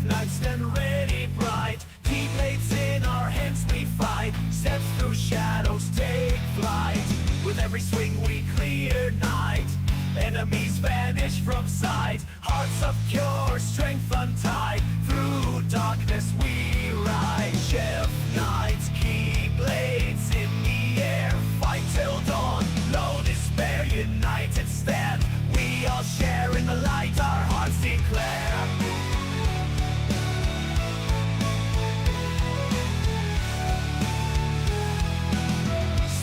knives stand ready bright. Keyblades in our hands we fight. Steps through shadows take flight. With every swing we clear night. Enemies vanish from sight. Hearts of pure strength untied. Through darkness we ride. Chev knights, keyblades in the air. Fight till dawn, no despair. United stand, we all share in the light. Our hearts declare.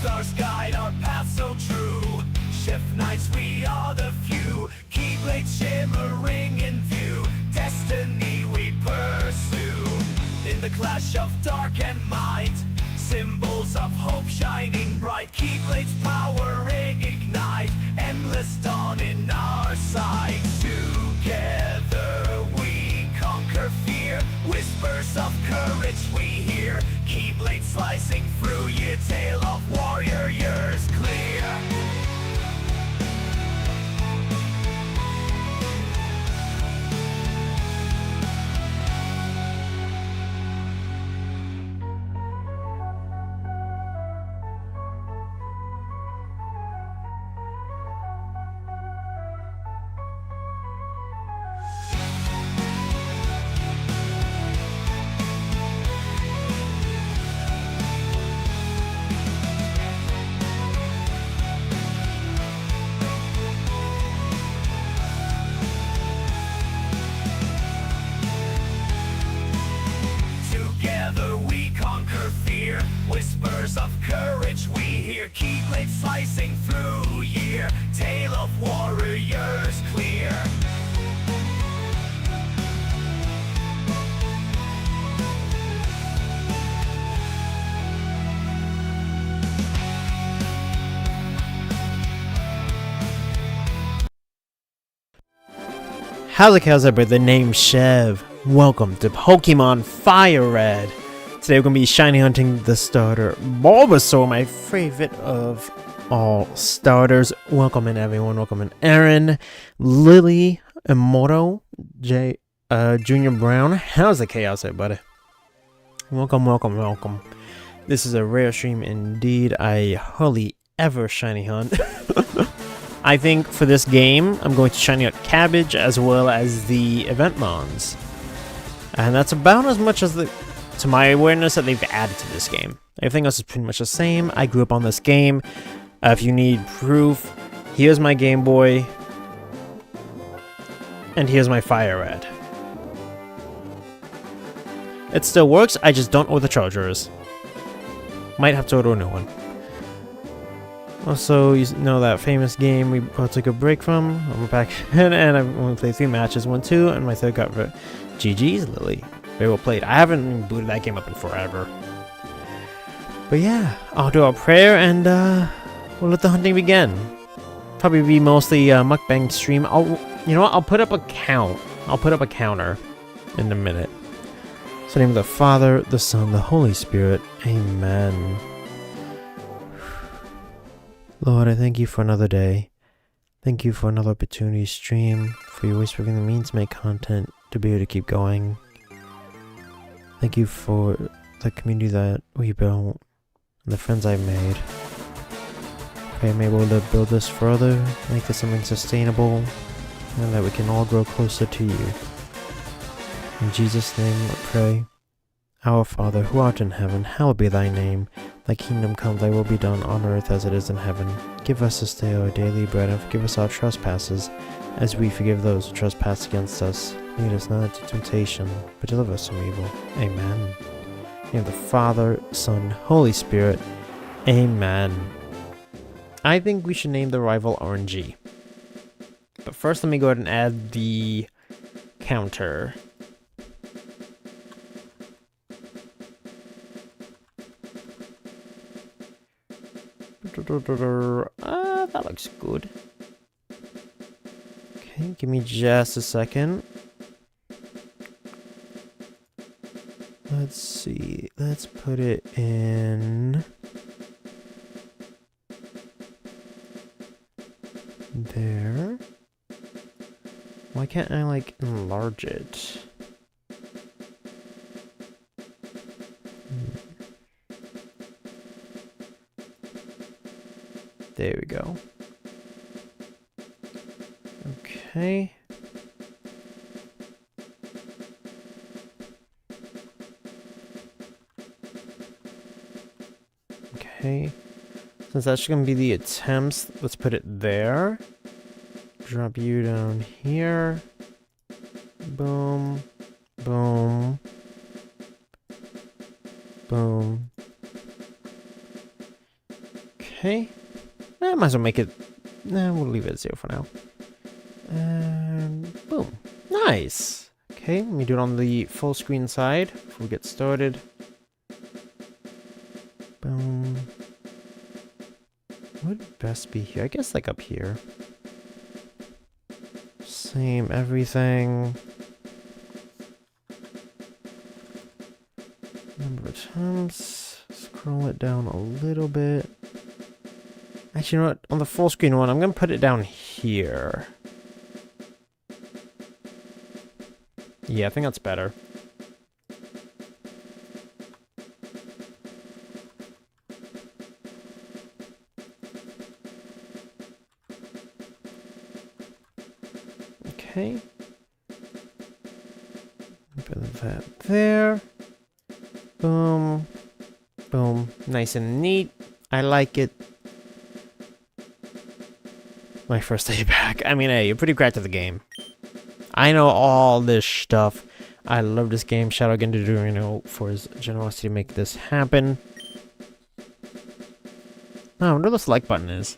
Stars guide our path so true. Chev knights, we are the few. Keyblades shimmering in view. Destiny we pursue. In the clash of dark and might. Symbols of hope shining bright. Keyblades powering ignite. Endless dawn in our sight. Together we conquer fear. Whispers of courage we hear. Keyblades slicing through your tale of warrior years clear. Whispers of courage we hear. Keyblades slicing through year. Tale of warriors clear. How's everybody? The name's Chev. Welcome to Pokemon FireRed. Today we're going to be shiny hunting the starter Bulbasaur, my favorite of all starters. Welcome in everyone. Welcome in Aaron, Lily, Immortal, Junior Brown. How's the chaos there, buddy? Welcome. This is a rare stream indeed. I hardly ever shiny hunt. I think for this game, I'm going to shiny hunt Cabbage as well as the event mons. And that's about as much as to my awareness that they've added to this game. Everything else is pretty much the same. I grew up on this game. If you need proof, here's my Game Boy. And here's my FireRed. It still works, I just don't know where the charger is. Might have to order a new one. Also, you know that famous game we took a break from? We're back and I've only played 3 matches, 1-2, and my third got for GG's, Lily. Very well played. I haven't booted that game up in forever. But yeah, I'll do our prayer and we'll let the hunting begin. Probably be mostly mukbang stream. You know what? I'll put up a count. I'll put up a counter in a minute. So in the name of the Father, the Son, the Holy Spirit. Amen. Lord, I thank you for another day. Thank you for another opportunity to stream. For your whispering the means to make content to be able to keep going. Thank you for the community that we built and the friends I've made. Pray I'm able to build this further, make this something sustainable, and that we can all grow closer to you. In Jesus' name I pray. Our Father, who art in heaven, hallowed be thy name. Thy kingdom come, thy will be done on earth as it is in heaven. Give us this day our daily bread, and forgive us our trespasses, as we forgive those who trespass against us. Lead us not into temptation, but deliver us from evil. Amen. In the name of the Father, Son, Holy Spirit. Amen. I think we should name the rival RNG. But first, let me go ahead and add the counter. That looks good. Okay, give me just a second. Let's see. Let's put it in there. Why can't I, like, enlarge it? There we go. Okay. Okay. Since that's going to be the attempts, let's put it there. Drop you down here. Boom. Boom. Boom. Okay. I might as well make it... Nah, we'll leave it at 0 for now. And boom. Nice! Okay, let me do it on the full screen side before we get started. Boom. Would best be here? I guess like up here. Same everything. Number of attempts. Scroll it down a little bit. Actually, you know what? On the full screen one, I'm going to put it down here. Yeah, I think that's better. Okay. Put that there. Boom. Boom. Nice and neat. I like it. My first day back. I mean, hey, you're pretty cracked at the game. I know all this stuff. I love this game. Shout out again to Dorino for his generosity to make this happen. Oh, I wonder what this like button is.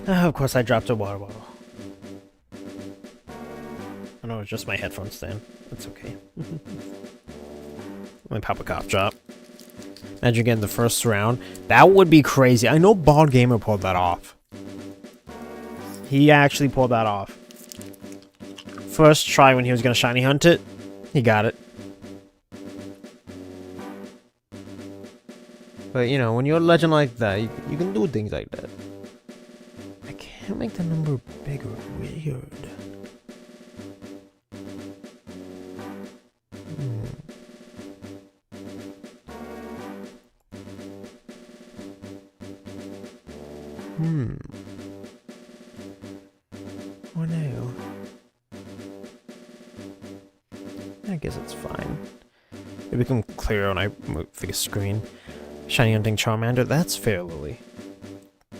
Oh, of course I dropped a water bottle. I know it's just my headphone stand. That's okay. Let me pop a cough drop. Imagine getting the first round. That would be crazy. I know Bald Gamer pulled that off. He actually pulled that off. First try when he was going to shiny hunt it, he got it. But, you know, when you're a legend like that, you can do things like that. I can't make the number bigger. Weird. Oh no. I guess it's fine. It become clearer when I move the screen. Shiny hunting Charmander, that's fair, Lily.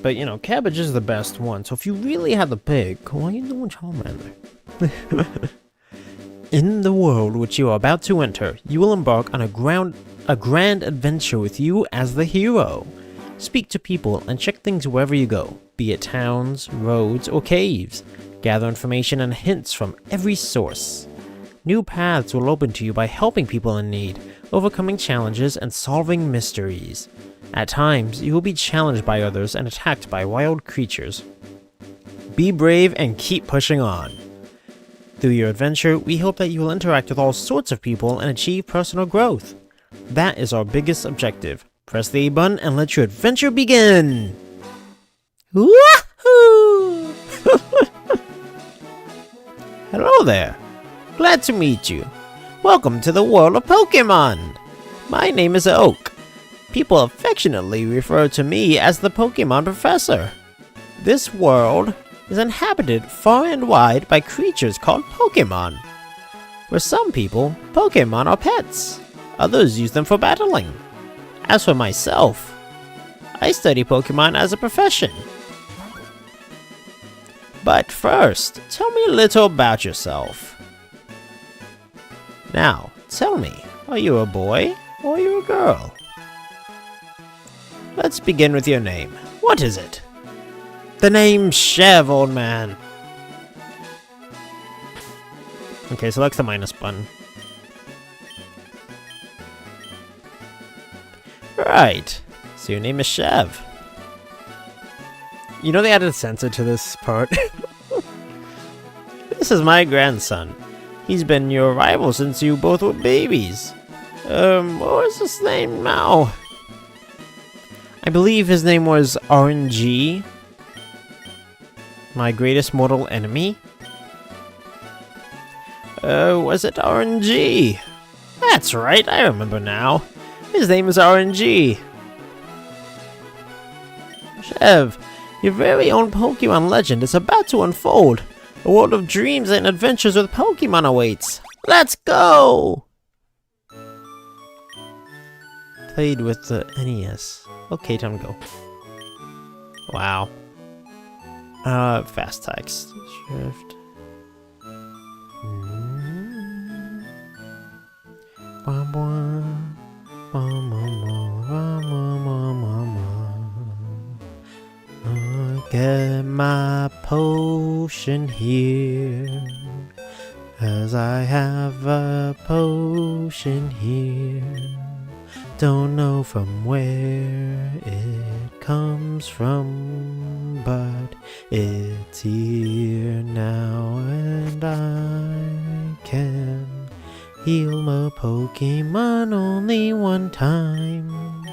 But you know, Cabbage is the best one, so if you really had to pick, why are you doing Charmander? In the world which you are about to enter, you will embark on a grand adventure with you as the hero. Speak to people and check things wherever you go, be it towns, roads, or caves. Gather information and hints from every source. New paths will open to you by helping people in need, overcoming challenges, and solving mysteries. At times, you will be challenged by others and attacked by wild creatures. Be brave and keep pushing on. Through your adventure, we hope that you will interact with all sorts of people and achieve personal growth. That is our biggest objective. Press the A button and let your adventure begin! Woohoo! Hello there. Glad to meet you. Welcome to the world of Pokemon. My name is Oak. People affectionately refer to me as the Pokemon Professor. This world is inhabited far and wide by creatures called Pokemon. For some people, Pokemon are pets. Others use them for battling. As for myself, I study Pokemon as a profession. But first, tell me a little about yourself. Now, tell me, are you a boy or are you a girl? Let's begin with your name. What is it? The name's Chev, old man. Okay, select the minus button. Right, so your name is Chev. You know they added a censor to this part? This is my grandson. He's been your rival since you both were babies. What was his name now? I believe his name was RNG. My greatest mortal enemy? Was it RNG? That's right, I remember now. His name is RNG. Chev, your very own Pokemon legend is about to unfold. A world of dreams and adventures with Pokemon awaits. Let's go! Played with the NES. Okay, time to go. Wow. Fast text. Shift. Bum, bum. Bum, bum, bum, bum, bum, bum, bum. Get my potion here, as I have a potion here. Don't know from where it comes from, but it's here now, and I can heal my Pokemon only one time.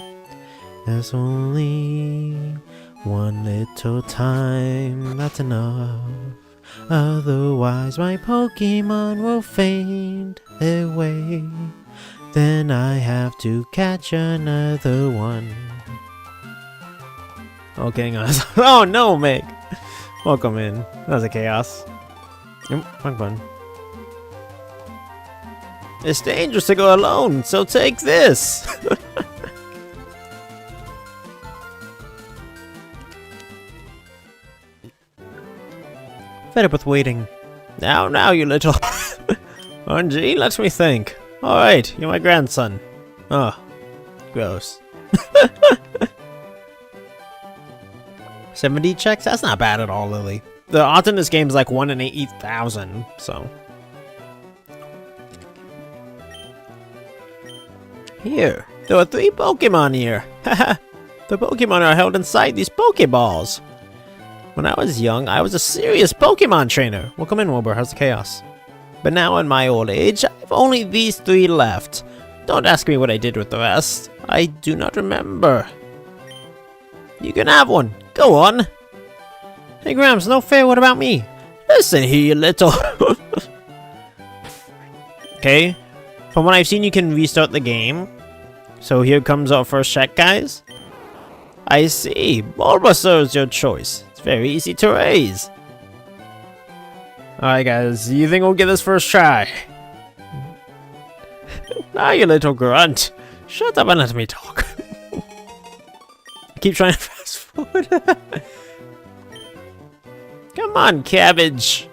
There's only one little time, that's enough. Otherwise my Pokemon will faint away. Then I have to catch another one. Okay, guys. Oh no, Meg! Welcome in. That was a chaos. Fun. It's dangerous to go alone, so take this! Fed up with waiting. Now, you little... RNG, let me think. Alright, you're my grandson. Oh, gross. 70 checks? That's not bad at all, Lily. The odds in this game is like 1 in 8,000, so... Here, there are 3 Pokemon here. Haha, the Pokemon are held inside these Pokeballs. When I was young, I was a serious Pokemon trainer. Welcome in, Wilbur. How's the chaos? But now in my old age, I've only these 3 left. Don't ask me what I did with the rest. I do not remember. You can have one. Go on. Hey, Grams, no fair. What about me? Listen here, you little... Okay. From what I've seen, you can restart the game. So here comes our first check, guys. I see. Bulbasaur is your choice. It's very easy to raise. Alright, guys. You think we'll get this first try? Now, you little grunt. Shut up and let me talk. Keep trying to fast forward. Come on, Cabbage.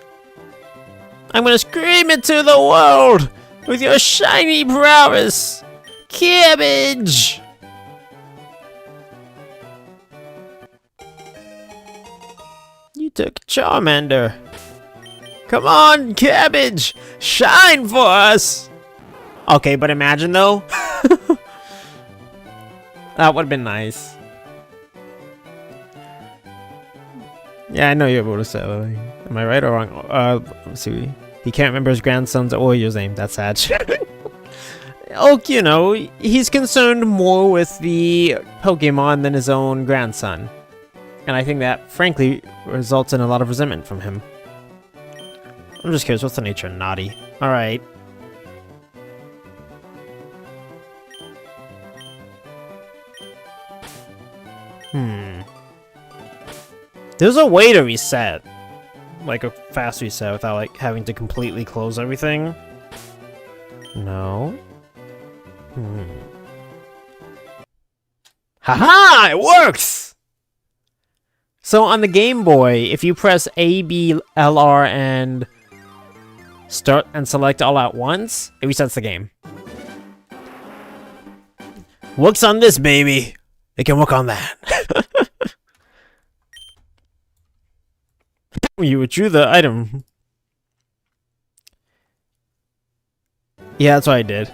I'm gonna scream into the world with your shiny prowess. Cabbage! You took Charmander. Come on, Cabbage! Shine for us! Okay, but imagine though. That would've been nice. Yeah, I know you're able to say that. Am I right or wrong? Let's see. He can't remember his grandson's or your name. That's sad. Oh, you know, he's concerned more with the Pokemon than his own grandson. And I think that, frankly, results in a lot of resentment from him. I'm just curious, what's the nature of naughty? Alright. There's a way to reset. Like a fast reset without like having to completely close everything. No. Haha! It works! So on the Game Boy, if you press A, B, L, R, and start and select all at once, it resets the game. Works on this, baby! It can work on that. You withdrew the item. Yeah, that's what I did.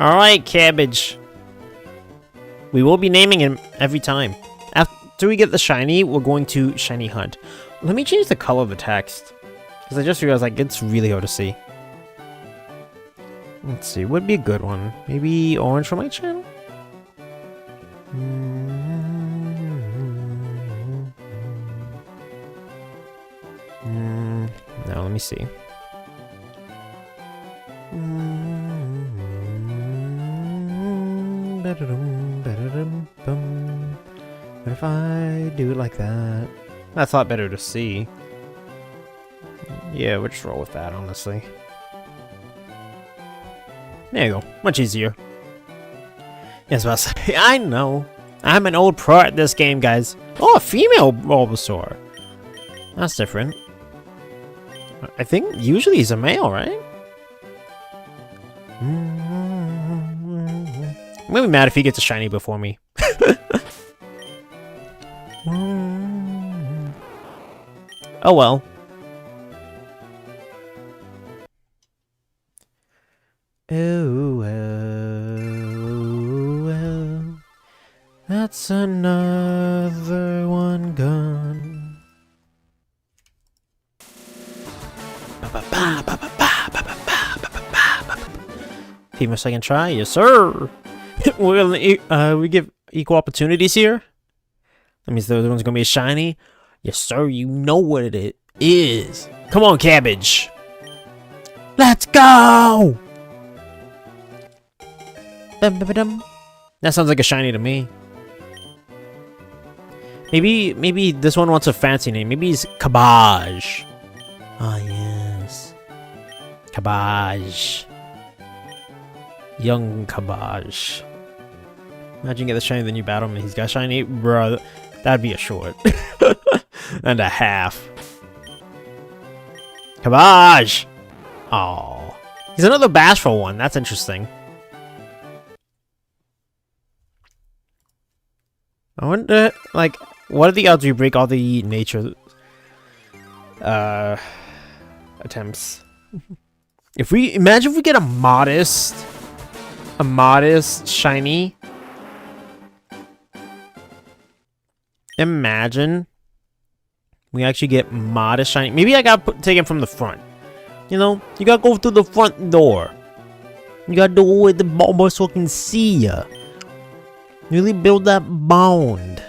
Alright, Cabbage. We will be naming him every time. After we get the shiny, we're going to shiny hunt. Let me change the color of the text. Because I just realized like it's really hard to see. Let's see, what would be a good one? Maybe orange for my channel? No, let me see. What if I do it like that? That's a lot better to see. Yeah, we'll just roll with that, honestly. There you go. Much easier. Yes, I was say, I know. I'm an old pro at this game, guys. Oh, a female Bulbasaur. That's different. I think usually he's a male, right? I'm gonna be mad if he gets a shiny before me. Oh well. Oh well. That's another one gone. Female second try, yes sir. We give equal opportunities here. That means the other one's gonna be a shiny. Yes sir, you know what it is. Come on, Cabbage. Let's go. That sounds like a shiny to me. Maybe this one wants a fancy name. Maybe he's CABBAGE. Ah yes, CABBAGE. Young CABBAGE. Imagine you get the shiny, then you battle him and he's got shiny. Bro, that'd be a short. And a half. CABBAGE! Oh, he's another bashful one. That's interesting. I wonder, like, what are the odds we break all the nature attempts? Imagine if we get a modest shiny. Imagine we actually get modest shiny. Maybe I gotta take it from the front. You know, you gotta go through the front door. You gotta do it with the Bulbasaur can see ya. Really build that bond.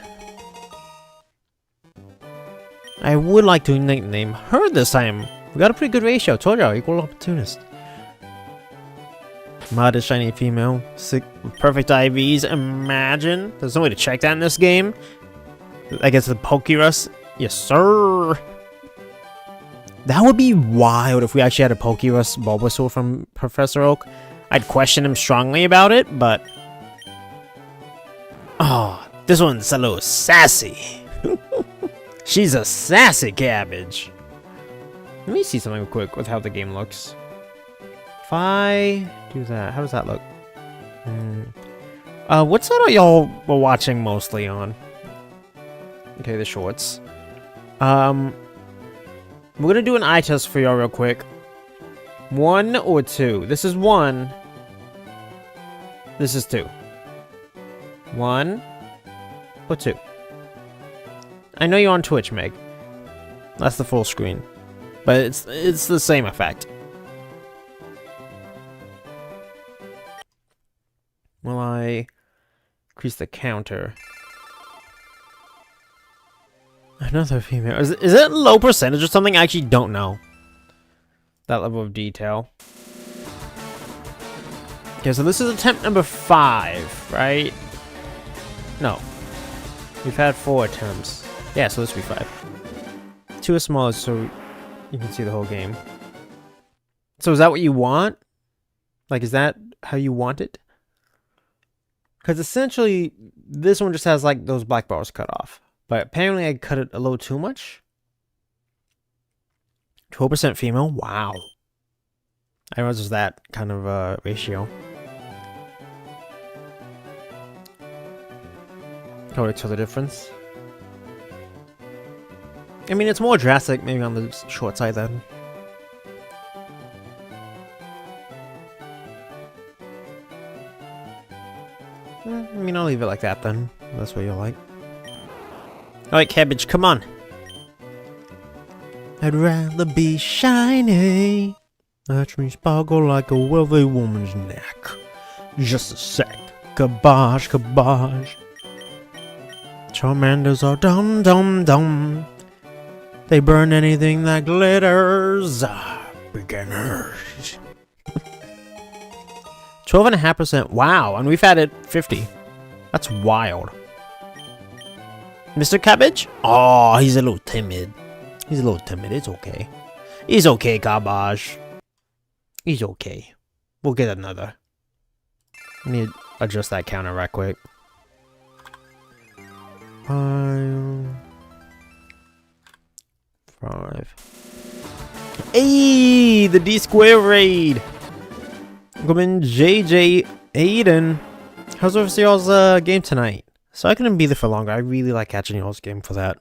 I would like to nickname her this time. We got a pretty good ratio. Told you, equal opportunist. Modest shiny female. Sick, perfect IVs. Imagine. There's no way to check that in this game. I guess the Pokerus. Yes, sir. That would be wild if we actually had a Pokerus Bulbasaur from Professor Oak. I'd question him strongly about it, but... Oh, this one's a little sassy. She's a sassy Cabbage. Let me see something real quick with how the game looks. If I do that, how does that look? What side are y'all watching mostly on? Okay, the shorts. We're gonna do an eye test for y'all real quick. 1 or 2? This is 1. This is 2. 1 or 2? I know you're on Twitch, Meg. That's the full screen. But it's the same effect. Will I increase the counter? Another female. Is it low percentage or something? I actually don't know. That level of detail. Okay, so this is attempt number 5, right? No. We've had 4 attempts. Yeah, so this will be 5. 2 is smaller, so you can see the whole game. So is that what you want? Like, is that how you want it? Because essentially, this one just has, like, those black bars cut off. But apparently I cut it a little too much. 12% female? Wow. I realize there's that kind of ratio. Can't really tell the difference. I mean, it's more drastic maybe on the short side then. I mean, I'll leave it like that then. That's what you'll like. Alright, Cabbage, come on. I'd rather be shiny. Watch me sparkle like a wealthy woman's neck. Just a sec. Cabbage, Cabbage. Charmanders are dumb, dumb, dumb. They burn anything that glitters. Beginners. 12.5%. Wow, and we've had it 50. That's wild. Mr. Cabbage? Oh, he's a little timid. He's a little timid. It's okay. He's okay, Cabbage. He's okay. We'll get another. Let me adjust that counter right quick. 5. Hey, the D square raid. Welcome in, JJ Aiden. How's overseeing y'all's game tonight? So I couldn't be there for longer. I really like catching y'all's game for that.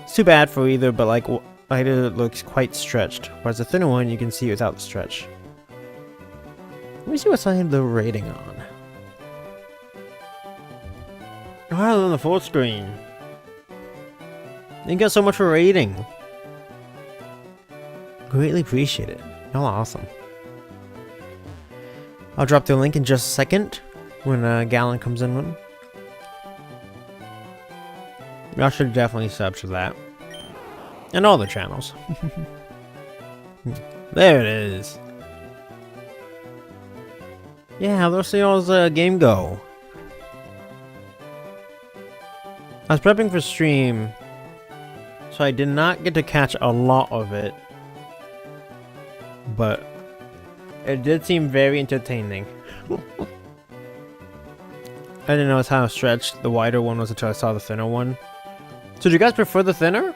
It's too bad for either, but like either looks quite stretched. Whereas the thinner one you can see without the stretch. Let me see what side the rating on. Oh, on the full screen. Thank you guys so much for rating. Greatly appreciate it. Y'all are awesome. I'll drop the link in just a second when Gallon comes in one. Y'all should definitely sub to that. And all the channels. There it is. Yeah, how'd y'all's game go? I was prepping for stream, so I did not get to catch a lot of it. But it did seem very entertaining. I didn't notice how stretched the wider one was until I saw the thinner one. So do you guys prefer the thinner?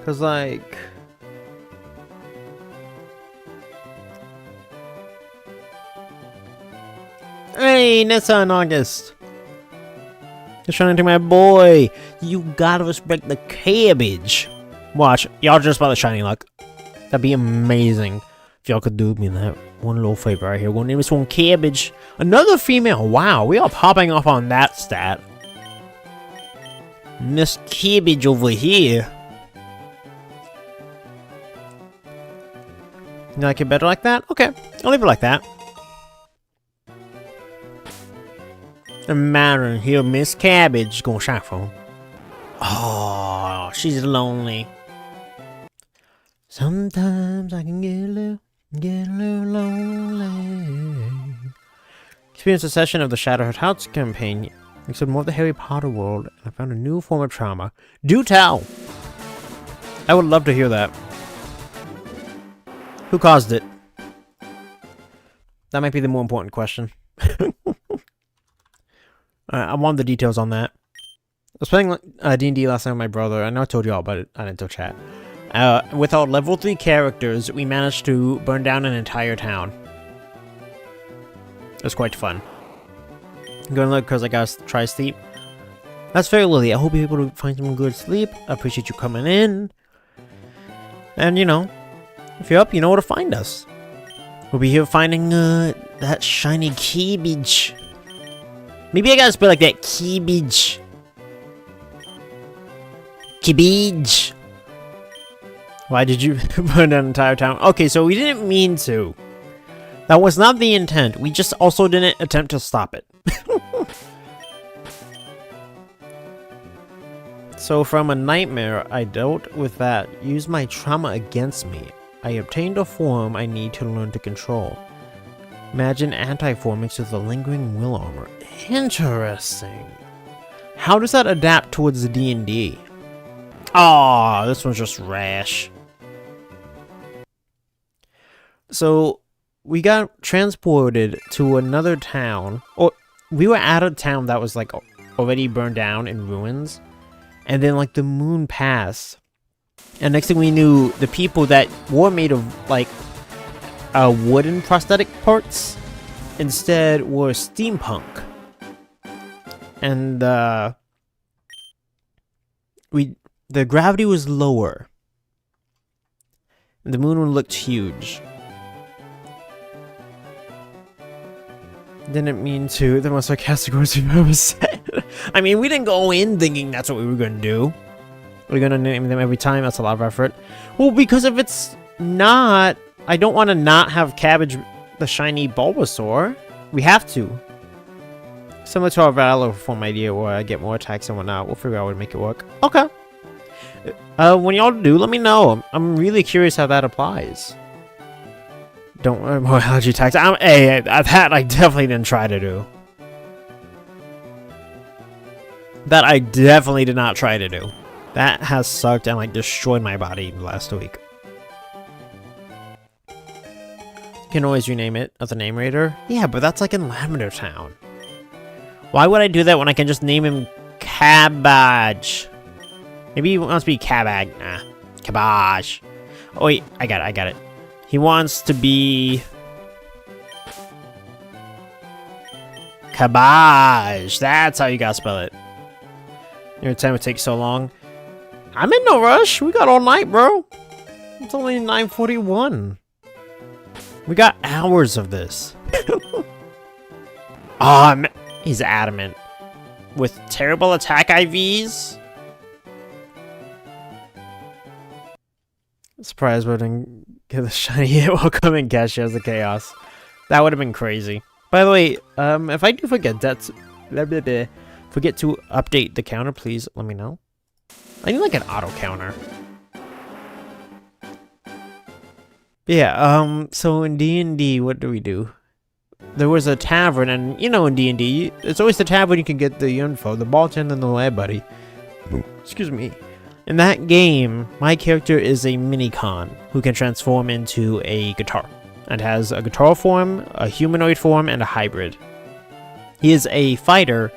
Cause like... Hey, Nessa in August! Just trying to my boy! You gotta respect the cabbage! Watch, y'all just about the shiny luck. That'd be amazing if y'all could do me that one little favor right here. One name is one cabbage. Another female! Wow, we are popping off on that stat. Miss Cabbage over here. You like it better like that? Okay, I'll leave it like that. Imagine here, Miss Cabbage gonna shine for him. Oh, she's lonely. Sometimes I can get a little lonely. Experienced a session of the Shattered House campaign. Explored more of the Harry Potter world, and I found a new form of trauma. Do tell! I would love to hear that. Who caused it? That might be the more important question. I want the details on that. I was playing D&D last night with my brother. I know I told you all about it. I didn't tell chat. With our level 3 characters, we managed to burn down an entire town. It was quite fun. I'm gonna look because I gotta try sleep. That's very Lily. I hope you're able to find some good sleep. I appreciate you coming in. And you know, if you're up, you know where to find us. We'll be here finding that shiny cabbage. Maybe I gotta spell like that. Cabbage. Cabbage. Why did you burn an entire town? Okay, so we didn't mean to. That was not the intent. We just also didn't attempt to stop it. So from a nightmare, I dealt with that. Used my trauma against me. I obtained a form I need to learn to control. Imagine anti-form mixed with the lingering will armor. Interesting. How does that adapt towards the D&D? Ah, this one's just rash. So we got transported to another town, or we were at a town that was like already burned down in ruins, and then like the moon passed, and next thing we knew, the people that were made of like wooden prosthetic parts instead were steampunk, and the gravity was lower, and the moon looked huge. Didn't mean to. The most sarcastic words we've ever said. I mean, we didn't go in thinking that's what we were gonna do. We're gonna name them every time. That's a lot of effort. Well, because if it's not, I don't want to not have Cabbage, the shiny Bulbasaur. We have to. Similar to our Valor form idea where I get more attacks and whatnot. We'll figure out how to make it work. Okay. When y'all do, let me know. I'm really curious how that applies. Don't worry about allergy attacks. Hey, that I definitely didn't try to do. That I definitely did not try to do. That has sucked and like destroyed my body last week. You can always rename it as a name raider. Yeah, but that's like in Lavender Town. Why would I do that when I can just name him Cabbage? Maybe he wants to be Cabbage. Nah. Cabbage. Oh wait, I got it. He wants to be Cabbage. That's how you gotta spell it. Every time it takes so long. I'm in no rush. We got all night, bro. It's only 9:41. We got hours of this. He's adamant. With terrible attack IVs? Surprised we didn't get the shiny hit while coming cash as the chaos. That would have been crazy. By the way, if I do forget forget to update the counter, please let me know. I need like an auto counter. Yeah, so in D&D, what do we do? There was a tavern, and you know in D&D, it's always the tavern you can get the info, the bartender and the lab buddy. Excuse me. In that game, my character is a mini-con who can transform into a guitar, and has a guitar form, a humanoid form, and a hybrid. He is a fighter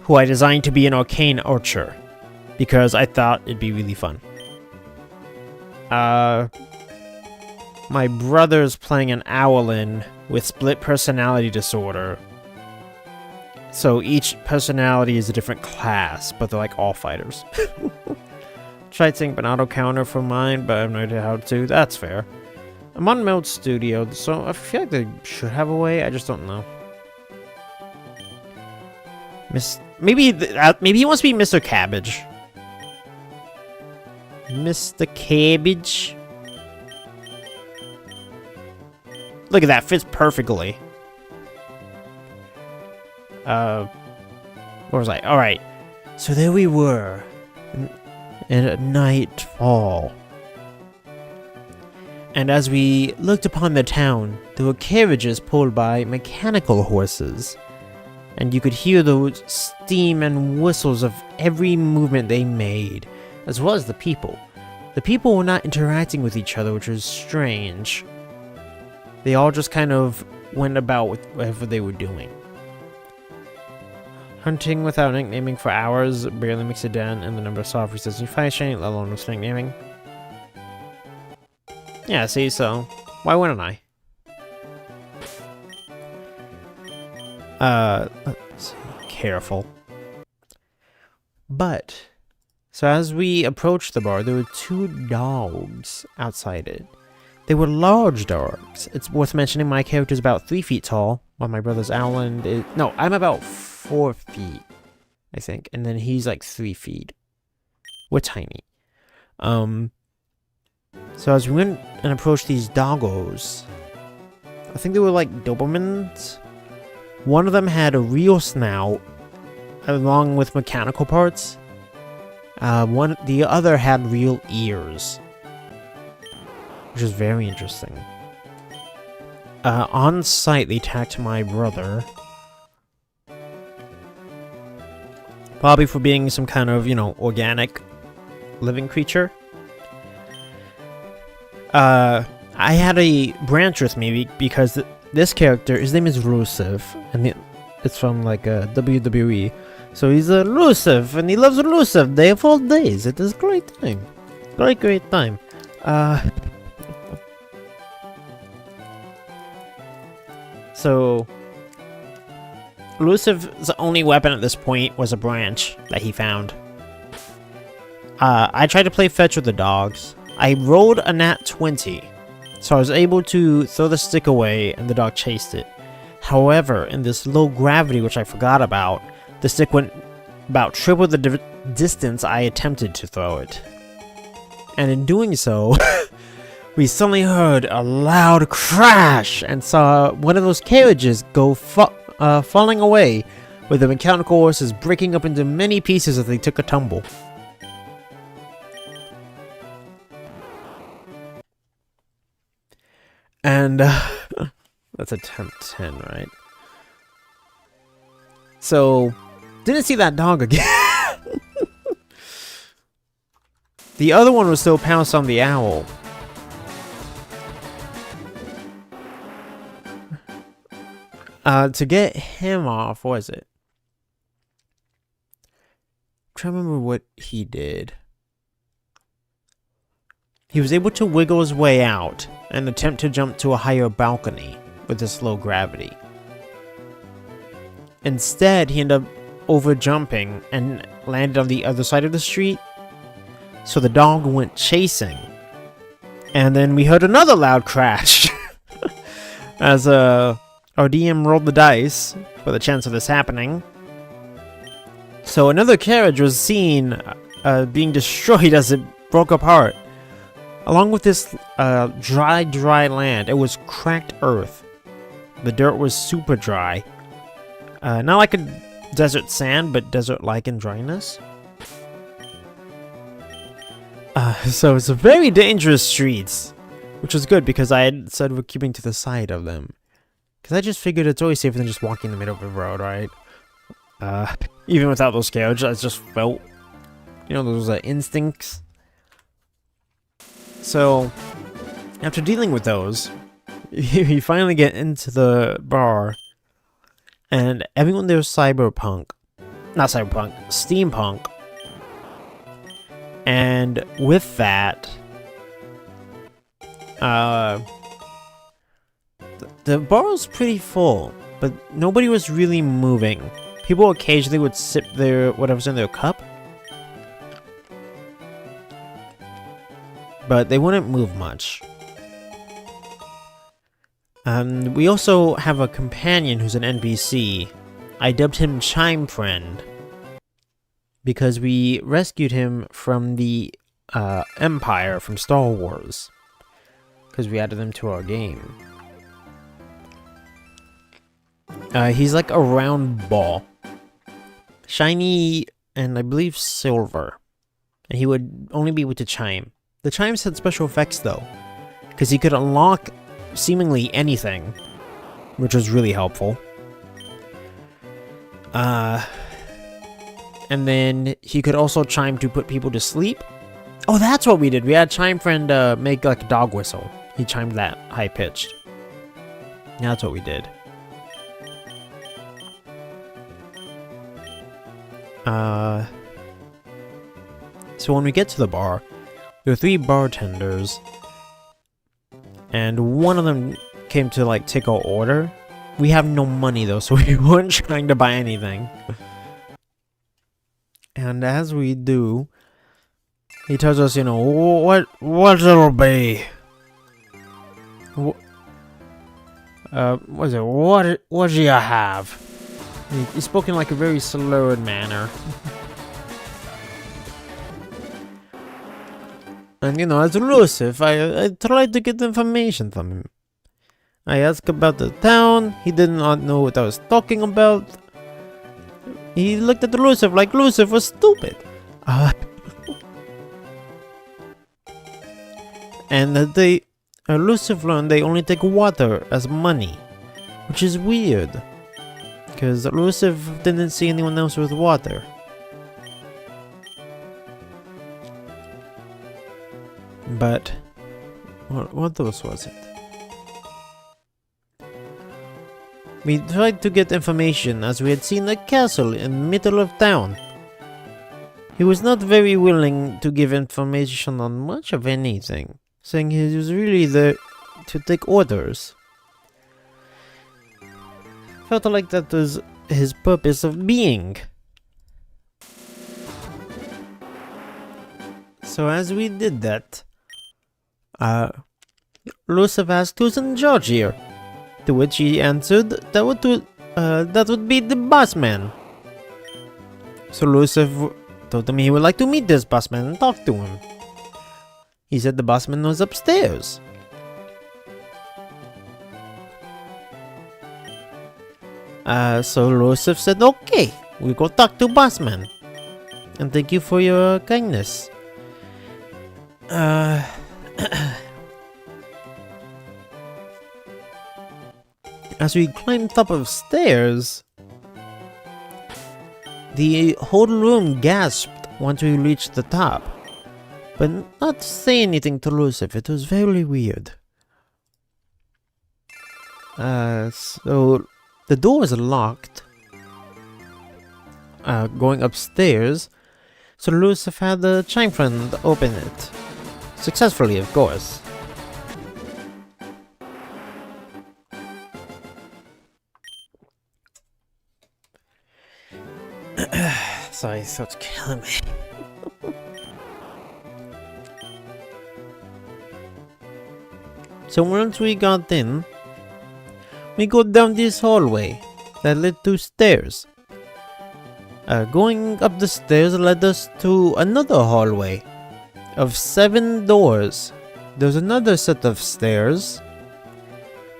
who I designed to be an arcane archer, because I thought it'd be really fun. My brother's playing an Owlin with split personality disorder. So each personality is a different class, but they're like all fighters. Tried to think of an auto counter for mine, but I have no idea how to. That's fair. I'm on Meld Studio, so I feel like they should have a way. I just don't know. Maybe he wants to be Mr. Cabbage. Mr. Cabbage. Look at that, fits perfectly. Where was I? Alright. So there we were. At nightfall. And as we looked upon the town, there were carriages pulled by mechanical horses. And you could hear the steam and whistles of every movement they made, as well as the people. The people were not interacting with each other, which was strange. They all just kind of went about with whatever they were doing. Hunting without nicknaming for hours barely makes a dent in the number of soft resistance you find shiny, let alone with nicknaming. Yeah, see, so why wouldn't I? Let's see, careful. But, so as we approached the bar, there were two dogs outside it. They were large dogs. It's worth mentioning my character's about 3 feet tall, while my brother's Owlin is... No, I'm about 4 feet, I think. And then he's like 3 feet. We're tiny. So as we went and approached these doggos, I think they were like Dobermans. One of them had a real snout, along with mechanical parts. The other had real ears, which is very interesting. On site, they attacked my brother. Probably for being some kind of, you know, organic living creature. I had a branch with me because this character, his name is Rusev, and it's from like WWE. So he's elusive, and he loves elusive day of all days. It is a great time. Great time. So elusive's only weapon at this point was a branch that he found. I tried to play fetch with the dogs. I rolled a nat 20, so I was able to throw the stick away, and the dog chased it. However, in this low gravity, which I forgot about, the stick went about triple the distance I attempted to throw it. And in doing so, we suddenly heard a loud crash and saw one of those carriages go falling away, with the mechanical horses breaking up into many pieces as they took a tumble. And that's attempt 10, right? So, didn't see that dog again. The other one was still pounced on the owl. To get him off, what was it? I'm trying to remember what he did. He was able to wiggle his way out and attempt to jump to a higher balcony with his low gravity. Instead, he ended up over jumping and landed on the other side of the street. So the dog went chasing. And then we heard another loud crash as our DM rolled the dice for the chance of this happening. So another carriage was seen being destroyed as it broke apart. Along with this dry land, it was cracked earth. The dirt was super dry. Not like a desert sand, but desert-like in dryness. So it's a very dangerous streets, which was good because I had said we're keeping to the side of them. Because I just figured it's always safer than just walking in the middle of the road, right? Even without those carriages, I just felt, you know, those instincts. So, after dealing with those, you finally get into the bar, and everyone there is steampunk. And with that, the bar was pretty full, but nobody was really moving. People occasionally would sip whatever's in their cup, but they wouldn't move much. We also have a companion who's an NPC. I dubbed him Chime Friend because we rescued him from the Empire from Star Wars, because we added them to our game. He's like a round ball, shiny and I believe silver, and he would only be able to chime. The chimes had special effects though, because he could unlock seemingly anything, which was really helpful. And then he could also chime to put people to sleep. Oh, that's what we did. We had Chime Friend make like a dog whistle. He chimed that high-pitched. That's what we did. So when we get to the bar, there are 3 bartenders, and one of them came to like take our order. We have no money though, so we weren't trying to buy anything. And as we do, he tells us, you know, what it'll be. What is it? What do you have? He spoke in like a very slurred manner. And you know, as Lucifer, I tried to get information from him. I asked about the town. He did not know what I was talking about. He looked at Lucifer like Lucifer was stupid. And Lucifer learned they only take water as money, which is weird, because Lucifer didn't see anyone else with water. But what else was it? We tried to get information as we had seen a castle in the middle of town. He was not very willing to give information on much of anything, saying he was really there to take orders. Felt like that was his purpose of being. So as we did that, Lucifer asked who's in charge here. To which he answered that would be the boss man. So Lucifer told him he would like to meet this boss man and talk to him. He said the boss man was upstairs. So Lucifer said, okay, we'll go talk to boss man. And thank you for your kindness. As we climbed top of stairs, the whole room gasped once we reached the top. But not to say anything to Lucifer, it was very weird. So the door was locked. Going upstairs, so Lucifer had the chime friend open it. Successfully, of course. Sorry, thoughts killing me. So once we got in, we go down this hallway that led to stairs. Going up the stairs led us to another hallway of 7 doors. There's another set of stairs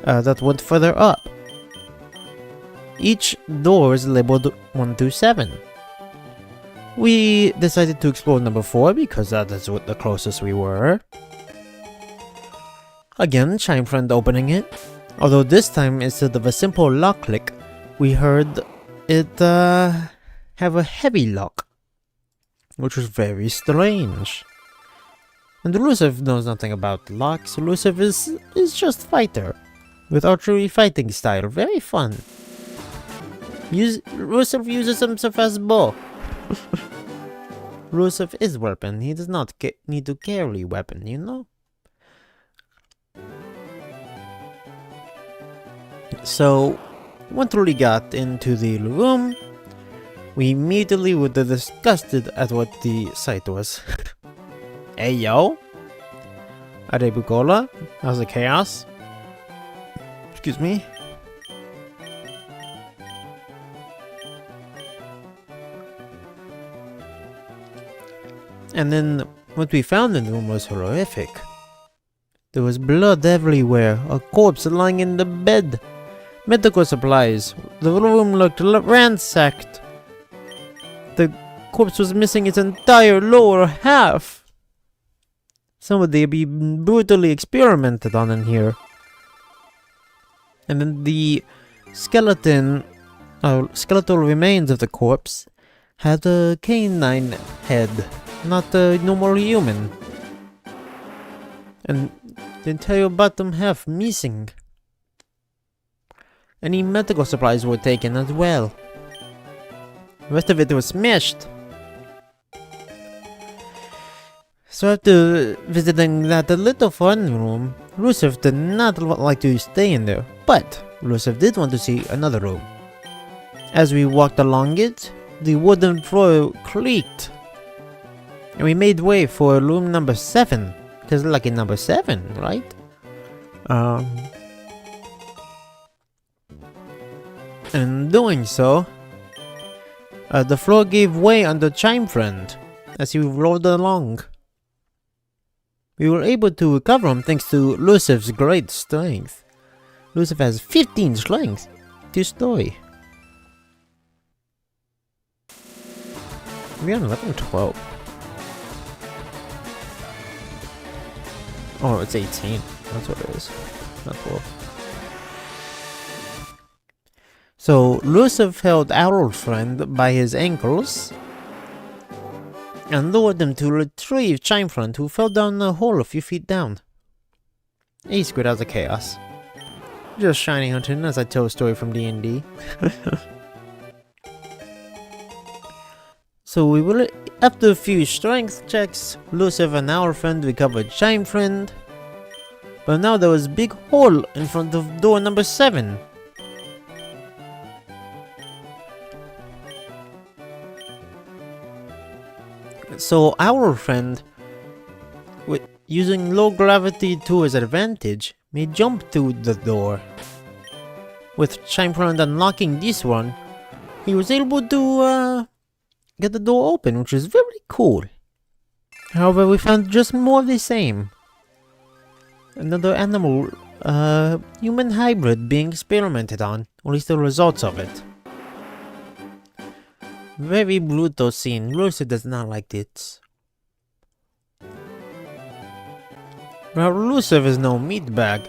that went further up. Each door is labeled 1 to 7. We decided to explore number 4 because that is what the closest we were. Again, chime friend opening it. Although this time, instead of a simple lock click, we heard it have a heavy lock, which was very strange. And Lucifer knows nothing about locks. Lucifer is just fighter, with archery fighting style. Very fun. Lucifer uses himself as bow. Lucifer is weapon. He does not need to carry weapon, you know? So, once we got into the room, we immediately were disgusted at what the sight was. Hey yo! Arebucola? How's the chaos? Excuse me? And then, what we found in the room was horrific. There was blood everywhere, a corpse lying in the bed, medical supplies, the room looked ransacked. The corpse was missing its entire lower half. Somebody be brutally experimented on in here. And then the skeletal remains of the corpse had a canine head, not a normal human. And the entire bottom half missing. Any medical supplies were taken as well. The rest of it was smashed. So after visiting that little fun room, Lucifer did not like to stay in there, but Lucifer did want to see another room. As we walked along it, the wooden floor creaked, and we made way for room number 7, because lucky number 7, right? In doing so, the floor gave way under chime friend as he rolled along. We were able to recover him thanks to Lucifer's great strength. Lucifer has 15 strength. True story. We're on level 12. Oh, it's 18. That's what it is. Not 12. So, Lucifer held our friend by his ankles and lured him to retrieve Chimefront, who fell down a hole a few feet down. He squid out the chaos. Just shiny hunting as I tell a story from D&D. So we will, after a few strength checks, Lucifer and our friend recovered Chimefriend. But now there was a big hole in front of door number 7. So our friend, using low gravity to his advantage, may jump to the door. With Chimefront unlocking this one, he was able to get the door open, which is very cool. However, we found just more of the same. Another animal, human hybrid being experimented on, or at least the results of it. Very brutal scene. Lucy does not like it. Well, Lucifer is no meat bag.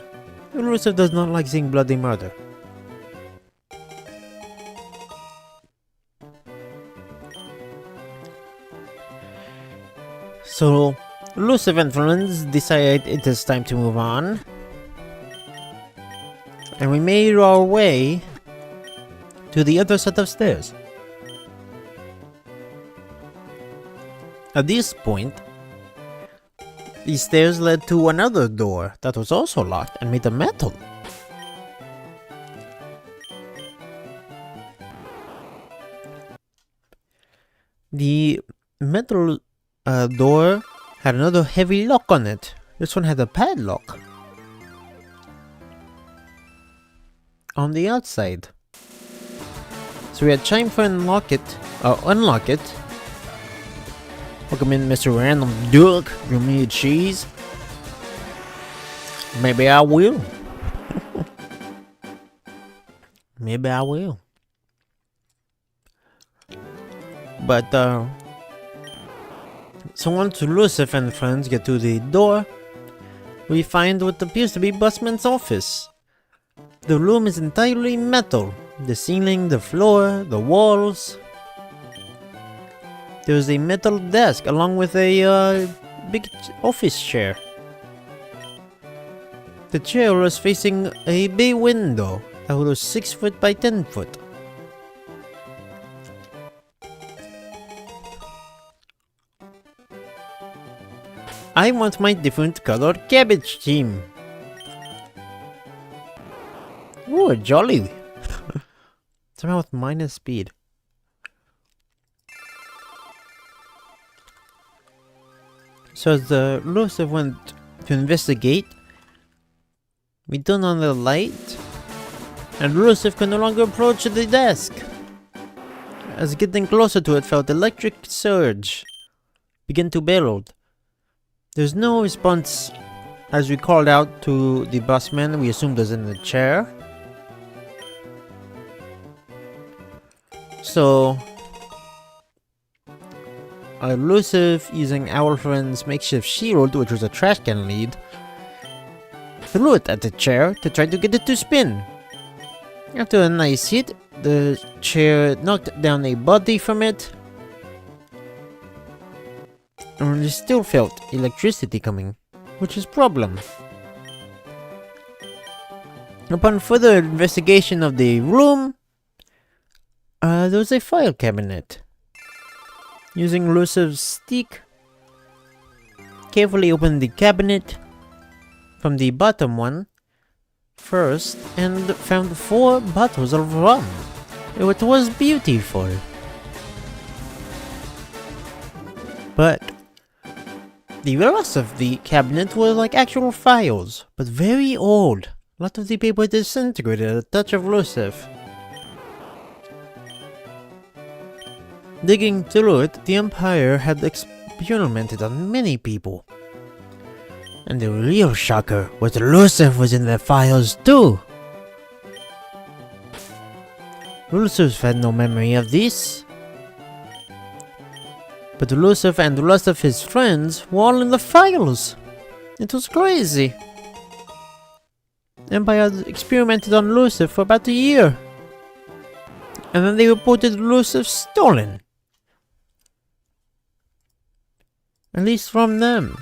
Lucifer does not like seeing bloody murder. So, Lucifer and friends decide it is time to move on. And we made our way to the other set of stairs. At this point, the stairs led to another door that was also locked and made of metal. The metal door had another heavy lock on it. This one had a padlock on the outside. So we had time to unlock it. Welcome in, Mr. Random Duck. You need cheese? Maybe I will. Maybe I will. But, so once Lucifer and friends get to the door, we find what appears to be Busman's office. The room is entirely metal. The ceiling, the floor, the walls. There's a metal desk along with a big office chair. The chair was facing a bay window that was 6 foot by 10 foot. I want my different colored cabbage team. Ooh, jolly. Somehow with minus speed. So as the Lucifer went to investigate, we turned on the light, and Lucifer could no longer approach the desk. As getting closer to it felt electric surge begin to build. There's no response as we called out to the busman we assumed was in the chair. So, Lucifer, using our friend's makeshift shield, which was a trash can lead, threw it at the chair to try to get it to spin. After a nice hit, the chair knocked down a body from it, and we still felt electricity coming, which is a problem. Upon further investigation of the room, there was a file cabinet. Using Lucifer's stick, carefully opened the cabinet from the bottom one first and found 4 bottles of rum. It was beautiful. But the rest of the cabinet were like actual files, but very old. A lot of the paper disintegrated at a touch of Lucifer. Digging through it, the Empire had experimented on many people. And the real shocker was that Lucifer was in the files too. Lucifer had no memory of this. But Lucifer and the rest of his friends were all in the files. It was crazy. Empire had experimented on Lucifer for about a year. And then they reported Lucifer stolen. At least from them.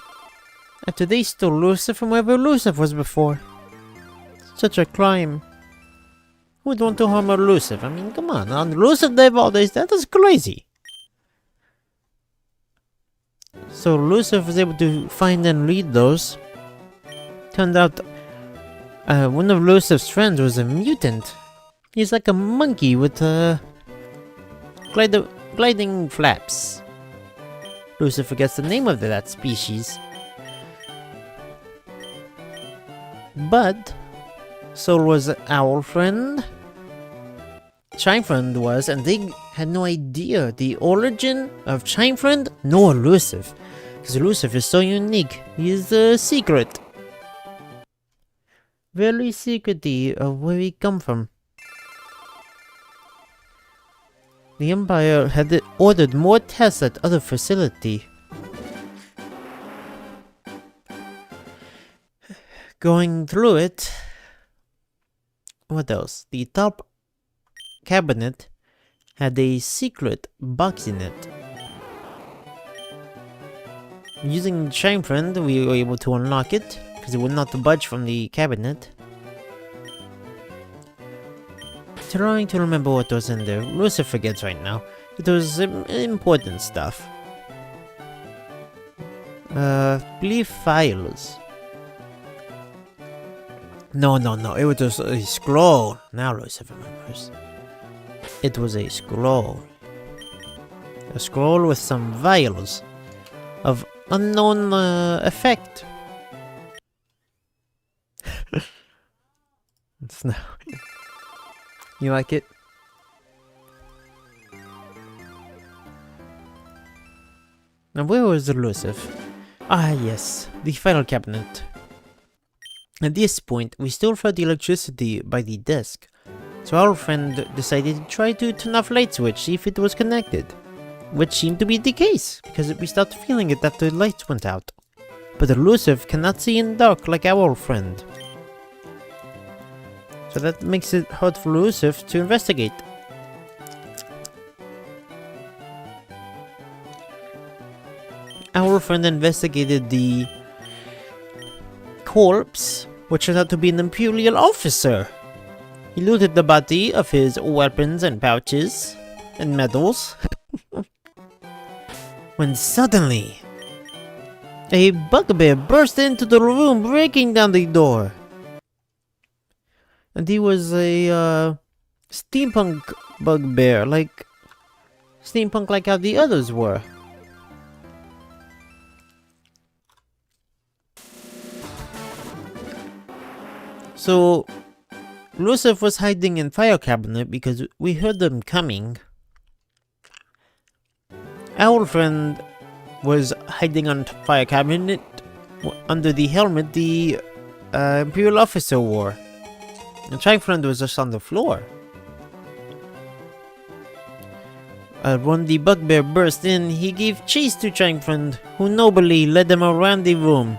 After they stole Lucifer from wherever Lucifer was before. Such a crime. Who would want to harm a Lucifer? I mean, come on Lucifer Day all this, that is crazy. So Lucifer was able to find and read those. Turned out one of Lucifer's friends was a mutant. He's like a monkey with gliding flaps. Lucifer forgets the name of that species. But so was our friend. Chime Friend was, and they had no idea the origin of Chime Friend nor Lucifer. Because Lucifer is so unique. He is a secret. Very secrety of where he come from. The Empire had ordered more tests at other facility. Going through it, what else? The top cabinet had a secret box in it. Using Shine Friend, we were able to unlock it, because it would not budge from the cabinet. Trying to remember what was in there. Lucifer forgets right now. It was important stuff. Believe files. No, it was just a scroll. Now Lucifer remembers. It was a scroll. A scroll with some vials of unknown effect. It's now. You like it? Now where was the Lucifer? Ah yes, the final cabinet. At this point, we still felt the electricity by the desk, so our friend decided to try to turn off light switch, see if it was connected. Which seemed to be the case, because we started feeling it after the lights went out. But the Lucifer cannot see in dark like our friend. So that makes it hard for Lucifer to investigate. Our friend investigated the corpse, which turned out to be an Imperial officer. He looted the body of his weapons and pouches and medals. When suddenly, a bugbear burst into the room, breaking down the door. And he was a steampunk bugbear, like how the others were. So, Lucifer was hiding in fire cabinet because we heard them coming. Our friend was hiding on fire cabinet under the helmet the Imperial officer wore. And Shine Friend was just on the floor. When the bugbear burst in, he gave chase to Shine Friend, who nobly led them around the room.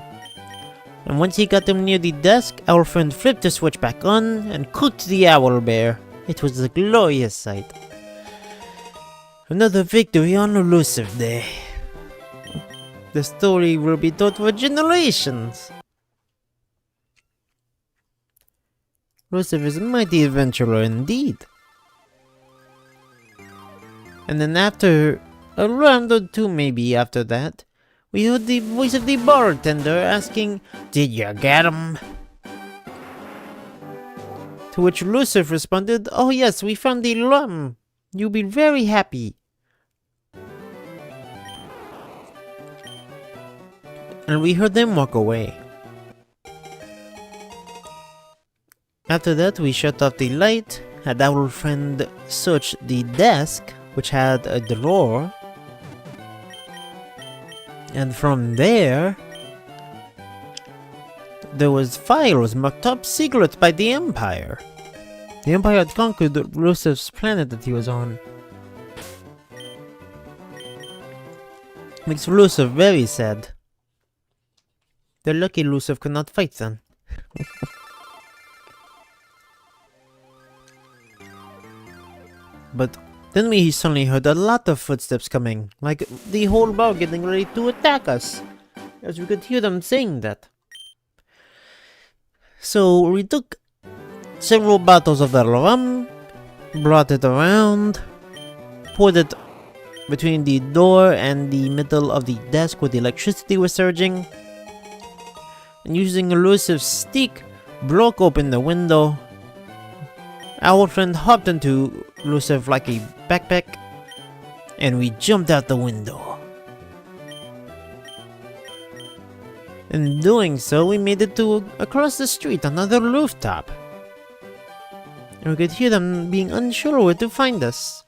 And once he got them near the desk, our friend flipped the switch back on and cooked the owlbear. It was a glorious sight. Another victory on Lucifer Day. The story will be told for generations. Lucifer is a mighty adventurer indeed. And then after a round or two maybe after that, we heard the voice of the bartender asking, "Did you get him?" To which Lucifer responded, "Oh yes, we found the rum. You'll be very happy." And we heard them walk away. After that, we shut off the light, had our friend search the desk, which had a drawer. And from there was files marked top secret by the Empire. The Empire had conquered Lucifer's planet that he was on. Makes Lucifer very sad. They're lucky Lucifer could not fight then. But then we suddenly heard a lot of footsteps coming, like the whole bar getting ready to attack us, as we could hear them saying that. So we took several bottles of the rum, brought it around, poured it between the door and the middle of the desk where the electricity was surging, and using a elusive stick, broke open the window. Our friend hopped into Lucifer like a backpack, and we jumped out the window. In doing so, we made it to across the street, another rooftop. And we could hear them being unsure where to find us.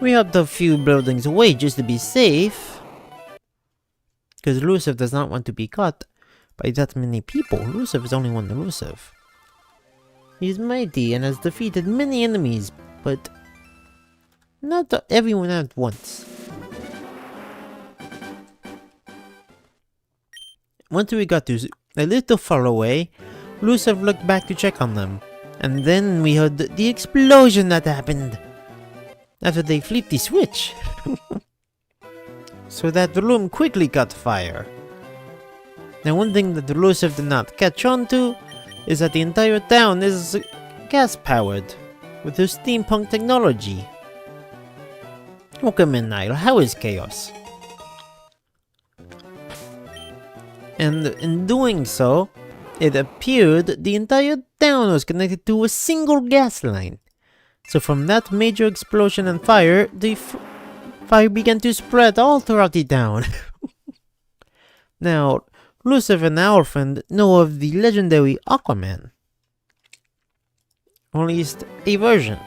We hopped a few buildings away just to be safe, because Lucifer does not want to be caught by that many people. Lucifer is only one Lucifer. He is mighty and has defeated many enemies, but not everyone at once. Once we got to a little far away, Lucifer looked back to check on them, and then we heard the explosion that happened after they flipped the switch. so that the room quickly caught fire. Now one thing that Lucifer did not catch on to is that the entire town is gas-powered with their steampunk technology. Welcome in, Nile. How is chaos? And in doing so, it appeared the entire town was connected to a single gas line. So from that major explosion and fire, the fire began to spread all throughout the town. Now, Lucifer and our friend know of the legendary Aquaman. Or at least a version.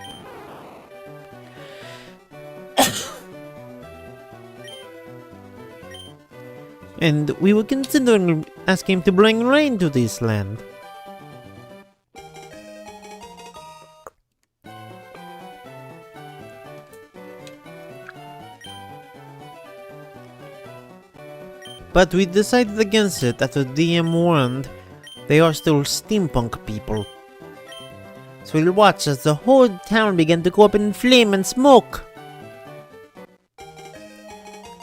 And we were considering asking him to bring rain to this land. But we decided against it after DM warned they are still steampunk people. So we'll watch as the whole town began to go up in flame and smoke.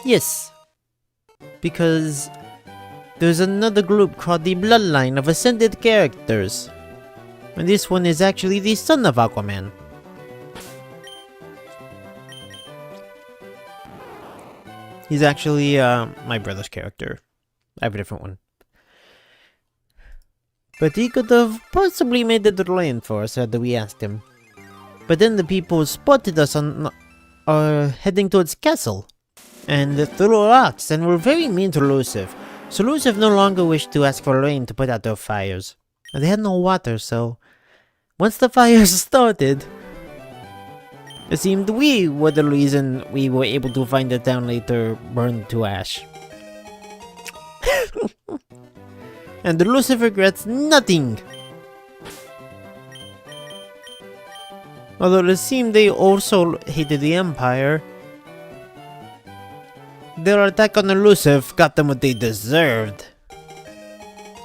Yes. Because there's another group called the Bloodline of Ascended Characters. And this one is actually the son of Aquaman. He's actually my brother's character. I have a different one. But he could have possibly made it rain for us had we asked him. But then the people spotted us on heading towards castle. And threw rocks and were very mean to Lucifer. So Lucifer no longer wished to ask for rain to put out their fires. And they had no water, so once the fires started, it seemed we were the reason we were able to find the town later burned to ash. And Lucifer regrets nothing. Although it seemed they also hated the Empire, their attack on Lucifer got them what they deserved.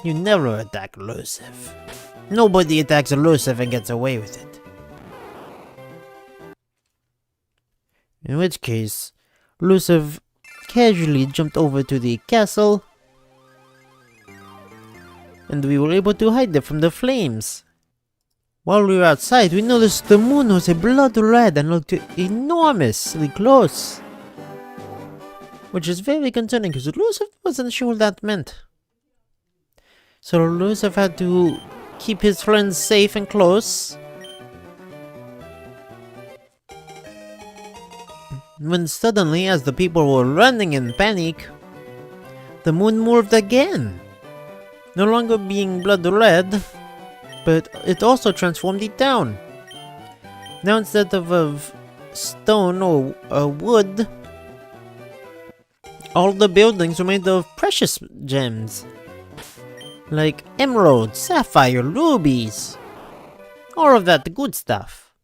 You never attack Lucifer. Nobody attacks Lucifer and gets away with it. In which case, Lucifer casually jumped over to the castle, and we were able to hide it from the flames. While we were outside, we noticed the moon was a blood red and looked enormously close. Which is very concerning because Lucifer wasn't sure what that meant. So Lucifer had to keep his friends safe and close. When suddenly, as the people were running in panic, the moon moved again. No longer being blood red, but it also transformed the town. Now instead of stone or wood, all the buildings were made of precious gems. Like emeralds, sapphire, rubies. All of that good stuff.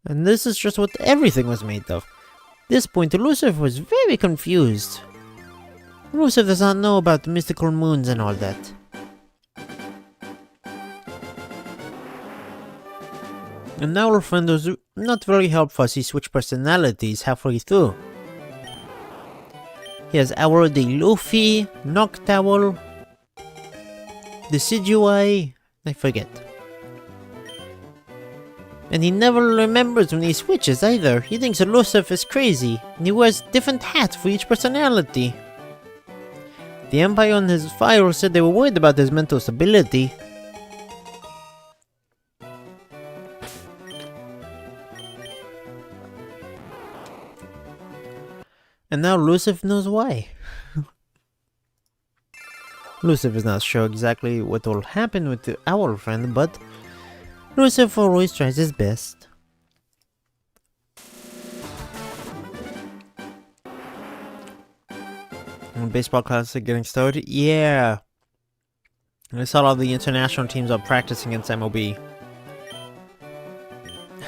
And this is just what everything was made of. At this point, Lucifer was very confused. Lucifer does not know about mystical moons and all that. And now our friend was not very helpful as he switched personalities halfway through. He has Hour of the Luffy, Noctowl, Decidui, I forget. And he never remembers when he switches either. He thinks Lucifer is crazy, and he wears different hats for each personality. The Empire on his file said they were worried about his mental stability. And now Lucifer knows why. Lucifer is not sure exactly what will happen with our friend, but Lucifer always tries his best. Baseball classic getting started? Yeah! I saw all the international teams are practicing against MLB.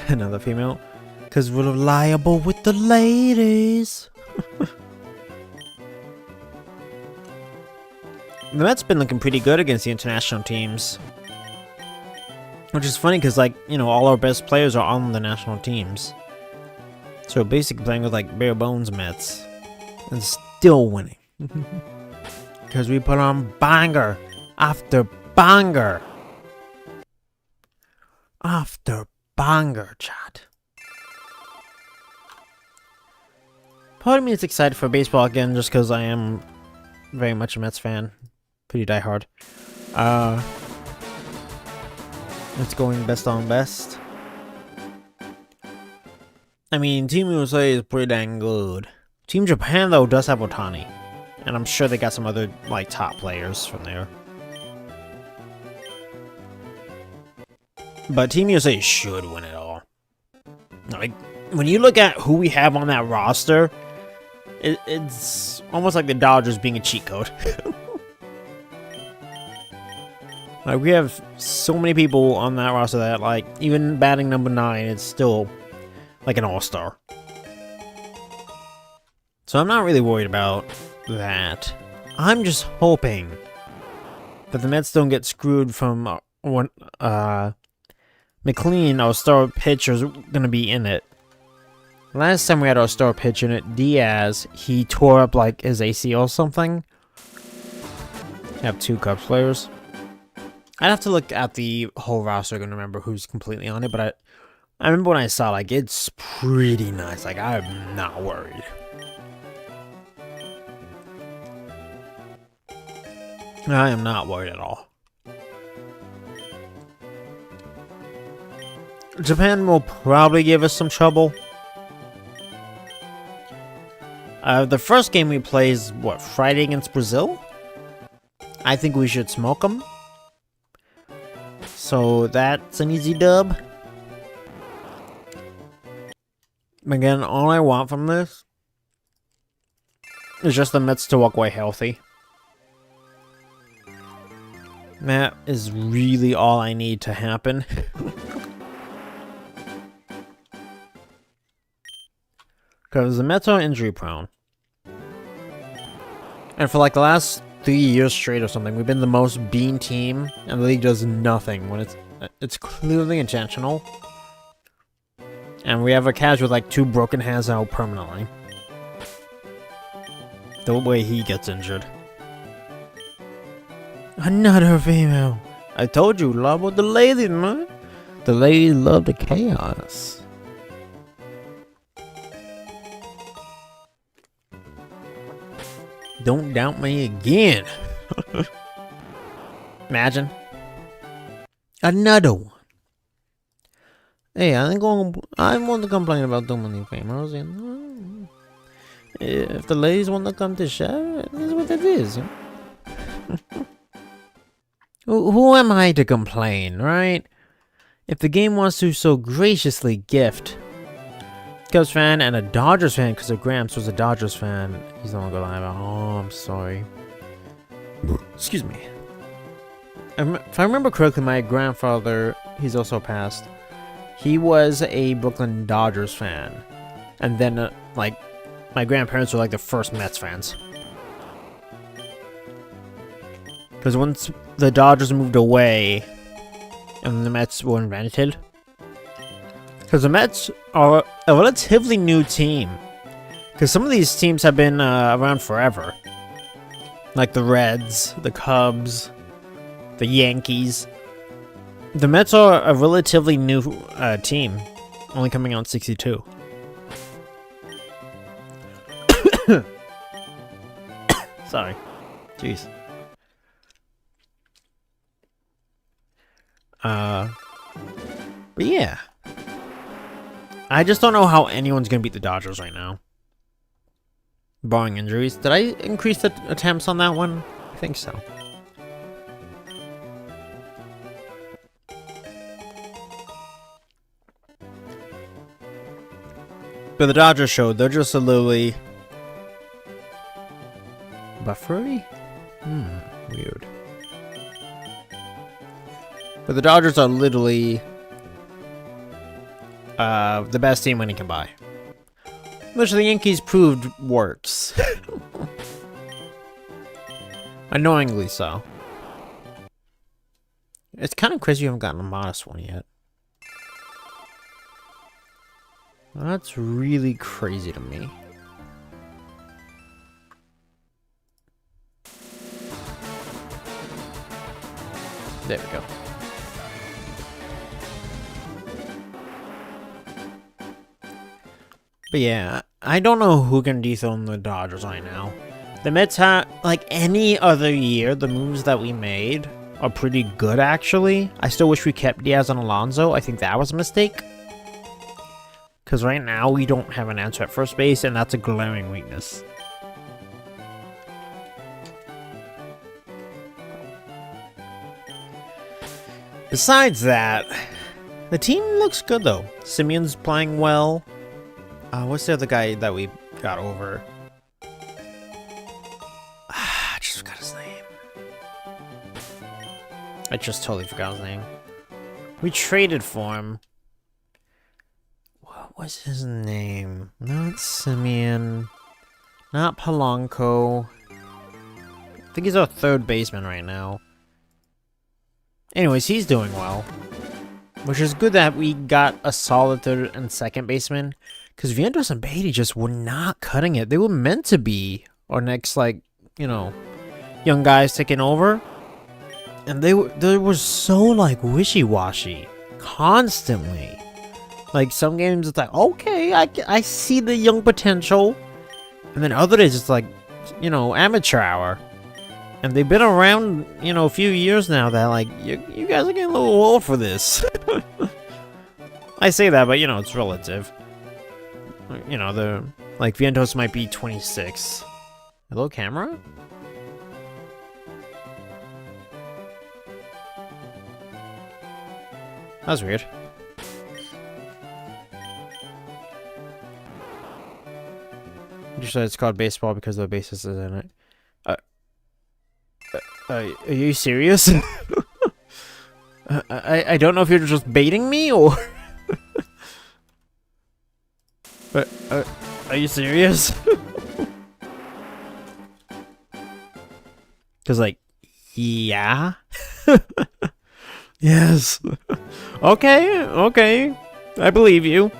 Another female. Cause we're reliable with the ladies! The Mets been looking pretty good against the international teams. Which is funny because, like, you know, all our best players are on the national teams. So basically playing with, like, bare bones Mets. and still winning. Because we put on banger after banger after banger, chat. Part of me is excited for baseball again, just because I am very much a Mets fan. Pretty diehard. It's going best on best. I mean, Team USA is pretty dang good. Team Japan, though, does have Otani. And I'm sure they got some other, like, top players from there. But Team USA should win it all. Like, when you look at who we have on that roster, it's almost like the Dodgers being a cheat code. Like, we have so many people on that roster that, like, even batting number 9, it's still like an all-star. So I'm not really worried about that. I'm just hoping that the Mets don't get screwed from when McLean, our star pitcher, is gonna be in it. Last time we had our star pitcher in it, Diaz, he tore up like his ACL or something. We have 2 Cubs players. I'd have to look at the whole roster to remember who's completely on it, but I remember when I saw, like, it's pretty nice. Like, I'm not worried. I am not worried at all. Japan will probably give us some trouble. The first game we play is, what, Friday against Brazil? I think we should smoke them. So that's an easy dub. Again, all I want from this is just the Mets to walk away healthy. That is really all I need to happen. Because the Mets are injury prone. And for like the last 3 years straight or something, we've been the most bean team, and the league does nothing when it's clearly intentional. And we have a catch with like 2 broken hands out permanently. The way he gets injured. Another female. I told you, love with the ladies, man. The ladies love the chaos. Don't doubt me again. Imagine. Another one. Hey, I want to complain about too many females. If the ladies want to come to Chev, this is what it is. Who am I to complain, right? If the game wants to so graciously gift Cubs fan and a Dodgers fan, because of Gramps was a Dodgers fan, he's not gonna live. Oh, I'm sorry. Excuse me. If I remember correctly, my grandfather, he's also passed. He was a Brooklyn Dodgers fan, and then like my grandparents were like the first Mets fans. Because once the Dodgers moved away, and the Mets were invented. Because the Mets are a relatively new team. Because some of these teams have been around forever. Like the Reds, the Cubs, the Yankees. The Mets are a relatively new team. Only coming out in 62. Sorry. Jeez. But yeah. I just don't know how anyone's gonna beat the Dodgers right now. Barring injuries. Did I increase the attempts on that one? I think so. But the Dodgers showed they're just a literally buffery? Weird. But the Dodgers are literally the best team money can buy. Which the Yankees proved works. Annoyingly so. It's kind of crazy you haven't gotten a modest one yet. That's really crazy to me. There we go. But yeah, I don't know who can dethrone the Dodgers right now. The Mets have, like any other year, the moves that we made are pretty good, actually. I still wish we kept Diaz and Alonso. I think that was a mistake. Because right now, we don't have an answer at first base, and that's a glaring weakness. Besides that, the team looks good, though. Simeon's playing well. What's the other guy that we got over? I just forgot his name. I just totally forgot his name. We traded for him. What was his name? Not Simeon. Not Polanco. I think he's our third baseman right now. Anyways, he's doing well. Which is good that we got a solid third and second baseman. Because Vientos and Beatty just were not cutting it. They were meant to be our next, like, you know, young guys taking over. And they were so, like, wishy-washy. Constantly. Like, some games it's like, okay, I see the young potential. And then other days it's like, you know, amateur hour. And they've been around, you know, a few years now that, like, you guys are getting a little old for this. I say that, but, you know, it's relative. You know, like, Vientos might be 26. Hello, camera? That's weird. You said it's called baseball because the bases is in it. Are you serious? I don't know if you're just baiting me or... But, are you serious? Cause like, yeah? Yes. Okay. I believe you.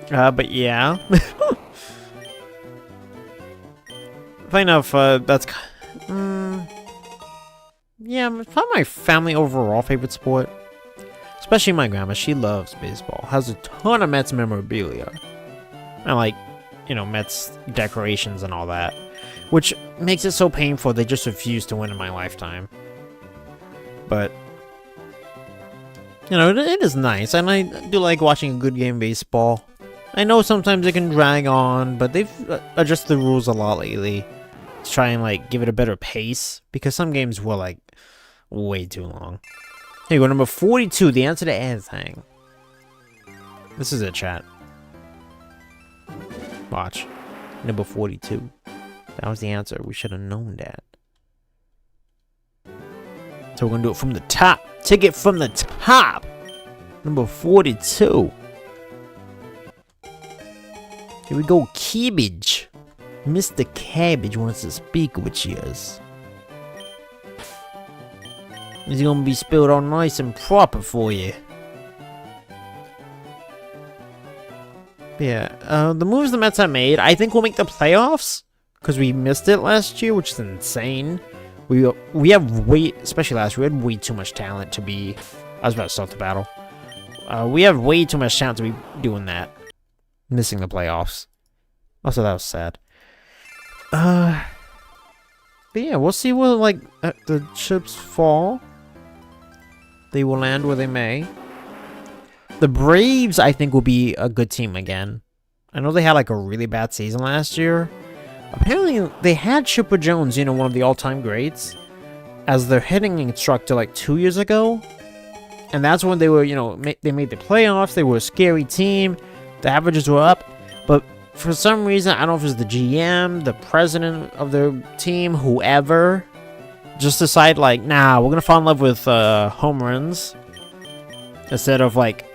But yeah. Funny enough, that's... yeah, it's probably my family overall favorite sport. Especially my grandma, she loves baseball. Has a ton of Mets memorabilia. And like, you know, Mets decorations and all that. Which makes it so painful they just refuse to win in my lifetime. But, you know, it is nice. And I do like watching a good game of baseball. I know sometimes it can drag on, but they've adjusted the rules a lot lately. To try and, like, give it a better pace. Because some games were, like, way too long. Here you go, number 42, the answer to anything. This is it, chat. Watch. Number 42. That was the answer. We should have known that. So we're going to do it from the top. Take it from the top. Number 42. Here we go, Cabbage. Mr. Cabbage wants to speak with you. He's going to be spelled all nice and proper for you. Yeah, the moves the Mets have made, I think we'll make the playoffs. Because we missed it last year, which is insane. We have way, especially last year, we had way too much talent to be... I was about to start the battle. We have way too much talent to be doing that. Missing the playoffs. Also, that was sad. But yeah, we'll see where, like, the chips fall. They will land where they may. The Braves, I think, will be a good team again. I know they had, like, a really bad season last year. Apparently, they had Chipper Jones, you know, one of the all-time greats, as their hitting instructor, like, 2 years ago. And that's when they were, you know, they made the playoffs. They were a scary team. The averages were up. But for some reason, I don't know if it was the GM, the president of their team, whoever, just decided, like, nah, we're going to fall in love with home runs instead of, like,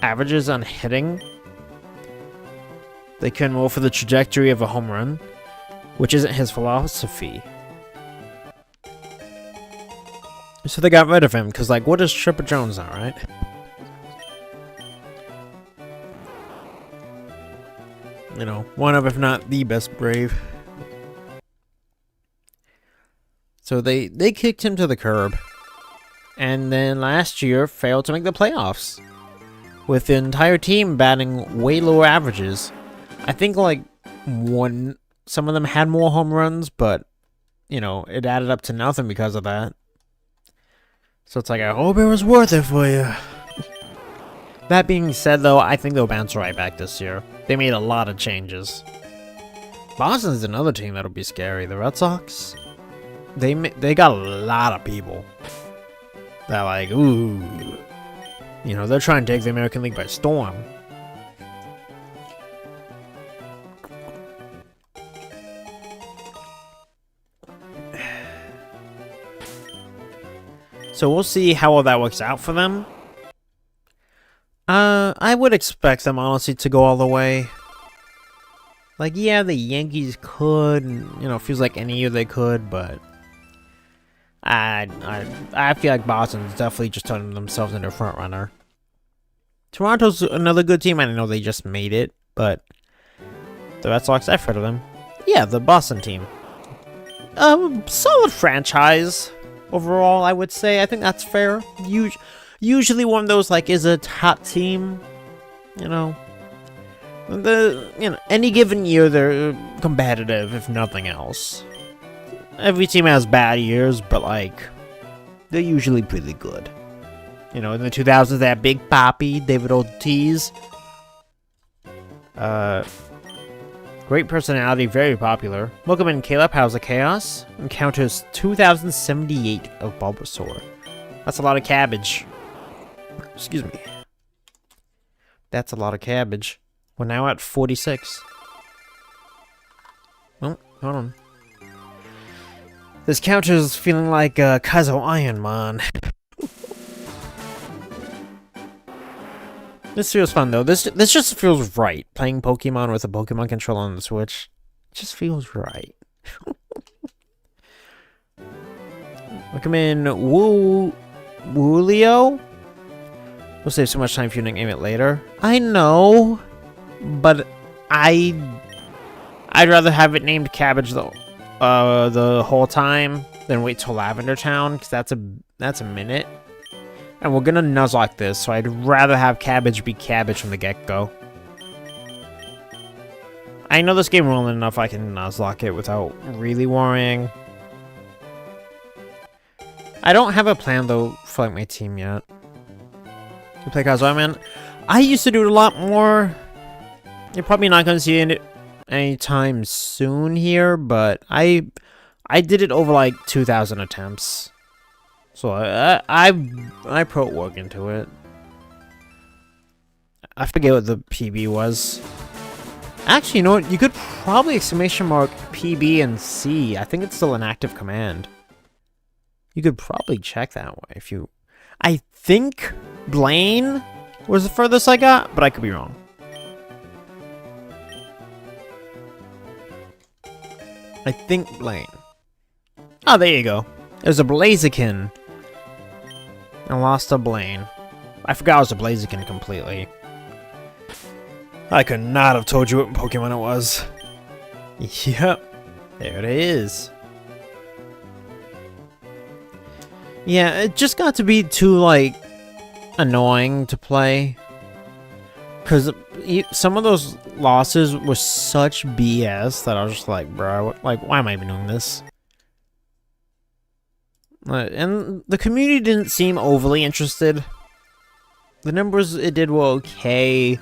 averages on hitting. They couldn't roll for the trajectory of a home run, which isn't his philosophy. So they got rid of him, because, like, what is Chipper Jones now, right? You know, one of, if not the best Brave. So they kicked him to the curb. And then last year failed to make the playoffs, with the entire team batting way lower averages. I think like some of them had more home runs, but you know, it added up to nothing because of that. So it's like, I hope it was worth it for you. That being said, though, I think they'll bounce right back this year. They made a lot of changes. Boston's another team that'll be scary. The Red Sox, they got a lot of people that like, ooh, you know, they're trying to take the American League by storm. So we'll see how all that works out for them. I would expect them, honestly, to go all the way. Like, yeah, the Yankees could, you know, feels like any year they could, but I feel like Boston's definitely just turning themselves into a front runner. Toronto's another good team. I know they just made it, but the Red Sox, I've heard of them. Yeah, the Boston team. Solid franchise overall, I would say. I think that's fair. Usually one of those, like, is a top team, you know. Any given year they're competitive, if nothing else. Every team has bad years, but like, they're usually pretty good. You know, in the 2000s, they had Big Papi, David Ortiz. Great personality, very popular. Welcome in, Caleb. How's the chaos? Encounters 2078 of Bulbasaur. That's a lot of cabbage. Excuse me. That's a lot of cabbage. We're now at 46. Oh, hold on. This counter's feeling like Kazo Iron Man. This feels fun though. This just feels right. Playing Pokemon with a Pokemon controller on the Switch just feels right. Welcome in, Woolio. We'll save so much time for you to name it later. I know, but I'd rather have it named Cabbage though, the whole time than wait till Lavender Town, because that's a minute. And we're gonna nuzlocke this, so I'd rather have Cabbage be Cabbage from the get-go. I know this game well enough I can nuzlocke it without really worrying. I don't have a plan though for like my team yet. To play Kazuya, I used to do it a lot more. You're probably not gonna see it anytime soon here, but I did it over like 2,000 attempts. So I put work into it. I forget what the PB was. Actually, you know what? You could probably exclamation mark PB and C. I think it's still an active command. You could probably check that way if you... I think Blaine was the furthest I got, but I could be wrong. I think Blaine. Oh, there you go. There's a Blaziken. I lost a Blaine. I forgot it was a Blaziken completely. I could not have told you what Pokemon it was. Yep. There it is. Yeah, it just got to be too, like, annoying to play. Because some of those losses were such BS that I was just like, bro, like, why am I even doing this? And the community didn't seem overly interested. The numbers it did were okay.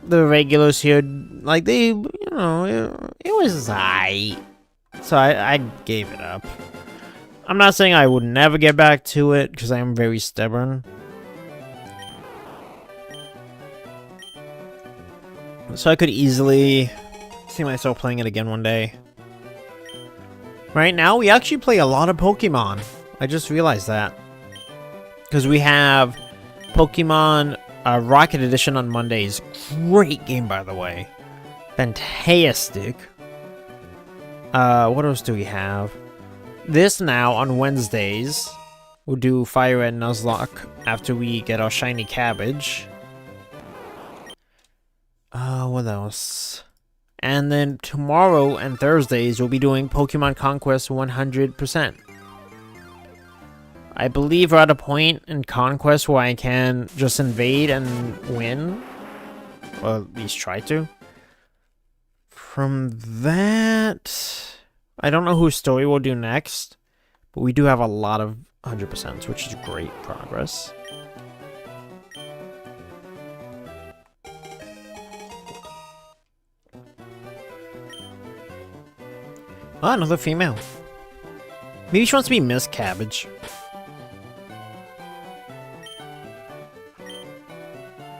The regulars here, like, they, you know, it was aight. So I gave it up. I'm not saying I would never get back to it, because I am very stubborn. So I could easily see myself playing it again one day. Right now, we actually play a lot of Pokemon. I just realized that. Because we have Pokemon Rocket Edition on Mondays. Great game, by the way. Fantastic. What else do we have? This now on Wednesdays. We'll do FireRed Nuzlocke after we get our shiny Cabbage. What else? And then tomorrow and Thursdays we'll be doing Pokemon Conquest 100%. I believe we're at a point in Conquest where I can just invade and win. Or at least try to. From that, I don't know whose story we'll do next, but we do have a lot of 100%, which is great progress. Oh, another female. Maybe she wants to be Miss Cabbage.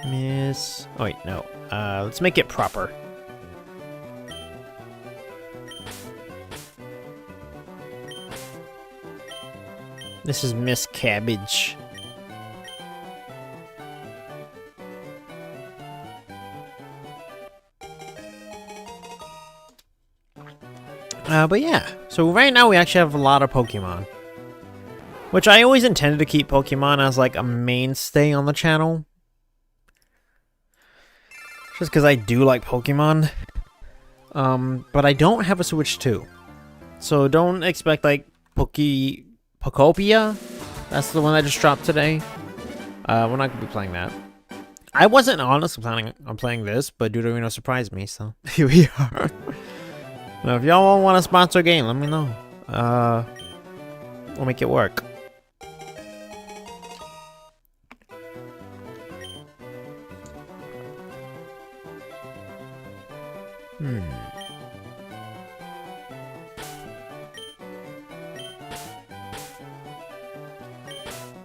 Miss... Oh wait, no. Let's make it proper. This is Miss Cabbage. But yeah, so right now we actually have a lot of Pokemon. Which I always intended to keep Pokemon as like a mainstay on the channel. Just because I do like Pokemon. But I don't have a Switch 2. So don't expect like Pokopia. That's the one that just dropped today. We're not going to be playing that. I wasn't honestly planning on playing this, but Deuterino surprised me, so here we are. Now, if y'all want to sponsor a game, let me know. We'll make it work.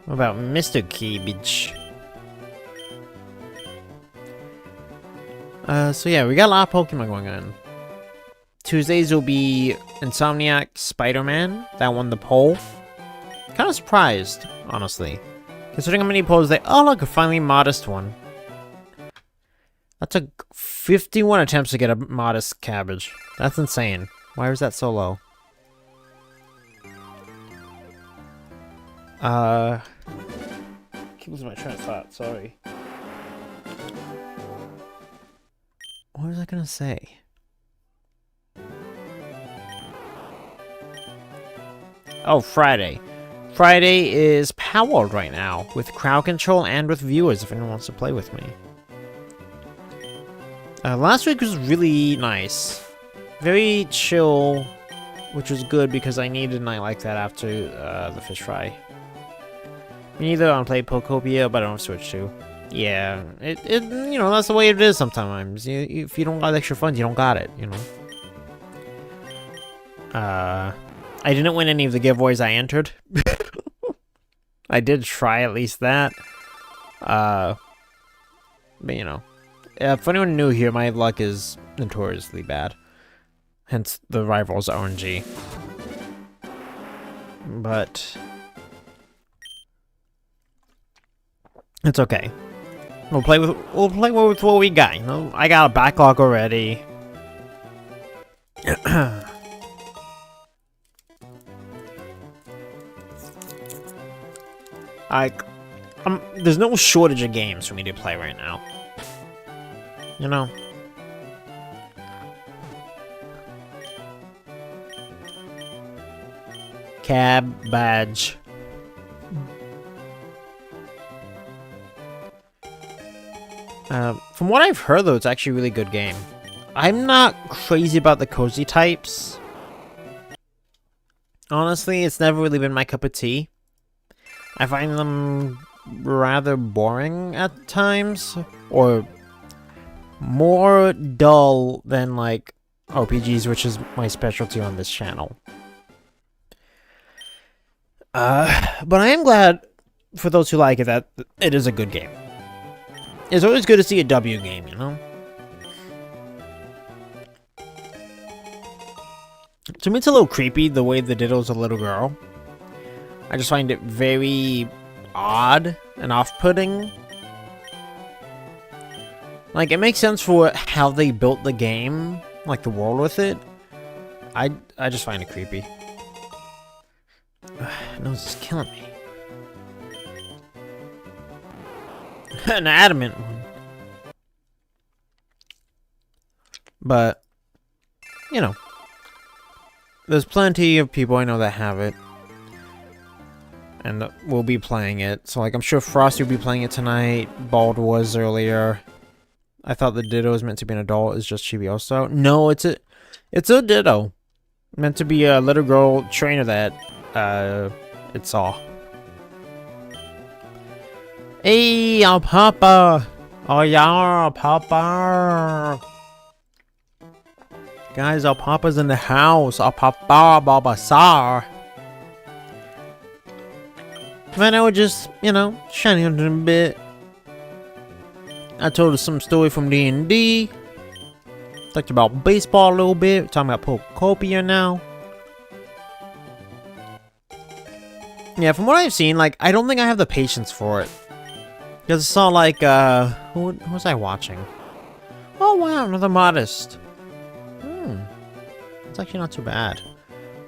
What about Mr. Cabbage? So yeah, we got a lot of Pokemon going on. Tuesdays will be Insomniac Spider-Man. That won the poll. Kind of surprised, honestly. Considering how many polls they... Oh, look, a finally modest one. That took 51 attempts to get a modest cabbage. That's insane. Why was that so low? Keep losing my train of thought, sorry. What was I gonna say? Oh, Friday. Friday is powered right now with crowd control and with viewers if anyone wants to play with me. Last week was really nice. Very chill, which was good because I needed a night like that after the fish fry. Neither on play Pokopia, but I don't Switch to. Yeah, you know, that's the way it is sometimes. If you don't got extra funds, you don't got it, you know. I didn't win any of the giveaways I entered. I did try at least that. But you know. If anyone new here, my luck is notoriously bad. Hence the Rivals RNG. But it's okay. We'll play with what we got, you know? I got a backlog already. There's no shortage of games for me to play right now. You know? CABBAGE. From what I've heard, though, it's actually a really good game. I'm not crazy about the cozy types. Honestly, it's never really been my cup of tea. I find them rather boring at times, or more dull than, like, RPGs, which is my specialty on this channel. But I am glad, for those who like it, that it is a good game. It's always good to see a W game, you know? To me, it's a little creepy, the way the Diddle's a little girl. I just find it very odd and off-putting. Like, it makes sense for how they built the game, like the world with it. I just find it creepy. No, it's just killing me. An adamant one. But, you know, there's plenty of people I know that have it. and we'll be playing it. So like I'm sure Frosty will be playing it tonight. Bald was earlier. I thought the Ditto was meant to be an adult. It's just Chibioso. No, it's a Ditto. Meant to be a little girl trainer that it saw. Hey, our Papa! Oh yeah, Papa! Guys, our Papa's in the house. Our Papa, Baba Sar. Man, I was just, you know, shining on a bit. I told us some story from D&D. Talked about baseball a little bit. Talking about Pokopia now. Yeah, from what I've seen, like, I don't think I have the patience for it. Because it's all like, who was I watching? Oh wow, another Modest. It's actually not too bad.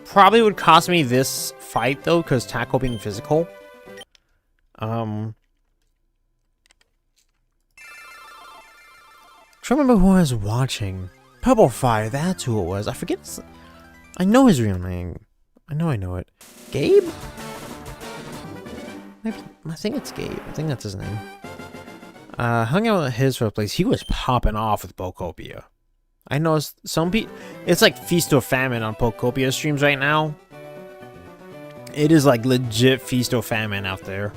Probably would cost me this fight though, because tackle being physical. Trying to remember who I was watching. Purple Fire, that's who it was. I forget. I know his real name. I know it. Gabe? Maybe. I think it's Gabe. I think that's his name. Hung out at his first place. He was popping off with Pokopia. I know some people. It's like feast or famine on Pokopia streams right now. It is like legit feast or famine out there.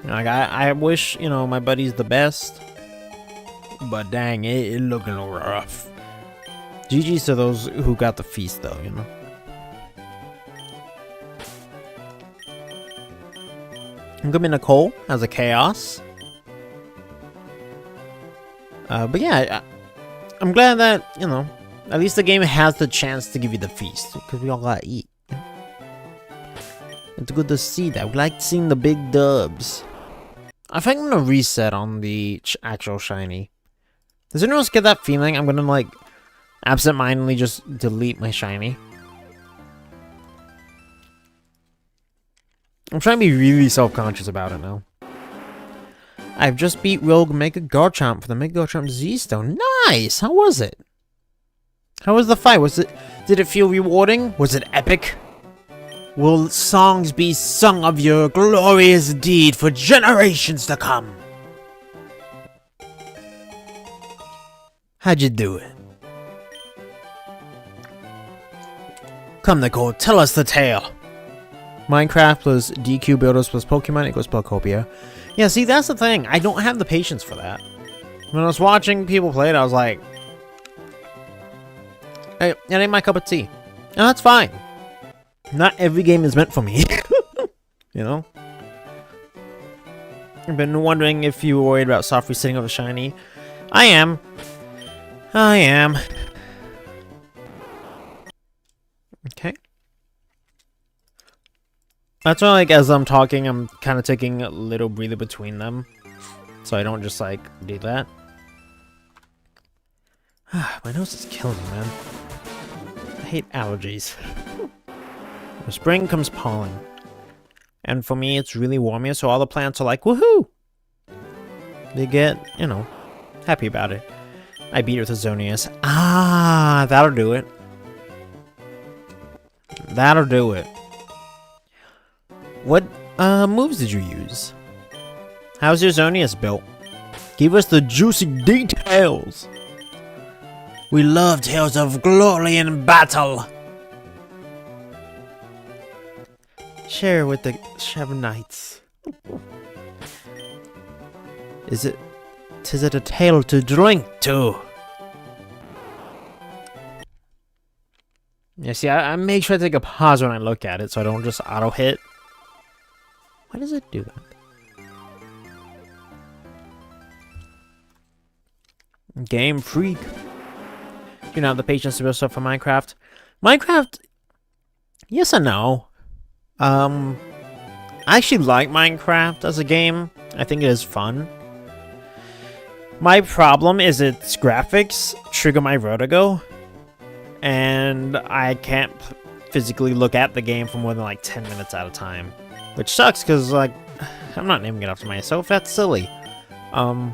Like I wish, you know, my buddy's the best, but dang, it looking rough. GG's to those who got the feast though, you know. I'm gonna be Nicole as a chaos. But yeah, I'm glad that, you know, at least the game has the chance to give you the feast, because we all gotta eat. It's good to see that. We like seeing the big dubs. I think I'm gonna reset on the actual shiny. Does anyone else get that feeling? I'm gonna like absent-mindedly just delete my shiny. I'm trying to be really self-conscious about it now. I've just beat Rogue Mega Garchomp for the Mega Garchomp Z-Stone. Nice! How was it? How was the fight? Did it feel rewarding? Was it epic? Will songs be sung of your glorious deed for generations to come? How'd you do it? Come, Nicole, tell us the tale. Minecraft plus DQ builders plus Pokemon equals Pokopia. Yeah, see, that's the thing. I don't have the patience for that. When I was watching people play it, I was like, hey, it ain't my cup of tea. No, that's fine. Not every game is meant for me. You know? I've been wondering if you were worried about soft resetting of a shiny. I am. I am. Okay. That's why, like, as I'm talking, I'm kind of taking a little breather between them. So I don't just, like, do that. My nose is killing me, man. I hate allergies. With spring comes pollen. And for me, it's really warm here, so all the plants are like, woohoo! They get, you know, happy about it. I beat it with a Zonius. Ah, that'll do it. That'll do it. What moves did you use? How's your Zonius built? Give us the juicy details. We love tales of glory and battle. Share with the Chev Knights. Tis it a tale to drink to? Yeah, see, I make sure I take a pause when I look at it so I don't just auto-hit. Why does it do that? Game Freak. You don't have the patience to build stuff for Minecraft. Minecraft, yes and no. I actually like Minecraft as a game. I think it is fun. My problem is its graphics trigger my vertigo. And I can't physically look at the game for more than like 10 minutes at a time. Which sucks because, like, I'm not naming it after myself. That's silly. I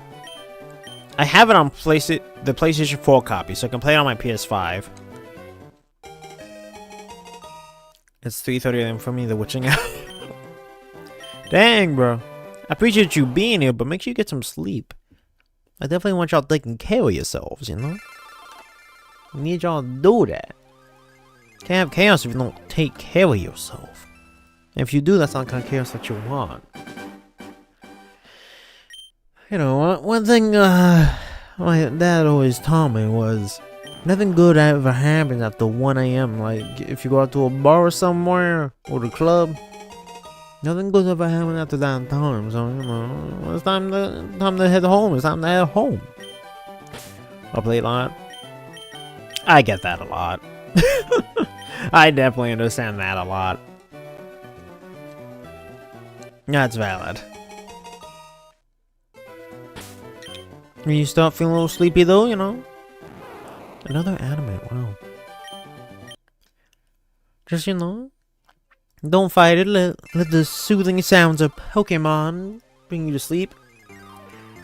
have it on the PlayStation 4 copy, so I can play it on my PS5. It's 3:30 a.m. for me, the witching hour. Dang, bro. I appreciate you being here, but make sure you get some sleep. I definitely want y'all taking care of yourselves, you know? I need y'all to do that. Can't have chaos if you don't take care of yourself. And if you do, that's not the kind of chaos that you want. You know, one thing my dad always taught me was nothing good ever happens after 1 a.m. Like, if you go out to a bar somewhere or the club, nothing good ever happens after that time. So, you know, it's time to head home. It's time to head home. I'll play a lot. I get that a lot. I definitely understand that a lot. That's valid. When you start feeling a little sleepy though, you know. Another anime, wow. Just, you know, don't fight it. Let the soothing sounds of Pokemon bring you to sleep.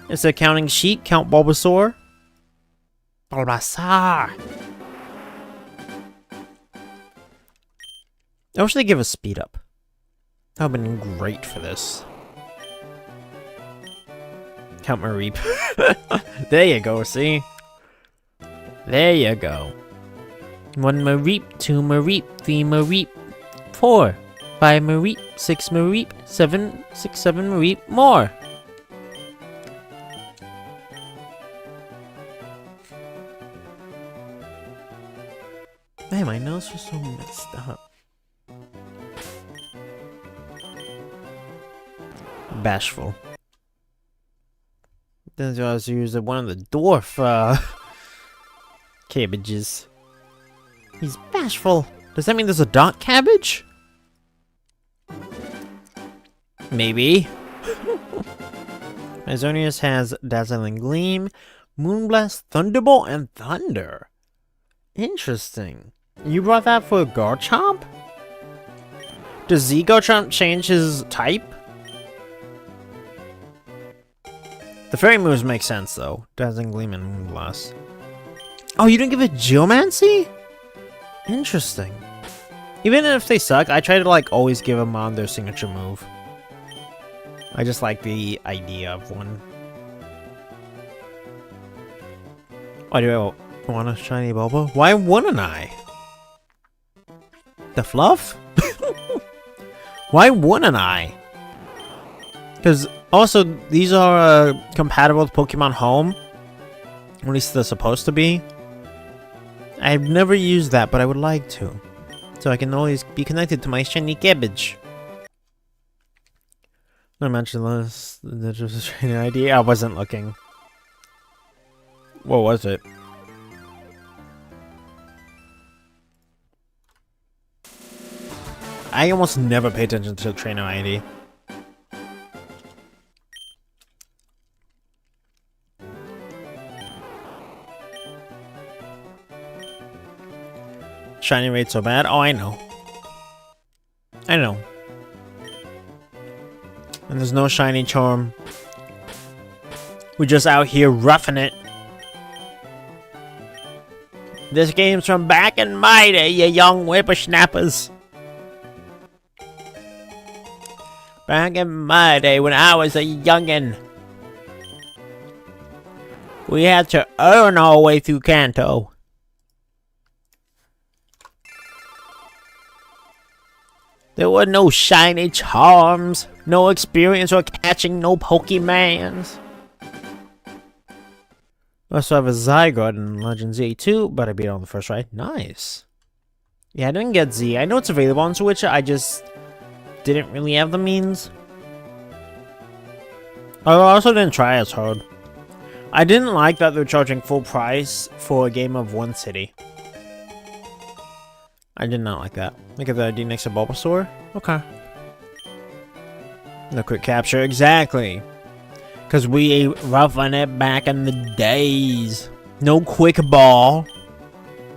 Instead of counting sheep, count Bulbasaur. Bulbasaur! I wish they'd give us speed up. That would have been great for this. Count Mareep. There you go, see? There you go. 1 Mareep, 2 Mareep, 3 Mareep, 4, 5 Mareep, 6 Mareep, 7, 6, 7 Mareep, more. Man, my nose is so messed up. Bashful. Then I was using one of the dwarf cabbages. He's bashful. Does that mean there's a dark cabbage? Maybe. Izonius has Dazzling Gleam, Moonblast, Thunderbolt, and Thunder. Interesting. You brought that for Garchomp? Does Z Garchomp change his type? The fairy moves make sense though. Dazzling Gleam and Moonblast. Oh, you didn't give it Geomancy? Interesting. Even if they suck, I try to like always give them on their signature move. I just like the idea of one. Oh, do I want a shiny Bulba? Why wouldn't I? The fluff? Why wouldn't I? Because also, these are compatible with Pokemon Home. At least they're supposed to be. I've never used that, but I would like to. So I can always be connected to my shiny cabbage. I mentioned this. The shiny ID. I wasn't looking. What was it? I almost never pay attention to trainer ID. Shiny rate so bad? Oh, I know. I know. And there's no shiny charm. We're just out here roughing it. This game's from back in my day, you young whippersnappers. Back in my day when I was a youngin'. We had to earn our way through Kanto. There were no shiny charms, no experience or catching no Pokemans. I also have a Zygarde in Legend Z2, but I beat it on the first ride. Nice. Yeah, I didn't get Z. I know it's available on Switch, I just didn't really have the means. I also didn't try as hard. I didn't like that they're charging full price for a game of one city. I did not like that. Look at the ID next to Bulbasaur. Okay. No quick capture, exactly. Because we roughing it back in the days. No quick ball.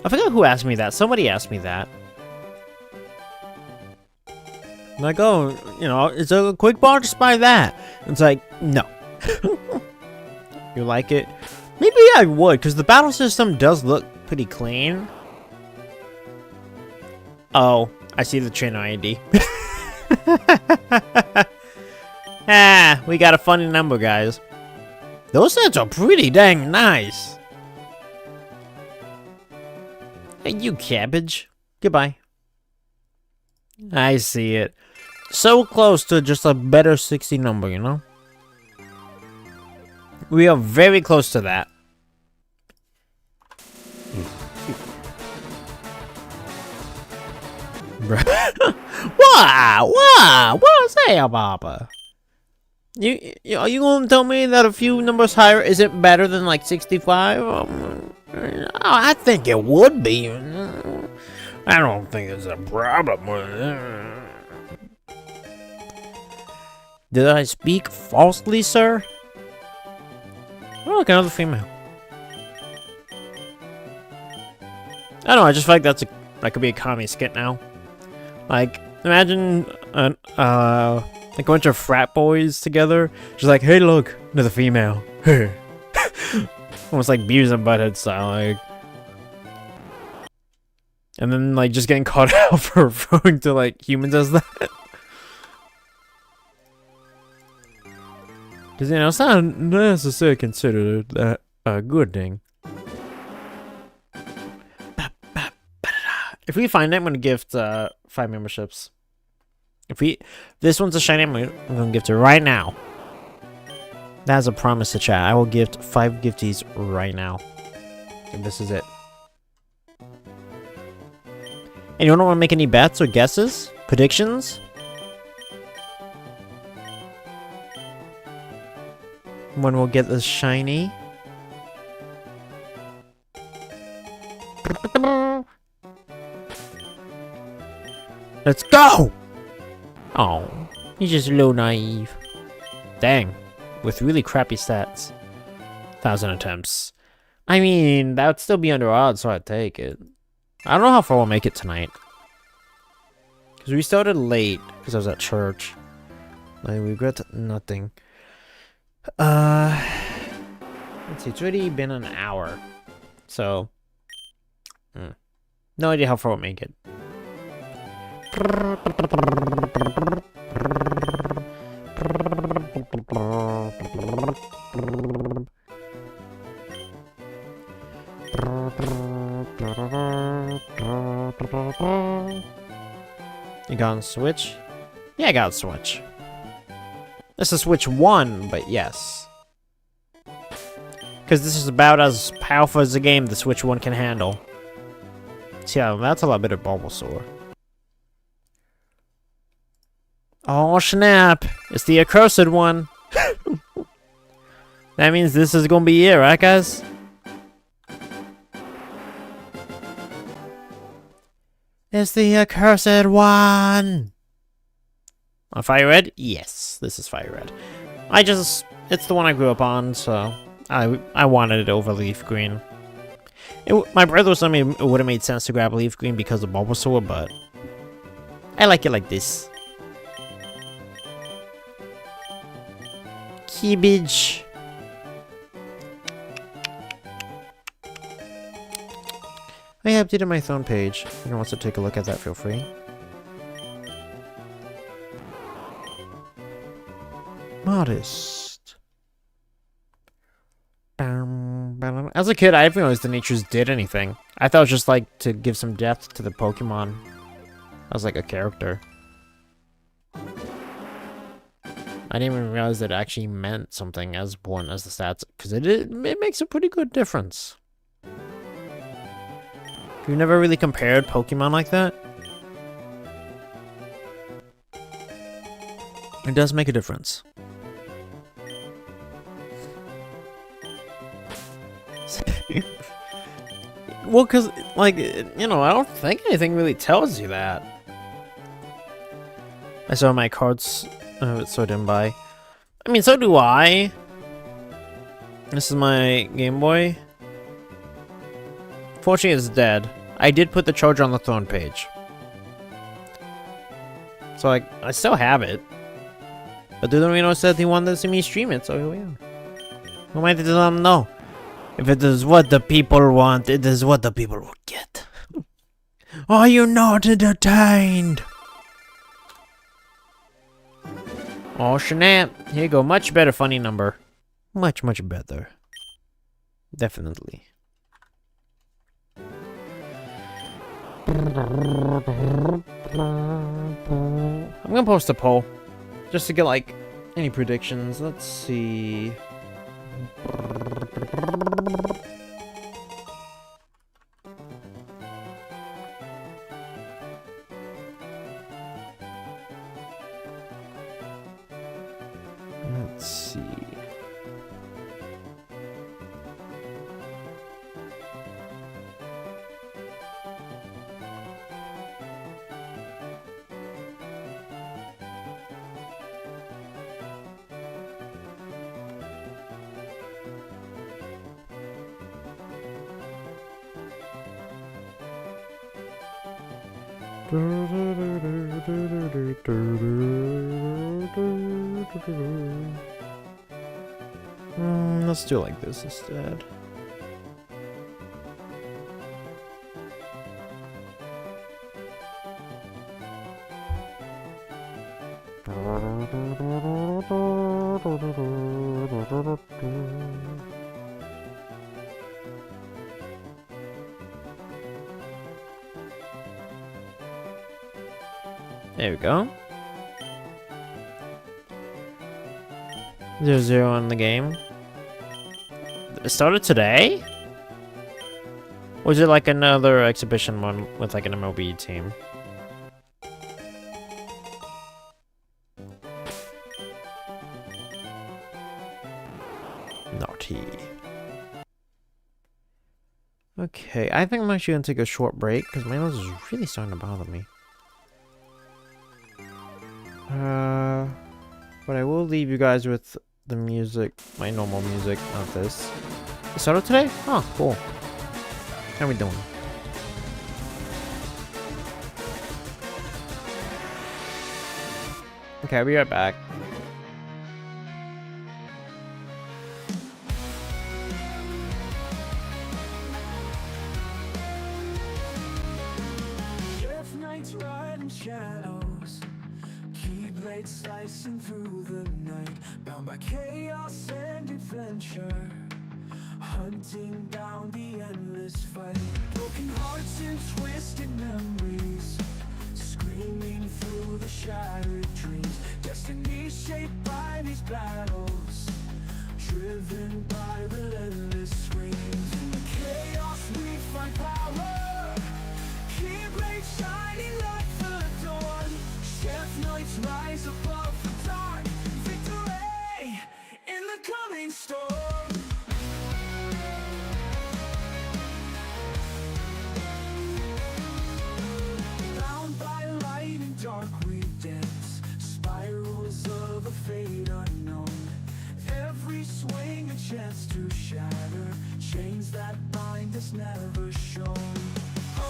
I forgot who asked me that. Somebody asked me that. I'm like, oh, you know, it's a quick ball, just buy that. It's like, no. You like it? Maybe I would, because the battle system does look pretty clean. Oh, I see the trainer ID. Ah, we got a funny number, guys. Those sets are pretty dang nice. Hey, you cabbage. Goodbye. I see it. So close to just a better 60 number, you know? We are very close to that. What's that, Papa? Are you gonna tell me that a few numbers higher isn't better than like 65? I think it would be. I don't think it's a problem. Did I speak falsely, sir? Oh, look, another female. I don't know, I just feel like that could be a comedy skit now. Like, imagine like a bunch of frat boys together, just like, hey, look, another female. Almost like Beavis and Butthead style, like. And then, like, just getting caught out for referring to, like, humans as that. Because, you know, it's not necessarily considered that a good thing. If we find it, I'm going to gift 5 memberships. If this one's a shiny, I'm going to gift it right now. That's a promise to chat. I will gift 5 gifties right now. And this is it. Anyone want to make any bets or guesses? Predictions? When we'll get this shiny? Let's go! Oh, he's just a little naive. Dang, with really crappy stats. 1,000 attempts. I mean, that would still be under odds, so I'd take it. I don't know how far we'll make it tonight. Because we started late, because I was at church. I regret nothing. Let's see, it's already been an hour. So, no idea how far we'll make it. You got on Switch? Yeah, I got on Switch. This is Switch 1, but yes. Because this is about as powerful as a game the Switch 1 can handle. So yeah, that's a lot better Bulbasaur. Oh snap! It's the accursed one! That means this is gonna be it, right guys? It's the accursed one! On FireRed? Yes, this is FireRed. It's the one I grew up on, so I wanted it over Leaf Green. My brother was telling me it would have made sense to grab Leaf Green because of Bulbasaur, but I like it like this. Cabbage. I updated my phone page. If anyone wants to take a look at that, feel free. Modest. As a kid, I didn't realize the natures did anything. I thought it was just like to give some depth to the Pokemon. I was like a character. I didn't even realize that it actually meant something as important as the stats, because it makes a pretty good difference. You've never really compared Pokemon like that? It does make a difference. Well, because, like, you know, I don't think anything really tells you that. I saw my cards sorted in by. I mean, so do I. This is my Game Boy. Fortunately, it's dead. I did put the charger on the throne page. So, like, I still have it. But Dudorino said he wanted to see me stream it, so here we are. Who am I to tell them no? If it is what the people want, it is what the people will get. Are you not entertained? Oh, snap. Here you go. Much better funny number. Much, much better. Definitely. I'm gonna post a poll. Just to get, like, any predictions. Let's see. Let's see. Let's do it like this instead. There we go. 0-0 on the game. It started today? Or is it like another exhibition one with like an MLB team? Naughty. Okay, I think I'm actually gonna take a short break because my nose is really starting to bother me. But I will leave you guys with the music, my normal music, not this. It started today? Oh, cool. How are we doing? Okay, I'll be right back. Chev nights riding shadows, keyblade slicing through the night, bound by chaos and adventure, hunting down the endless fight. Broken hearts and twisted memories, screaming through the shattered dreams. Destiny shaped by these battles, driven by relentless screams. In the chaos we find power, keyblade shining like the dawn. Chev nights rise above the dark, victory in the coming storm. Bound by light and dark we dance, spirals of a fate unknown. Every swing a chance to shatter, chains that bind us never shown.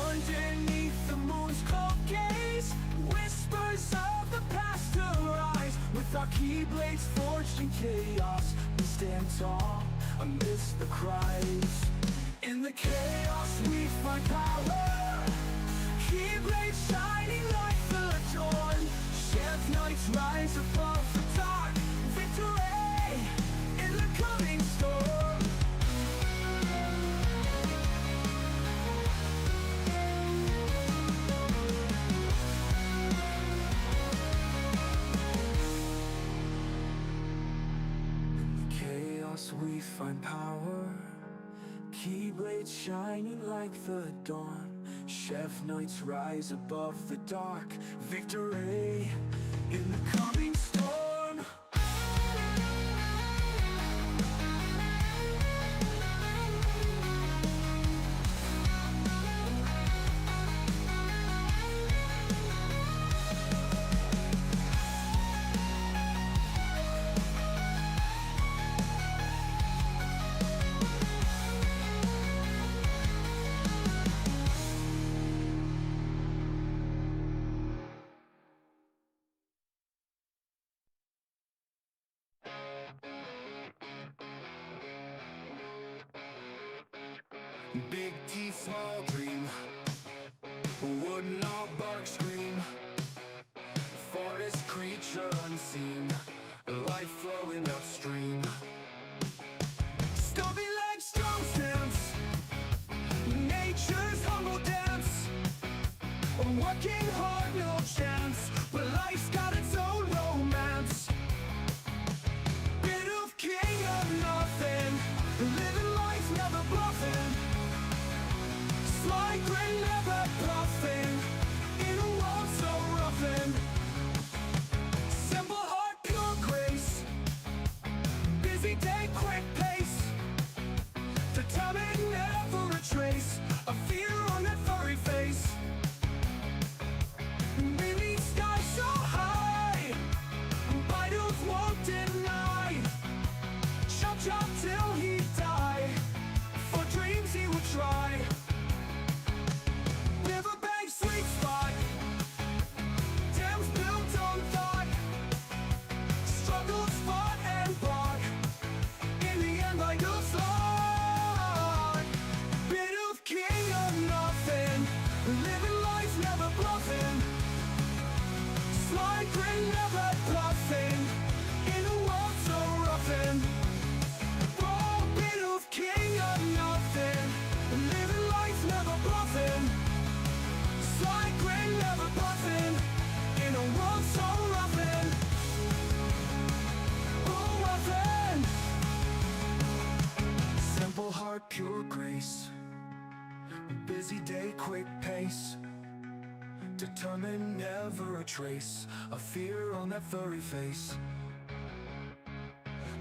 Underneath the moon's cold gaze, whispers of the past arise. With our keyblades forged in chaos, we stand tall amidst the cries. In the chaos we find power, keyblades shining like the dawn. Chev nights rise above the dark, victory in the coming storm. Chaos we find power, keyblades shining like the dawn. Chev nights rise above the dark, victory in the coming storm. Big T, small dream. Would not bark, scream. Forest creature unseen, life flowing upstream. Stumpy legs, strong stance, nature's humble dance. Working hard, no chance, but life's got its own romance. Bit of king of nothing, living life never bluffing. Sly grin, never puffing, in a world so roughin'. Simple heart, pure grace, busy day, quick pace. Determined, never a trace of fear on that furry face. Beneath sky so high, vitals won't deny. Chop chop till he die, for dreams he would try. Riverbank, sweet spot, dams built on thought. Struggles fought and bought, in the end by no slot. Bit of king of nothing, living life never bluffing. Sly grin, never bluffing, in a world so roughin'. Oh, bit of king of nothing, living life never bluffing. Sly grin, never bluffing, in a world so roughin'. Oh, roughin'. Simple heart, pure grace, busy day, quick pace. Determined, never a trace of fear on that furry face.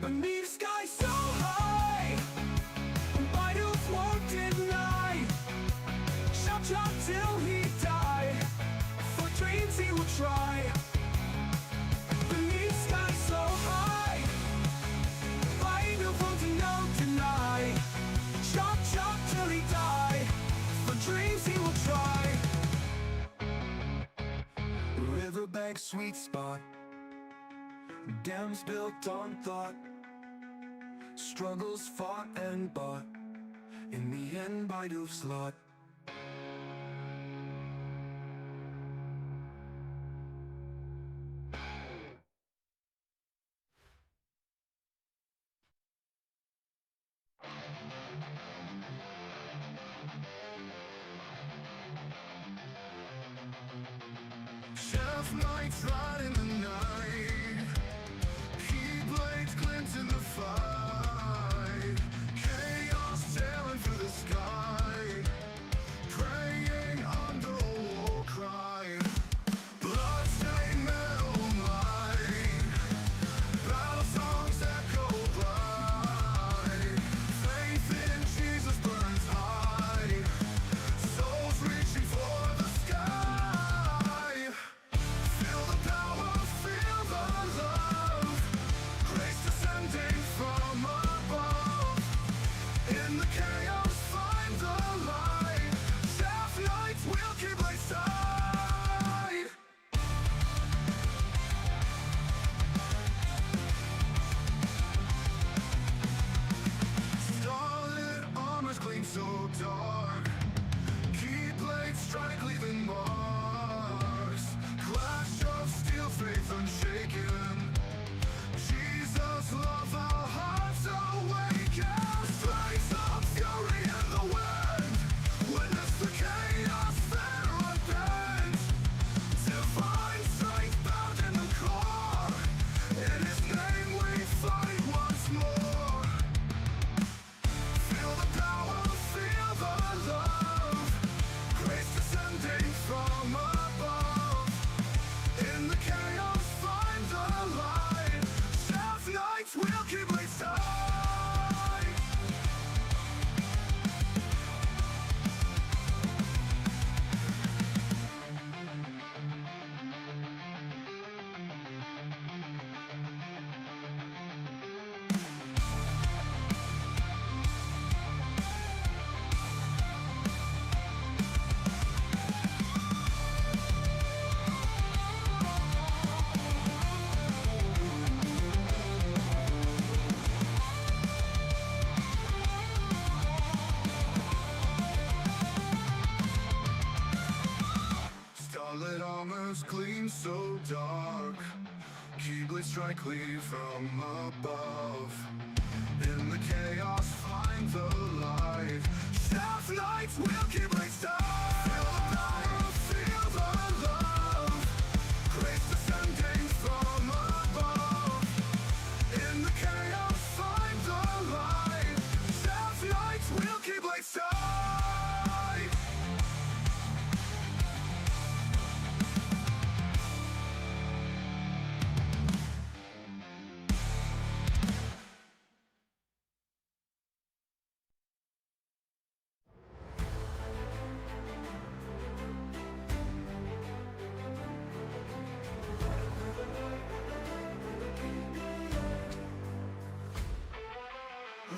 Beneath sky so high, vitals won't deny. Chop chop till he die, for dreams he will try. Beneath sky so high, vitals won't deny. Chop chop till he die, for dreams he will try. Riverbank, sweet spot, dams built on thought. Struggles fought and bought, in the end by no slot. Chev nights right in the night, key blades glint in the fight. Chaos sailing through the sky, praying under a war cry. Bloodstained metal light, battle songs echo bright. Faith in Jesus burns Keyblades strike clear from above. In the chaos, find the light. Shaft lights will Keyblades die. Feel the power, feel the love. Grace descending from above. In the chaos, find the light. Shaft lights will Keyblades die.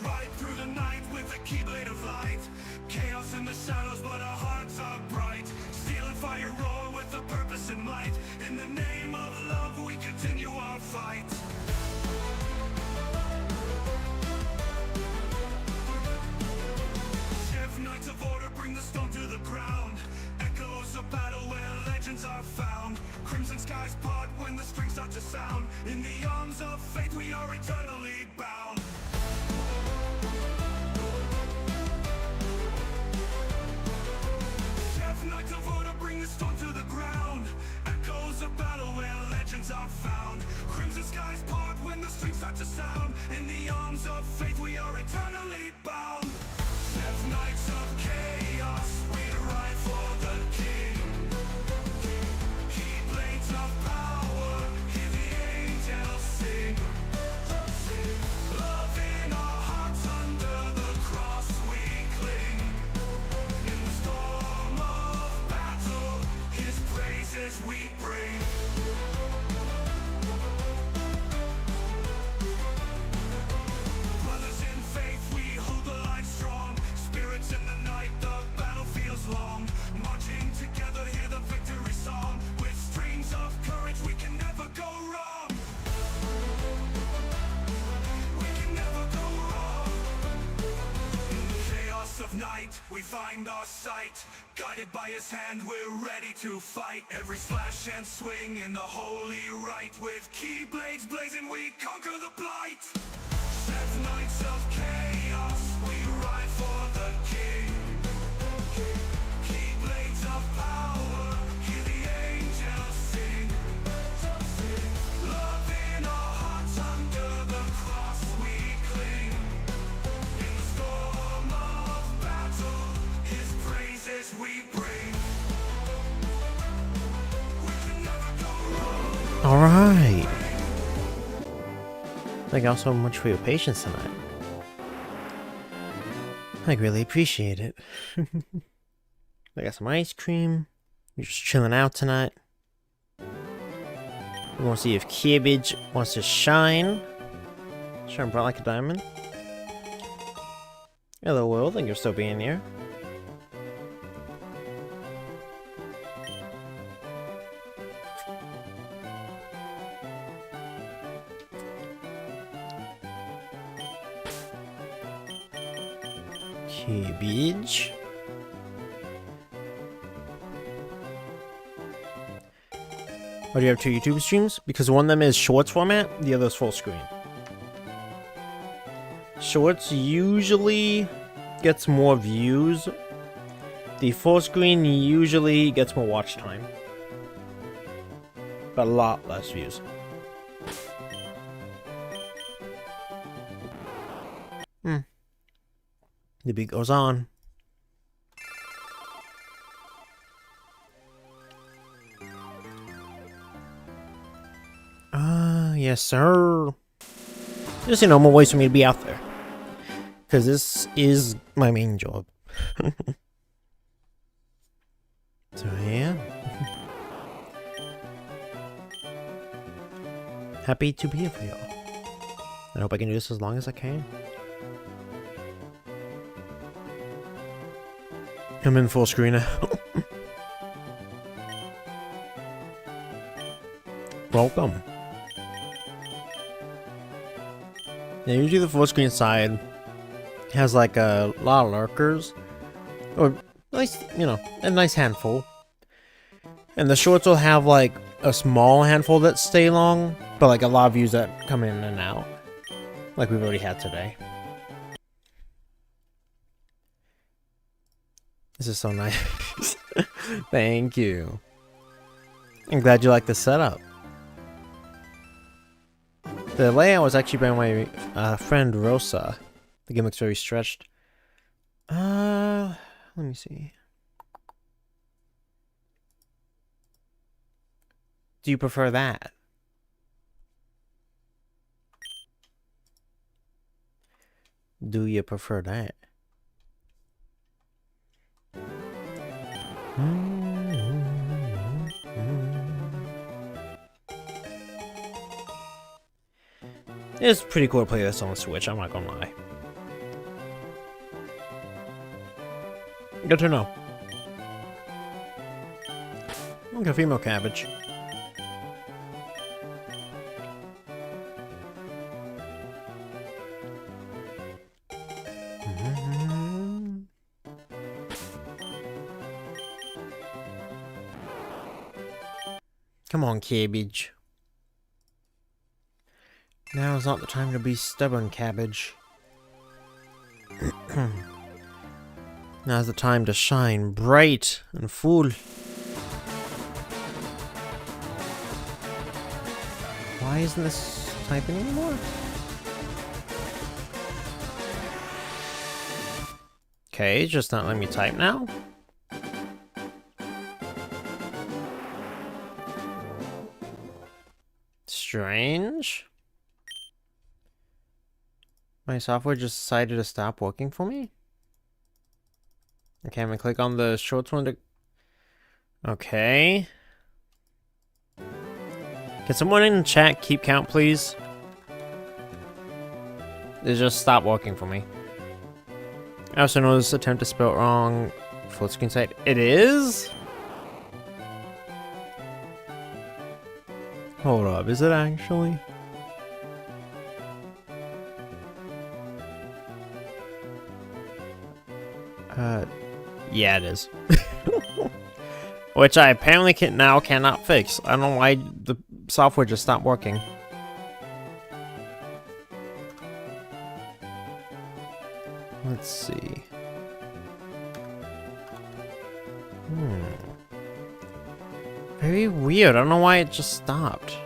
Ride through the night with a keyblade of light. Chaos in the shadows, but our hearts are bright. Steel and fire roar with a purpose and might. In the name of love, we continue our fight. Chev, knights of order, bring the stone to the ground. Echoes of battle where legends are found. Crimson skies part when the strings start to sound. In the arms of faith, we are eternally bound. Knights of order, bring the stone to the ground. Echoes of battle where legends are found. Crimson skies part when the strings start to sound. In the arms of faith, we are eternally bound. Chev, knights of chaos, we ride for the king. Keyblades of power, hear the angels sing. Love in our hearts, under the cross we cling. In the storm of battle, his praises we bring. Brothers in faith, we hold the line strong. Spirits in the night, the battle feels long. Marching together, hear the victory song. With strings of courage, we can never go wrong. We can never go wrong. In the chaos of night, we find our sight. Guided by his hand, we're ready to fight. Every slash and swing in the holy rite. With keyblades blazing, we conquer the blight. Chev, knights of chaos, we ride for the king. Keyblades of power, hear the angels sing. Love in our hearts, under the cross we cling. In the storm of battle, his praises we bring. We can never go wrong. Alright. Thank you all so much for your patience tonight. I really appreciate it. I got some ice cream. We're just chilling out tonight. We want to see if Cabbage wants to shine. Shine bright like a diamond. Hello, Will. Thank you for still being here. Cabbage. Why do you have two YouTube streams? Because one of them is shorts format, the other is full screen. Shorts usually gets more views. The full screen usually gets more watch time. But a lot less views. The beat goes on. Yes, sir. Just, more ways for me to be out there. Because this is my main job. So, yeah. Happy to be here for y'all. I hope I can do this as long as I can. I'm in full screen now. Welcome. Yeah, usually the full screen side has like a lot of lurkers. Or nice, a nice handful. And the shorts will have like a small handful that stay long, But like a lot of views that come in and out. Like we've already had today. This is so nice. Thank you. I'm glad you like the setup. The layout was actually by my friend Rosa. The gimmick's very stretched. Let me see. Do you prefer that? Do you prefer that? It's pretty cool to play this on the Switch, I'm not gonna lie. Good to know. Okay, female cabbage. Come on, cabbage. Now is not the time to be stubborn, cabbage. Now's the time to shine bright and full. Why isn't this typing anymore? Okay, just not letting me type now. Strange. My software just decided to stop working for me? Okay, I'm gonna click on the shorts one to... Okay. Can someone in chat keep count, please? It just stopped working for me. I also noticed attempt to spell it wrong. Full screen site. It is? Hold up, is it actually? Yeah, it is. Which I apparently cannot fix. I don't know why the software just stopped working. Let's see. Very weird. I don't know why it just stopped.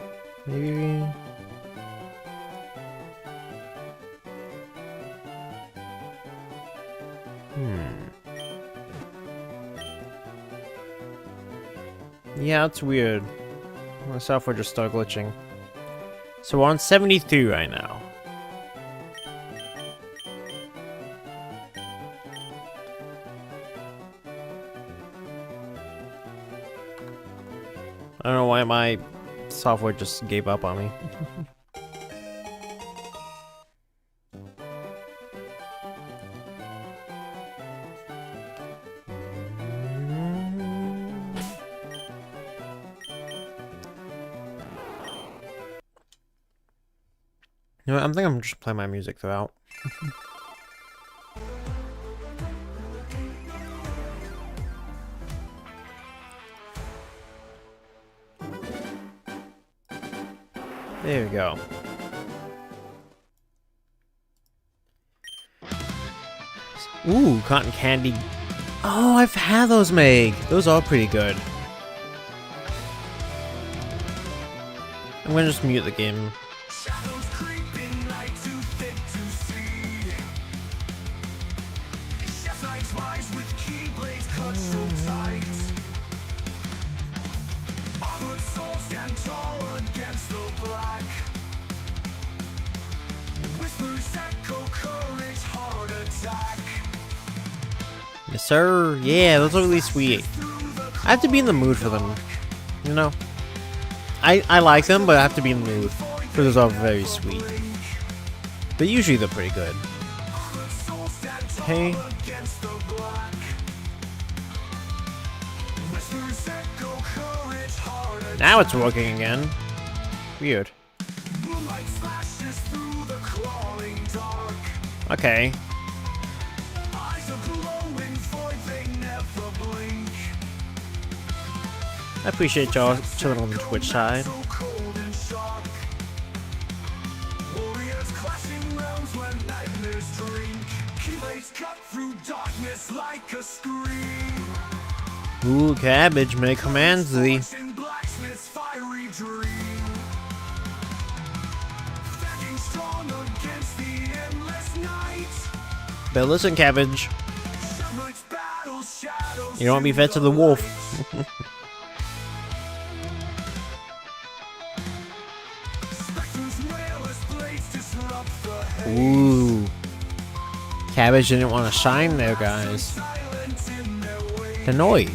Maybe... Yeah, it's weird. My software just started glitching. So we're on 73 right now. I don't know why my software just gave up on me. You know what, I'm thinking I'm just playing my music throughout. There we go. Ooh, cotton candy. Oh, I've had those, Meg. Those are pretty good. I'm gonna just mute the game. Shadows creeping, night too thick to see. Chef's nights wise with keyblades cut so tight. Armored souls stand tall against the black. Whispers echo courage, heart attack. Yes, sir. Yeah, those are really sweet. I have to be in the mood for them. You know? I like them, but I have to be in the mood. Because those are very sweet. But usually they're pretty good. Hey. Now it's working again. Weird. Okay. I appreciate y'all chilling on the Twitch side. cut through darkness like a scream. Ooh, cabbage, may command thee. In blacksmith's fiery dream. Standing strong against the endless night. But listen, cabbage, Shepherds battle shadows you don't want to be fed to the light. wolf. Spectre's wailers blades disrupt the haze. Ooh. Cabbage didn't want to shine there, guys. Silent in their way. The noise.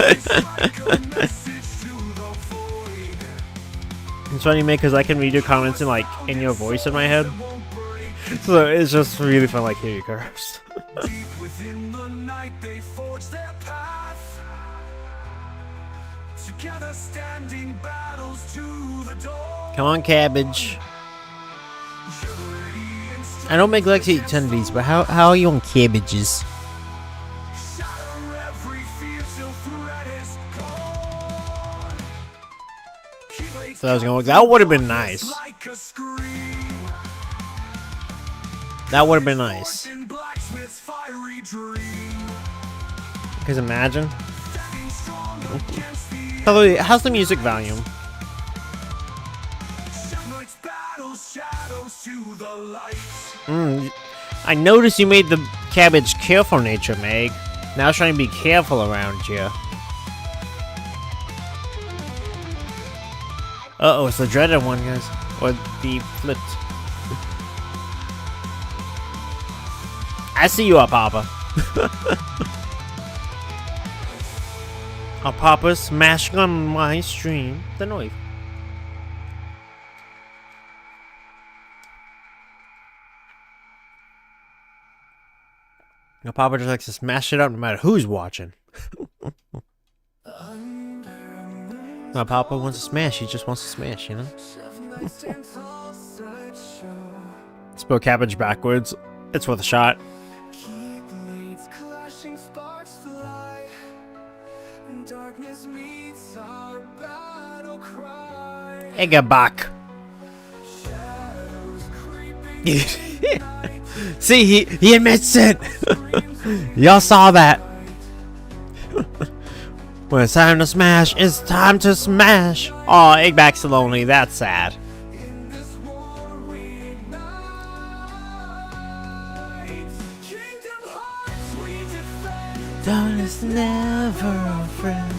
It's like a message to the void. It's funny, mate, because I can read your comments in your voice in my head. Won't break. So it's just really fun, like, hear you curse. Deep within the night they forge their path. Together standing battles to the door. Come on, cabbage. Purity and strength I don't make Lex eat 10 of these, but how are you on cabbages? shatter every fear till threat is gone. Keyblades So I was going, that would have been nice. like a scream. That would have been nice. In blacksmith's fiery dream. Because imagine. Standing strong against the By the way, how's the music volume? Shepherds battle shadows to the light. I noticed you made the cabbage careful nature, Meg. Now trying to be careful around you. Uh-oh, it's the dreaded one, guys. Or the flipped. I see you, Papa. Papa smashing on my stream. The noise. Papa just likes to smash it up no matter who's watching. Papa wants to smash, he just wants to smash, you know? Spell cabbage backwards. It's worth a shot. Keyblades clashing, sparks fly, and darkness meets our battle cry. Eggabach. Shadows creeping night, See, he admits it. Y'all saw that. When it's time to smash, it's time to smash. Aw, Eggback's lonely. That's sad. in this war we ignite. Kingdom hearts we defend. Dawn is never a friend.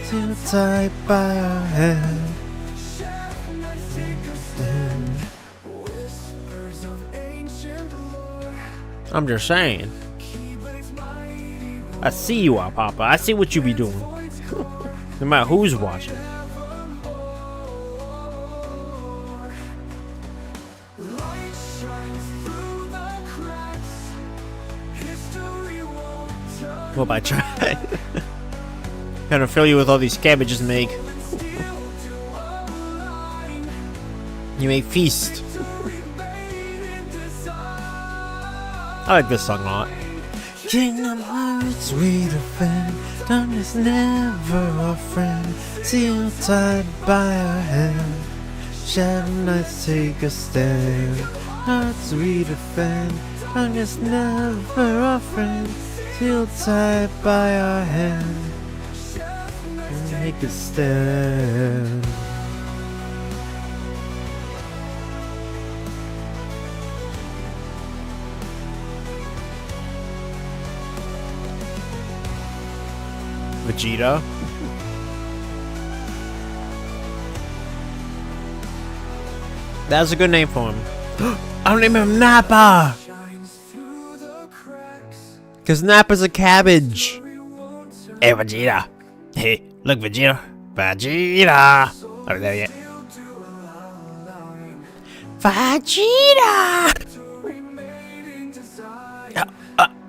Too tight by our hand. Chev, nights take a stand. Whispers of ancient lore. I'm just saying. Keyblades mighty I see you, Papa. I see what you be doing. No matter who's watching. light shines through the cracks. History won't turn. Well, I try. Gonna fill you with all these cabbages, Meg. Still to align. You may feast. Remain in design. I like this song a lot. Kingdom Hearts we defend. Dawn is never a friend. Sealed tied by our hand. Shadow nights take a stand. Hearts we defend. Dawn is never a friend. Sealed tied by our hand. Take a stand. Vegeta. That's a good name for him. I'll name him Nappa! Shines through the cracks. Cause Nappa's a cabbage. We won't turn. Hey, Vegeta. Hey, look, Vegeta. Vegeta! Over there yet. Still to align. Vegeta! To remain in design.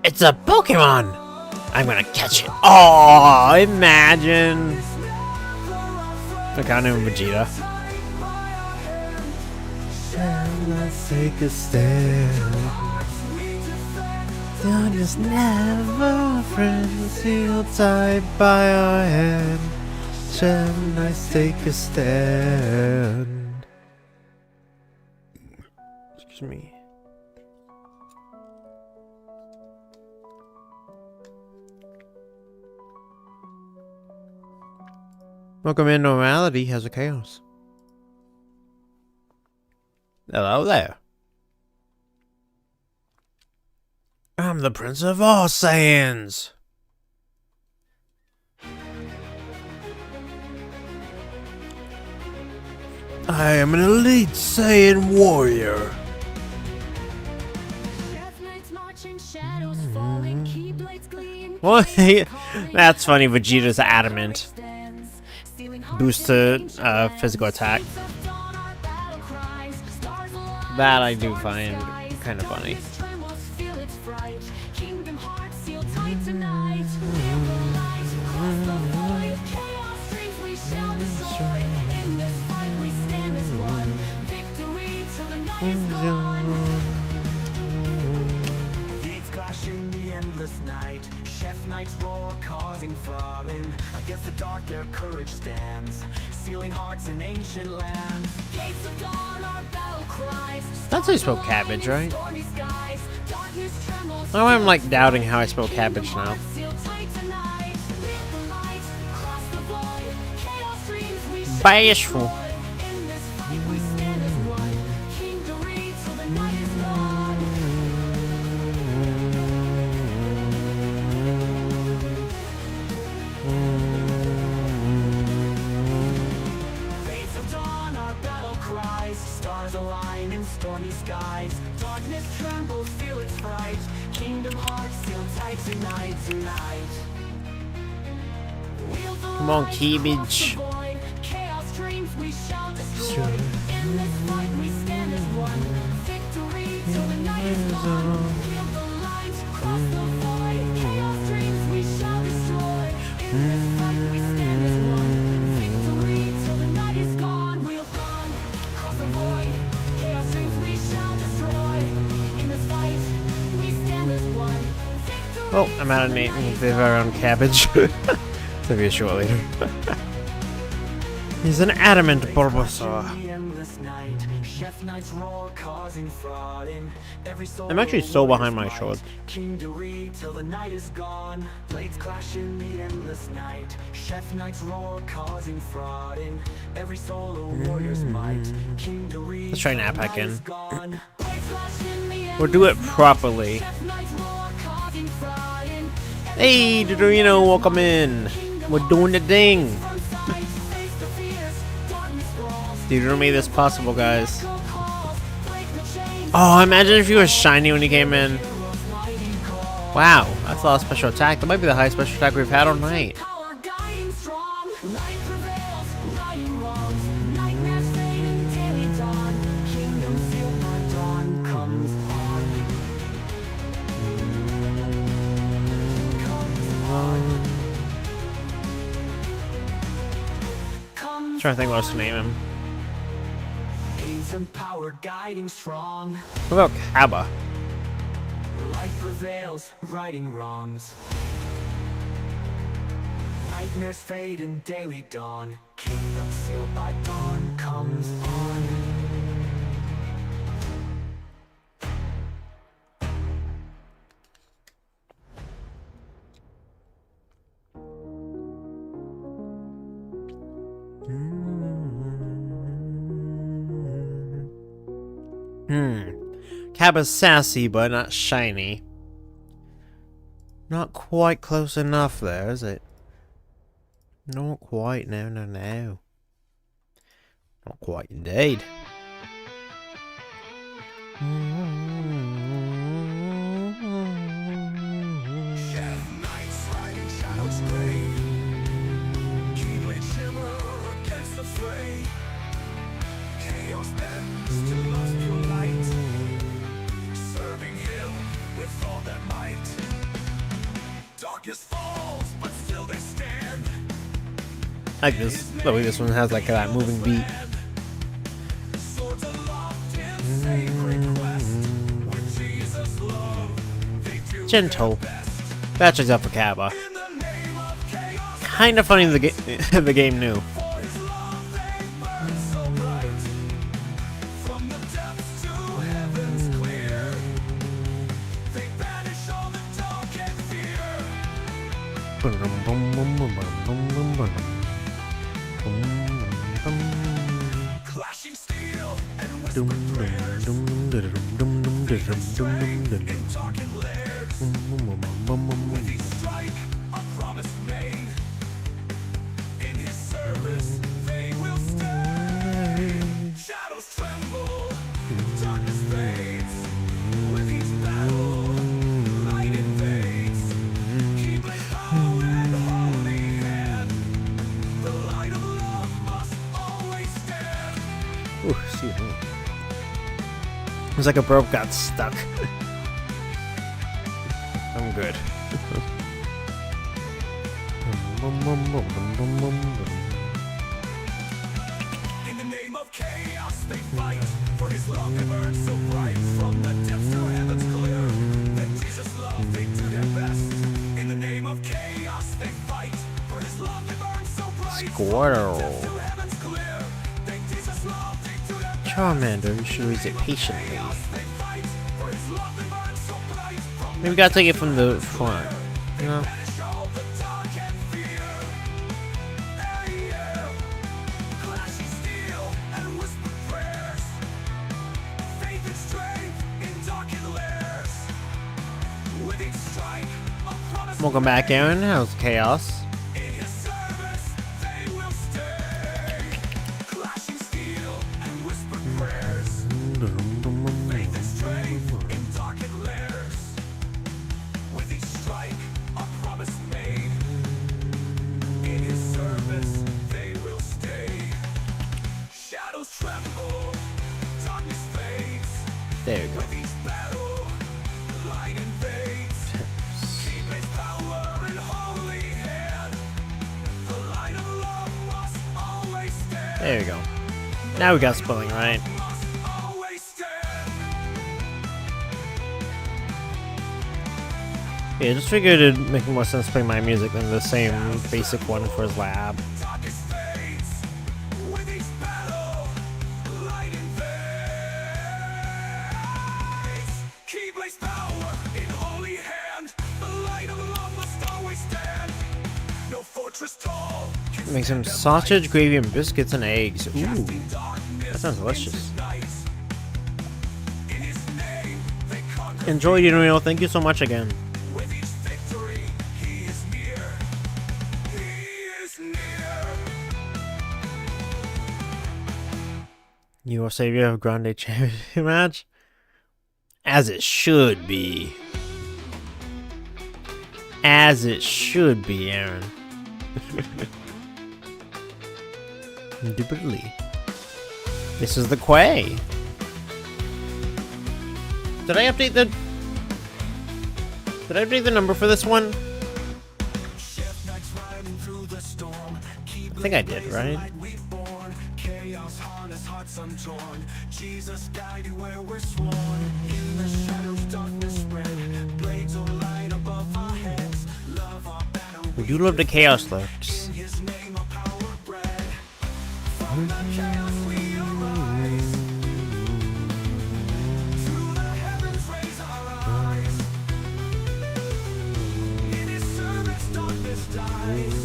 It's a Pokemon! I'm gonna catch it. Oh, imagine. Look, I name Vegeta. Let's take a stand. Dawn is never a friend. Sealed tied by our hand. Shall let's take a stand. Excuse me. Welcome in normality. How's the chaos? Hello there. I'm the Prince of all Saiyans. I am an elite Saiyan warrior. Well, that's funny. Vegeta's adamant. Boost to physical attack. That I do find kind of funny. Beats clash in the endless night. Chef knights roar, causing falling. Against the dark, their courage stands. Sealing hearts in ancient lands. Gates of dawn are battle cries. That's how you spell cabbage, right? Oh, I'm like doubting how I spell cabbage now. Bashful. Align in stormy skies. Darkness trembles, feel its fright. Kingdom hearts seal tight tonight. Come on, cabbage. Chaos dreams we shall destroy. In this fight we stand as one. Victory till the night is gone. Wield the light, cross the void. Chaos dreams we shall destroy. In this fight we stand as one. Victory till the night is gone. Wield on, cross the void. Oh, I'm out of names around cabbage. That'll be a short later. He's an adamant Bulbasaur. I'm actually so behind my shorts. Till the night is gone. Blades clash in the endless night. Chef knights roar, causing fraud in every soul a warrior's might. Let's try nap hack in. Or do it properly. Hey, Dorino, welcome in. We're doing the thing. Deutero made this possible, guys. Oh, imagine if he was shiny when he came in. Wow, that's a lot of special attack. That might be the highest special attack we've had all night. I'm trying to think what else to name him. Empowered, guiding strong. What about Cabba? Light prevails, righting wrongs. Nightmares fade in daily dawn. Kingdom sealed by dawn comes on. Cabba's sassy, but not shiny. Not quite close enough there, is it? Not quite, no. Not quite indeed. I like this. The way this one has like that moving beat. Gentle. That checks out for Cabba. Kinda funny the game knew. Clashing steel and Dum, whispered prayers. dum, dum, dum, dum, dum, Strength dum, in darkened layers. With each strike, a promise made. In his service, they will stay. Shadows tremble, darkness fades. With each battle, light invades. Keyblade power and holy hand. The light of love must always stand. Ooh, excuse me. It was like a rope got stuck. I'm good. In the name of chaos they fight, for his love they burn so bright. From the depths to heaven's clear, let Jesus' love they do their best. In the name of chaos they fight, for his love they burn so bright. Squirtle. From the depths to heaven's clear, let Jesus' love they do their best. Charmander, you should read it patiently. Chaos they fight, for his love they burn so bright. From Maybe we gotta take it from the front. You know? banish all the dark and fear. Hey, yeah. Clashing steel and whispered prayers. Faith and strength in darkened lairs. With each strike, a promise Welcome back, Aaron. How's chaos? in his service, they will stay. Clashing steel and whispered prayers. Faith and strength in darkened lairs. With each strike, a promise made. In his service, they will stay. Shadows tremble, darkness fades. There you go. With each battle, light invades. Keyblade's power and holy hand. The light of love must always stand. There you go. Now we got spelling right. Must always stand. Yeah, just figured it'd make more sense playing my music than the same basic one for his lab. Darkness fades. With each battle, light invades. Keyblade's power in holy hand. The light of love must always stand. No fortress tall can Make some stand up sausage, gravy, and biscuits and eggs. Ooh, in darkness that sounds delicious. into night. In his name, they conquer. Enjoy, Dino. Thank you so much again. With each victory, he is near. He is near. You are savior of Grande Championship match? As it should be. As it should be, Aaron. Indubitably. This is the Quay. Did I update the... Did I update the number for this one? Chev nights riding through the storm. I think I did, right? Chaos harness hearts untorn. Jesus guide you where we're sworn. In the shadows darkness spread. Blades of light above our heads. Love our banner. We do love the chaos lurks. In his name our power bred. From the chaos we arise. To the heavens raise our eyes. In his service darkness dies.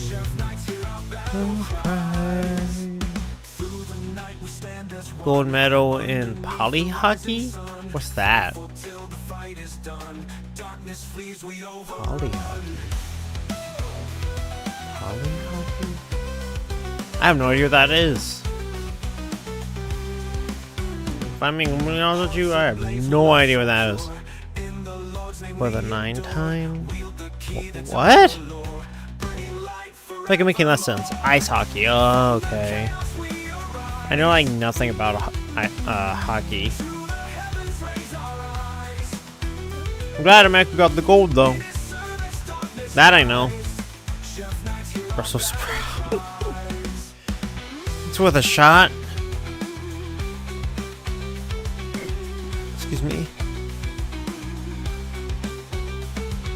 Chev nights hear our battle cries. Through the night we stand as one. Gold medal in poly hockey? What's that? Till the fight is done. Darkness flees, we over. Poly hockey. Poly hockey? I have no idea what that is. If I'm being completely honest with you, I have no idea what that is. In the Lord's name For the we 9 time? wield the key that's What? Lord. Bring light It's like I'm making less sense. Ice hockey. Oh, okay. as we arise. I know like nothing about hockey. To the heavens raise our eyes. I'm glad America got the gold though. Service darkness That I know. Chev nights hear our Brussels sprout. eyes. It's worth a shot. Excuse me.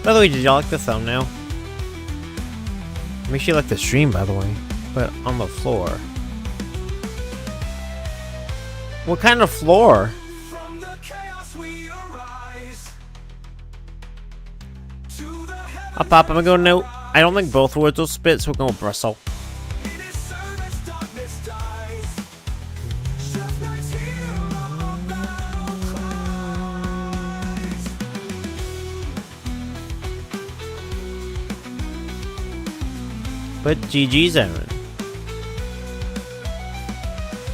By the way, did y'all like the thumbnail? Make sure you like the stream, by the way. But on the floor. What kind of floor? From the chaos we arise. To the heavens Up, I'm gonna go no. I don't think both words will spit, so we're going with Brussels. in his service darkness dies. But GG's, Aaron.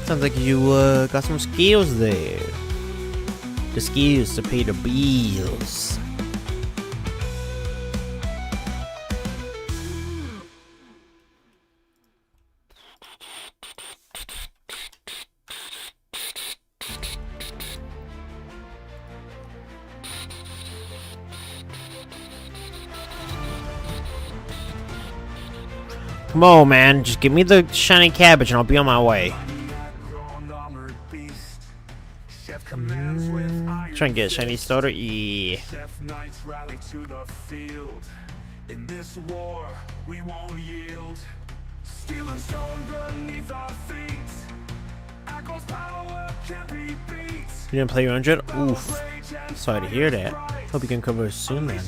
Sounds like you got some skills there. The skills to pay the bills. Come on, man. Just give me the shiny cabbage and I'll be on my way. Try and get a shiny starter. Yeah. In this war, we won't yield. Steel and stone beneath our feet. Echo's power can't be beat. You didn't play 100? Oof. Sorry to hear that. Hope you can cover soon, man.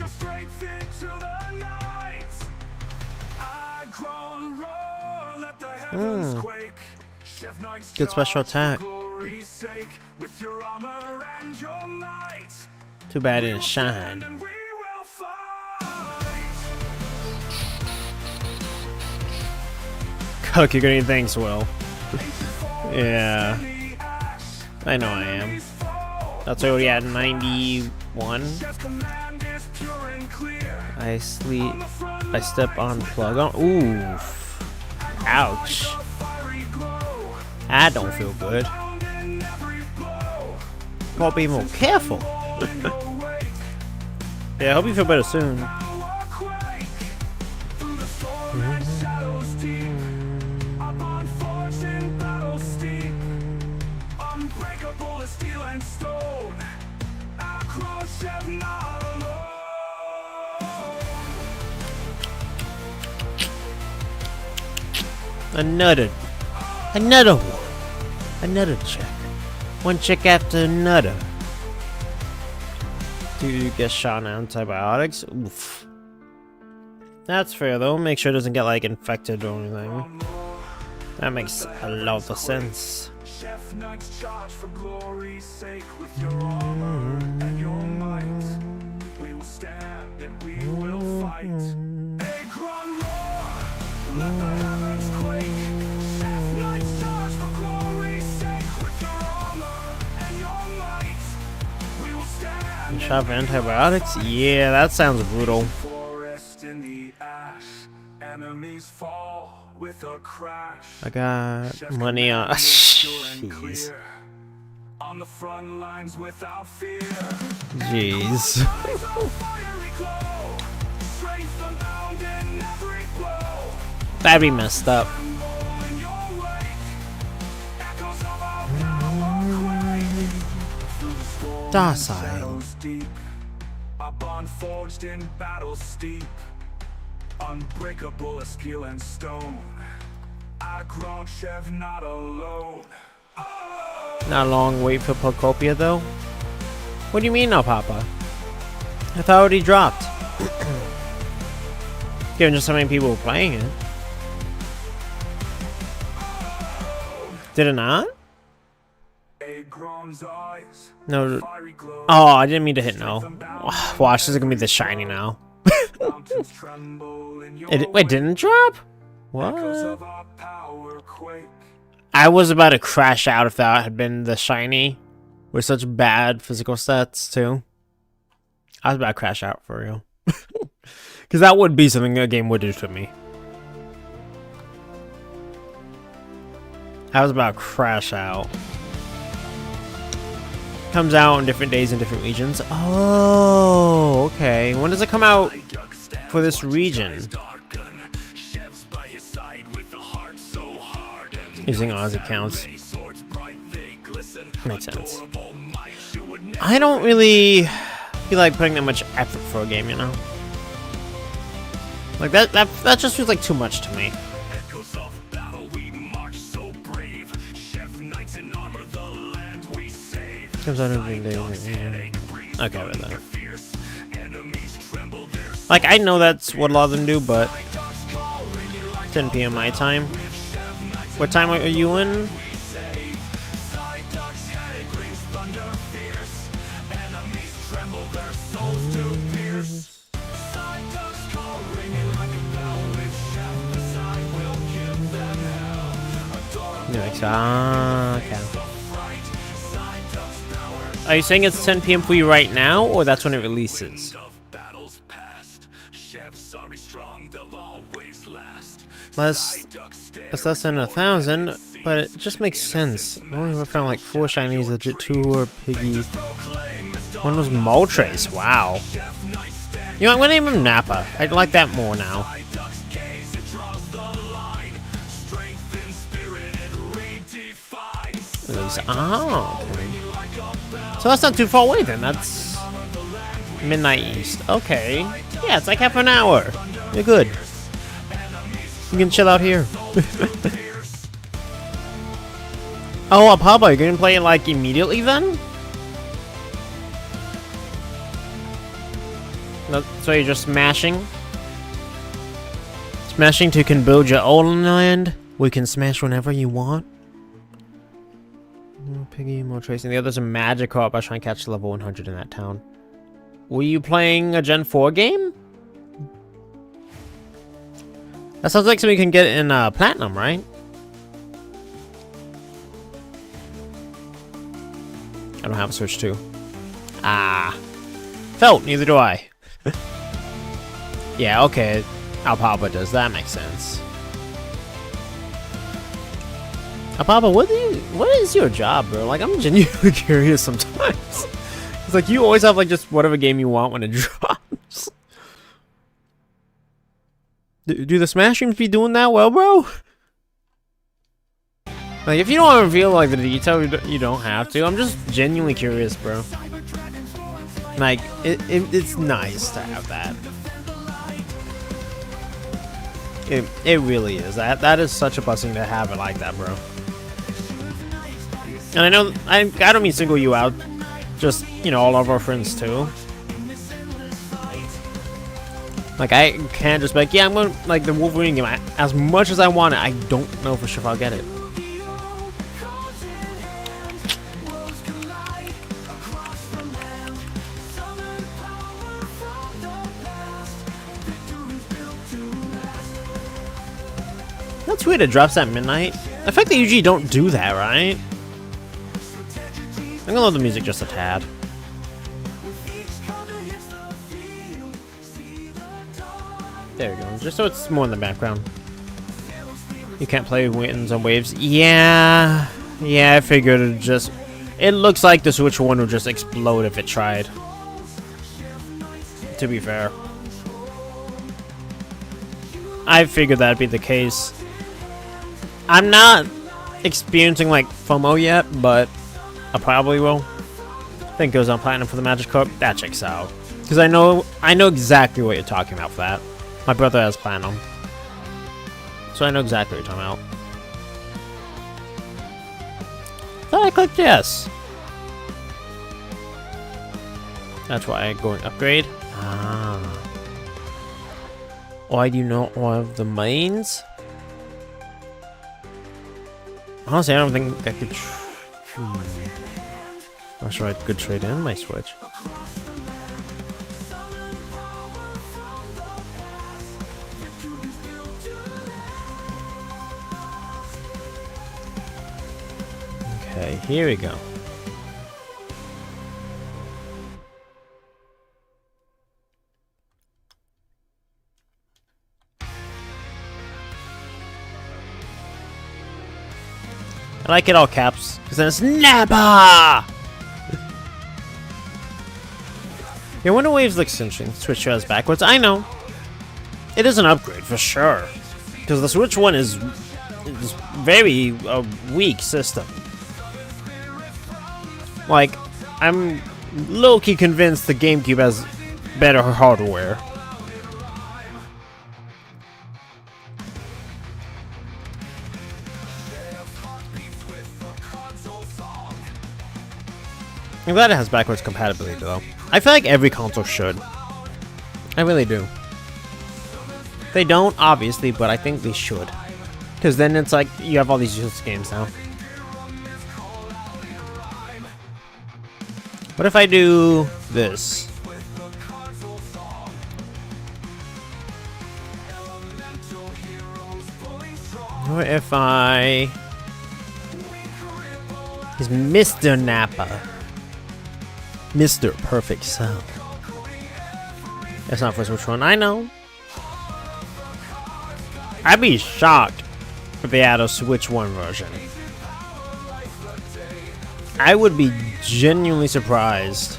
Good special attack. Too bad it didn't shine. Cook, you're gonna thanks, Will. Yeah. I know I am. That's already at 91. I step on plug on. Oof. Ouch. That don't feel good. Gotta be more careful. Yeah, I hope you feel better soon. Another one. Another check. One check after another. Do you get shot on antibiotics? Oof. That's fair though. Make sure it doesn't get like infected or anything. That makes a lot of sense. Chef Knight's charge for glory's sake with your armor and your might. We will stand and we will fight. Acorn roar, let the heavens quake. Chef Knight's charge for glory's sake with your armor and your might. We will stand. Shot for antibiotics? Yeah, that sounds brutal. Forest in the ash, enemies fall with a crash. I got money on. Jeez. On the front lines without fear. Jeez. That'd be messed up. Docile. A bond forged in battle steep. Unbreakable as steel and stone. I grown Chev not alone. Not a long wait for Procopia though. What do you mean, no, Papa? I thought it already dropped. Given just how many people were playing it. Did it not? No. Oh, I didn't mean to hit no. Watch, this is gonna be the shiny now. Wait, didn't drop? What? I was about to crash out if that had been the shiny with such bad physical stats too. I was about to crash out for real. Because that would be something a game would do to me. I was about to crash out. Comes out on different days in different regions. Oh, okay. When does it come out for this region? Using Aussie counts. Makes sense. I don't really feel like putting that much effort for a game, you know? Like that just feels like too much to me. Comes out every day. Okay, with that. Like, I know that's what a lot of them do, but 10 PM my time. What time are you in? So, okay. Are you saying it's 10 p.m. for you right now, or that's when it releases? It's less than 1,000, but it just makes sense. I only found like 4 shinies, legit 2 or piggy. One was Moltres, wow. You know, I'm gonna name him Nappa. I like that more now. Oh, okay. So that's not too far away then. That's midnight east. Okay. Yeah, it's like half an hour. You're good. You can chill out here. Oh, Papa, you're gonna play it like immediately then? No, so you're just smashing? Smashing to can build your own land? We can smash whenever you want. Piggy, more tracing. The other's a Magikarp. I was trying to catch level 100 in that town. Were you playing a Gen 4 game? That sounds like something you can get in Platinum, right? I don't have a Switch 2. Ah. Felt, neither do I. Yeah, okay. Alpapa does. That makes sense. Papa, what is your job, bro? Like, I'm genuinely curious sometimes. It's like you always have like just whatever game you want when it drops. Do the Smash streams be doing that well, bro? Like, if you don't want to reveal like the detail, you don't have to. I'm just genuinely curious, bro. Like, it's nice to have that. It really is. That is such a blessing to have it like that, bro. And I know I don't mean single you out, just, you know, all of our friends too. Like, I can't just be like, yeah, I'm going to like the Wolverine game. As much as I want it, I don't know for sure if I'll get it. That's weird, it drops at midnight. The fact that you usually don't do that, right? I'm gonna load the music just a tad. There we go, just so it's more in the background. You can't play winds and waves. Yeah, I figured it just... It looks like the Switch 1 would just explode if it tried. To be fair. I figured that'd be the case. I'm not experiencing like FOMO yet, but I probably will. I think it goes on Platinum for the Magikarp. That checks out. Because I know exactly what you're talking about for that. My brother has Platinum. So I know exactly what you're talking about. Thought I clicked yes. That's why I go and upgrade. Ah. Why do you know all of the mains? Honestly, I don't think I could... Not sure I could trade in my Switch. Okay, here we go. I like it all caps, because then it's NAPA! Yeah, Winter Waves looks interesting. Switch has backwards. I know. It is an upgrade, for sure. Because the Switch 1 is very weak system. Like, I'm low-key convinced the GameCube has better hardware. I'm glad it has backwards compatibility, though. I feel like every console should. I really do. They don't, obviously, but I think they should. Because then it's like, you have all these useless games now. What if I do this? What if I He's Mr. Nappa. Mr. Perfect Cell. That's not for Switch 1. I know. I'd be shocked if they had a Switch 1 version. I would be genuinely surprised.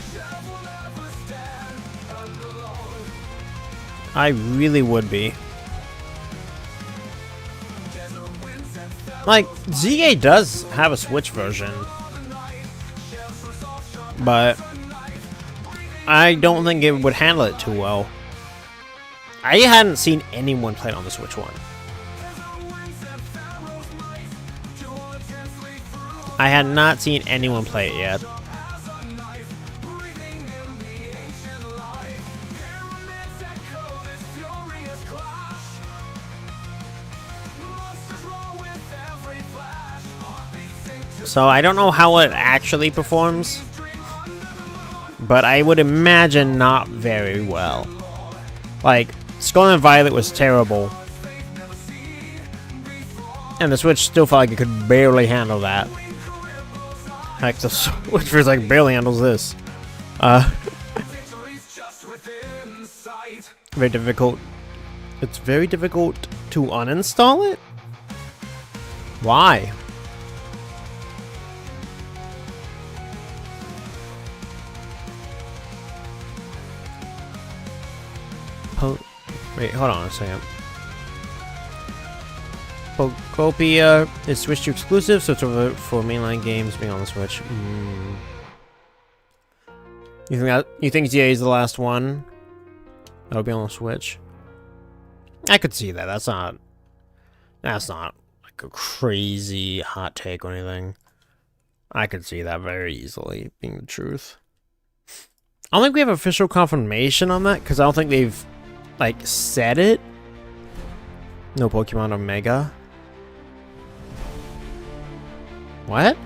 I really would be. Like, ZA does have a Switch version, but I don't think it would handle it too well. I hadn't seen anyone play it on the Switch 1. I had not seen anyone play it yet. So I don't know how it actually performs, but I would imagine not very well. Like, Skull and Violet was terrible, and the Switch still felt like it could barely handle that. Heck, the Switch feels like barely handles this. Very difficult. It's very difficult to uninstall it? Why? Wait, hold on a second. Pokopia is Switch 2 exclusive, so it's over for mainline games being on the Switch. You think ZA is the last one that'll be on the Switch? I could see that. That's not like a crazy hot take or anything. I could see that very easily being the truth. I don't think we have official confirmation on that, because I don't think they've like said it. No Pokemon Omega. What?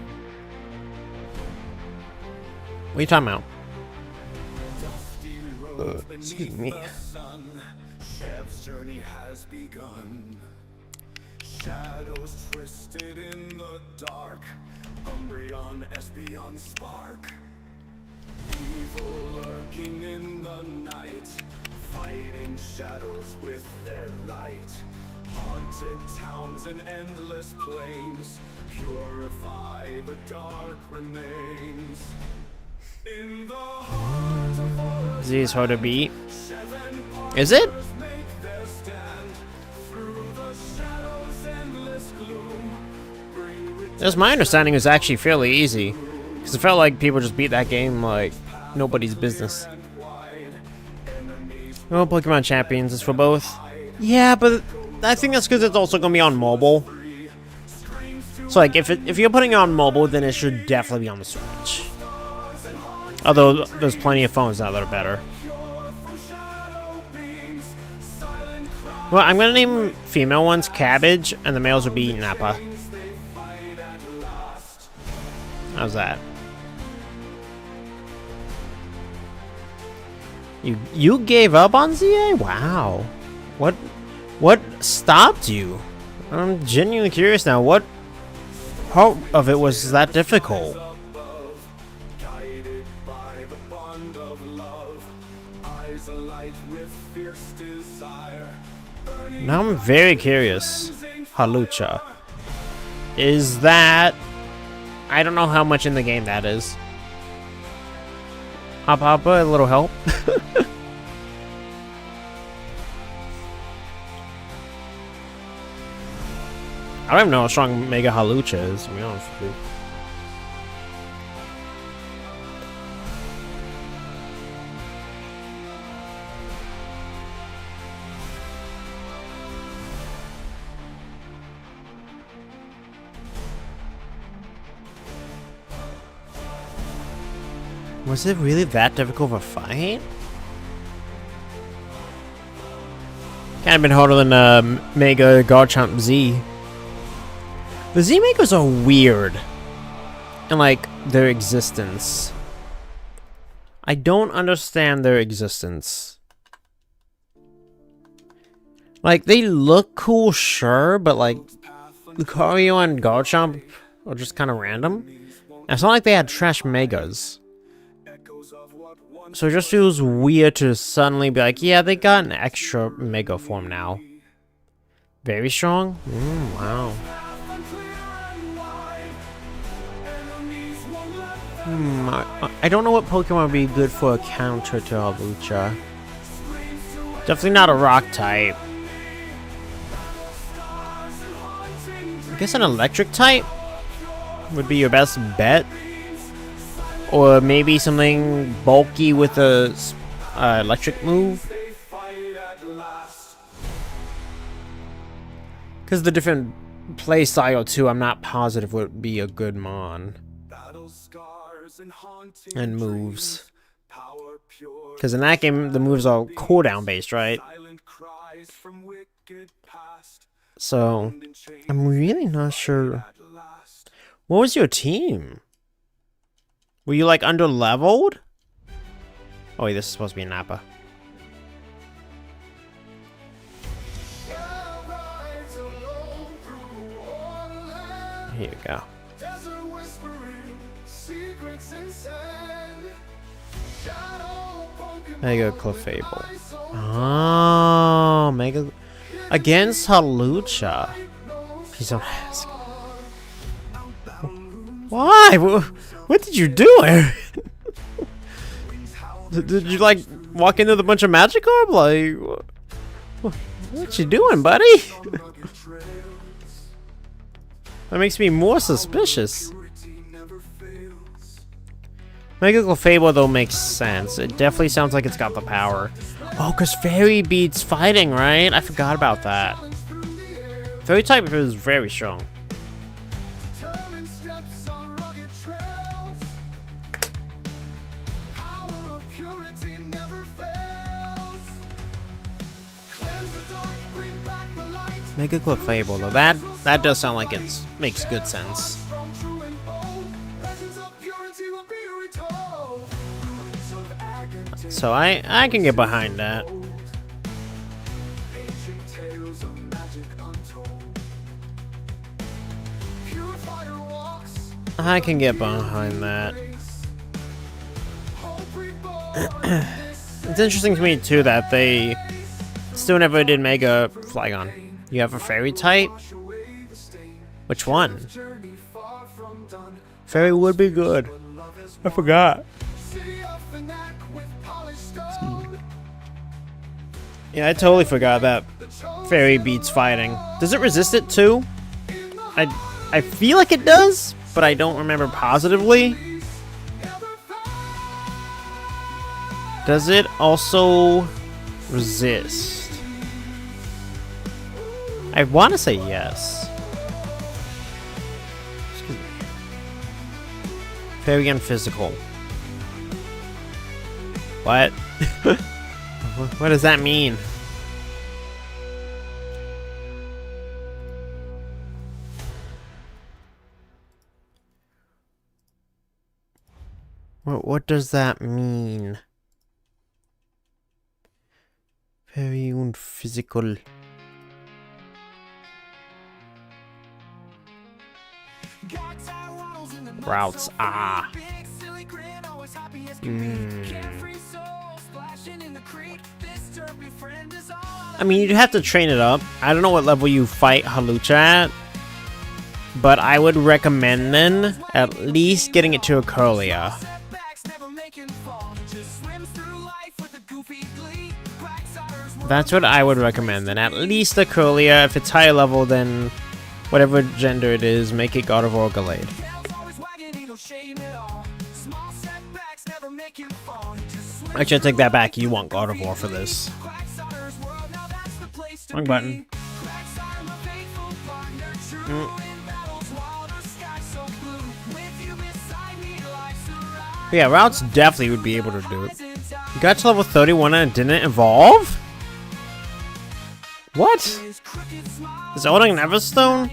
What are you talking about? Excuse me. Chev's journey has begun. Shadows twisted in the dark. Umbreon, Espeon, Spark. Evil lurking in the night. Fighting shadows with their light. Haunted towns and endless plains. Purify the dark remains. In the heart of Z is hard to beat. Is it? That's my understanding. Is actually fairly easy, because it felt like people just beat that game like nobody's business. Oh, Pokemon Champions is for both. Yeah, but I think that's because it's also gonna be on mobile. So like, if you're putting it on mobile, then it should definitely be on the Switch. Although there's plenty of phones now that are better. Well, I'm gonna name female ones Cabbage, and the males would be Nappa. How's that? You gave up on ZA? Wow. What stopped you? I'm genuinely curious now. What part of it was that difficult? Now I'm very curious. Halucha. Is that... I don't know how much in the game that is. Hoppa, a little help. I don't even know how strong Mega Halucha is, to be honest with you. Was it really that difficult of a fight? Kind of been harder than Mega Garchomp Z. The Z Makers are weird in like their existence. I don't understand their existence. Like, they look cool, sure, but like Lucario and Garchomp are just kind of random. It's not like they had trash megas. So it just feels weird to suddenly be like, yeah, they got an extra mega form now. Very strong? Wow. I don't know what Pokemon would be good for a counter to Hawlucha. Definitely not a rock type. I guess an electric type would be your best bet. Or maybe something bulky with a electric move. Because the different play style too, I'm not positive would be a good mon. And moves. Because in that game, the moves are cooldown based, right? So, I'm really not sure. What was your team? Were you like under leveled? Oh wait, this is supposed to be a Nappa. Here you go. Mega Clefable. Oh, Mega against Hawlucha. Please don't ask. Why? What did you do? Did you like walk into the bunch of Magikarp? Like, what you doing, buddy? That makes me more suspicious. Mega Clefable though makes sense. It definitely sounds like it's got the power. Oh, because Fairy beats fighting, right? I forgot about that. Fairy type is very strong. Mega Clefable though, that does sound like it makes good sense. So I can get behind that. I can get behind that. It's interesting to me too that they still never did Mega Flygon. You have a Fairy type? Which one? Fairy would be good. I forgot. Yeah, I totally forgot that Fairy beats fighting. Does it resist it too? I feel like it does, but I don't remember positively. Does it also resist? I want to say yes. Excuse me. Fairy and physical. What? What does that mean? What does that mean? Fairy and physical. Routes. Ah. I mean, you'd have to train it up. I don't know what level you fight Hawlucha at, but I would recommend then at least getting it to a Curlia. That's what I would recommend then. At least a Curlia. If it's higher level, then whatever gender it is, make it God of War Gallade. Actually, I take that back. You want God of War for this. Wrong button. Yeah, Routes definitely would be able to do it. You got to level 31 and it didn't evolve? What? Is holding an Everstone?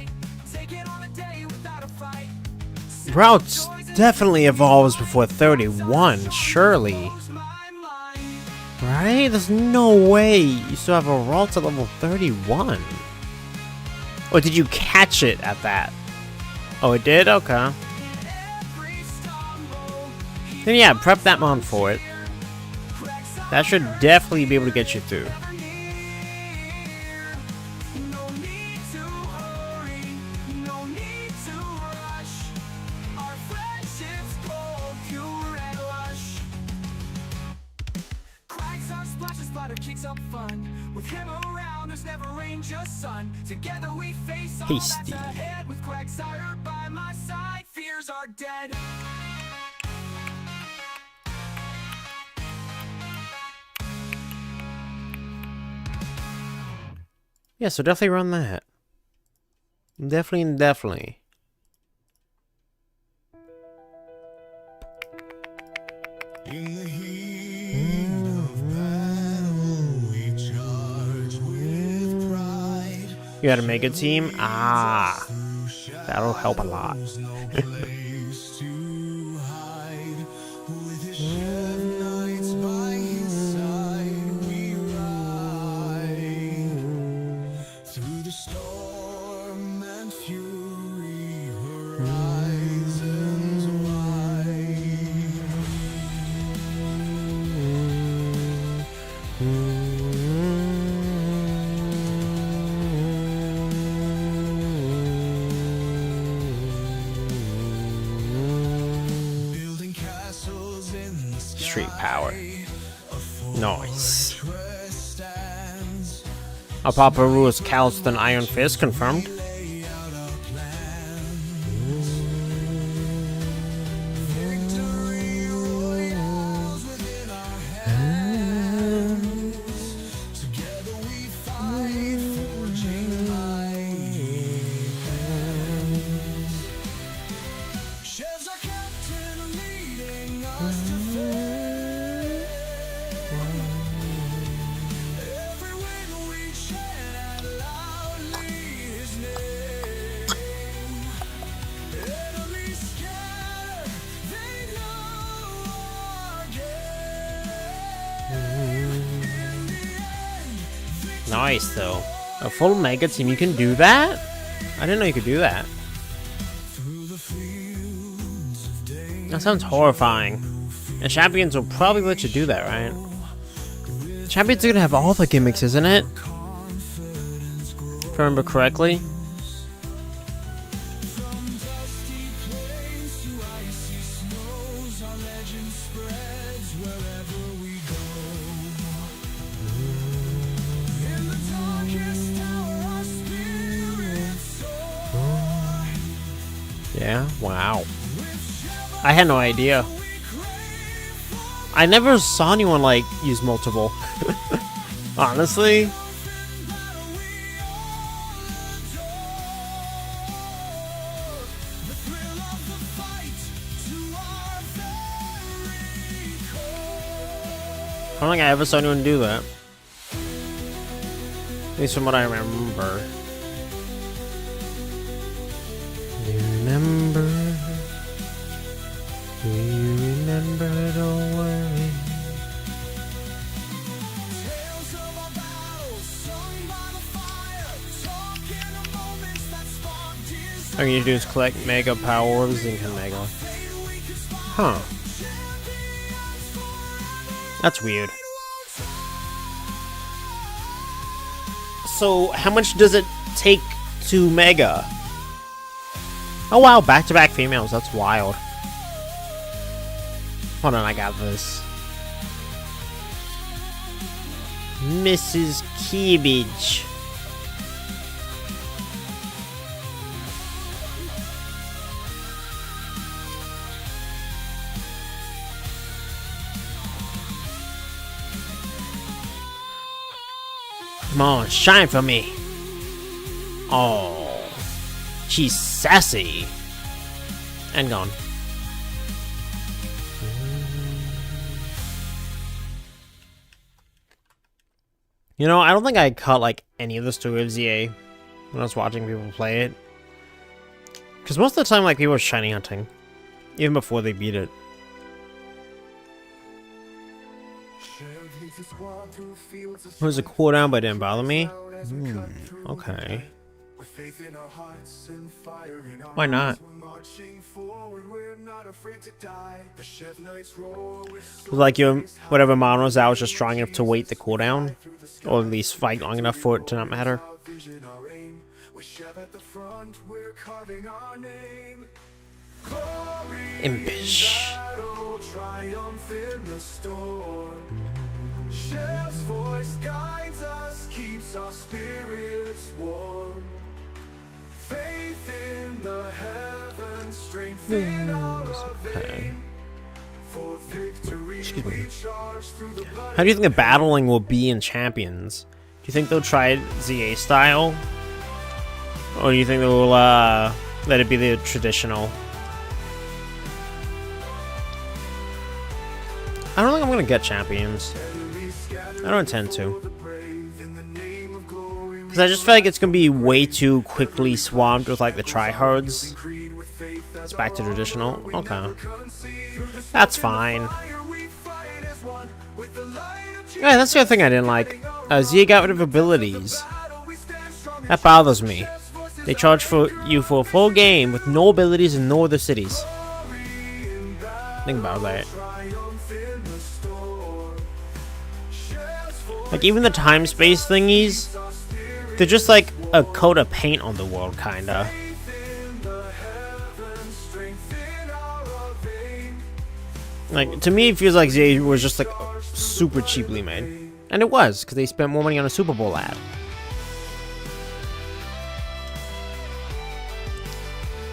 Routes definitely evolves before 31, surely. Right? There's no way you still have a Routes at level 31. Or did you catch it at that? Oh, it did? Okay. Then yeah, prep that mon for it. That should definitely be able to get you through. No need to hurry, no need to rush. Our friendship's cold, pure and lush. Cracks on splashes, splatter kicks up fun. With him around, there's never rain, just sun. Together we face all that's Hasty. ahead. With Quagsire by my side, fears are dead. Yeah, so definitely run that. Definitely. In the heat of battle, we charge with pride. You got a mega team? Ah, that'll help a lot. No place to hide. With his Chev knights by his side, we ride through the storm and fury, horizons wide. Building castles in the sky. Street power. Nice. Fortress stands. Our Papa rules Cal's than Iron Fist confirmed. Lay out our plans. Victory royals within our hands. Together we fight, forging light. Chev's our captain, leading us to fame. Every win we chant loudly his name. Enemies scatter, they know our game. In the end, victory Nice though. A full mega team, you can do that? I didn't know you could do that. through the fields of day. That sounds horrifying. And champions will probably let you do that, right? Champions are gonna have all the gimmicks, isn't it? If I remember correctly. From dusty plains to icy snows, our legend spreads wherever we go. In the darkest hour, our spirits soar. Yeah, wow. With Chev I had no idea. we crave I never saw anyone like use multiple. Honestly. the thrill of the fight to our very core. I don't think I ever saw anyone do that. At least from what I remember. You remember? Do you remember? Don't worry. Tales of our battles, sung by the fire, talking of moments that sparked desire. All you need to do is collect mega power orbs and can mega. Huh. That's weird. So, how much does it take to mega? Oh wow, back-to-back females. That's wild. Hold on, I got this. Mrs. CABBAGE. Come on, shine for me. Oh, she's sassy. And gone. You know, I don't think I cut like any of the story of ZA when I was watching people play it. Because most of the time, like, people were shiny hunting. Even before they beat it. It was a cooldown, but it didn't bother me. Okay. With faith in our hearts and fire in our Why not? eyes, we're marching forward, we're not afraid to die. The Chev Knights roar with Like your whatever mod was out was just strong enough to wait the cooldown, or at least fight long enough for it to not matter. our vision, our aim. With Chev at the front, we're carving our name. Glory Impish. in battle, triumph in the storm. Chev's voice guides us, keeps our spirits warm. Faith in the heavens, strength in our vein. For victory, Excuse me. we charge through the blood. How do you think the battling will be in Champions? Do you think they'll try it ZA style? Or do you think they'll let it be the traditional? I don't think I'm gonna get Champions. I don't intend to. Because I just feel like it's gonna be way too quickly swamped with like the tryhards. It's back to traditional. Okay. That's fine. Yeah, that's the other thing I didn't like. ZA got rid of abilities. That bothers me. They charge for you for a full game with no abilities in no other cities. Think about that. Like, even the time-space thingies, they're just like a coat of paint on the world, kinda. Like, to me, it feels like ZA was just like super cheaply made. And it was, because they spent more money on a Super Bowl ad.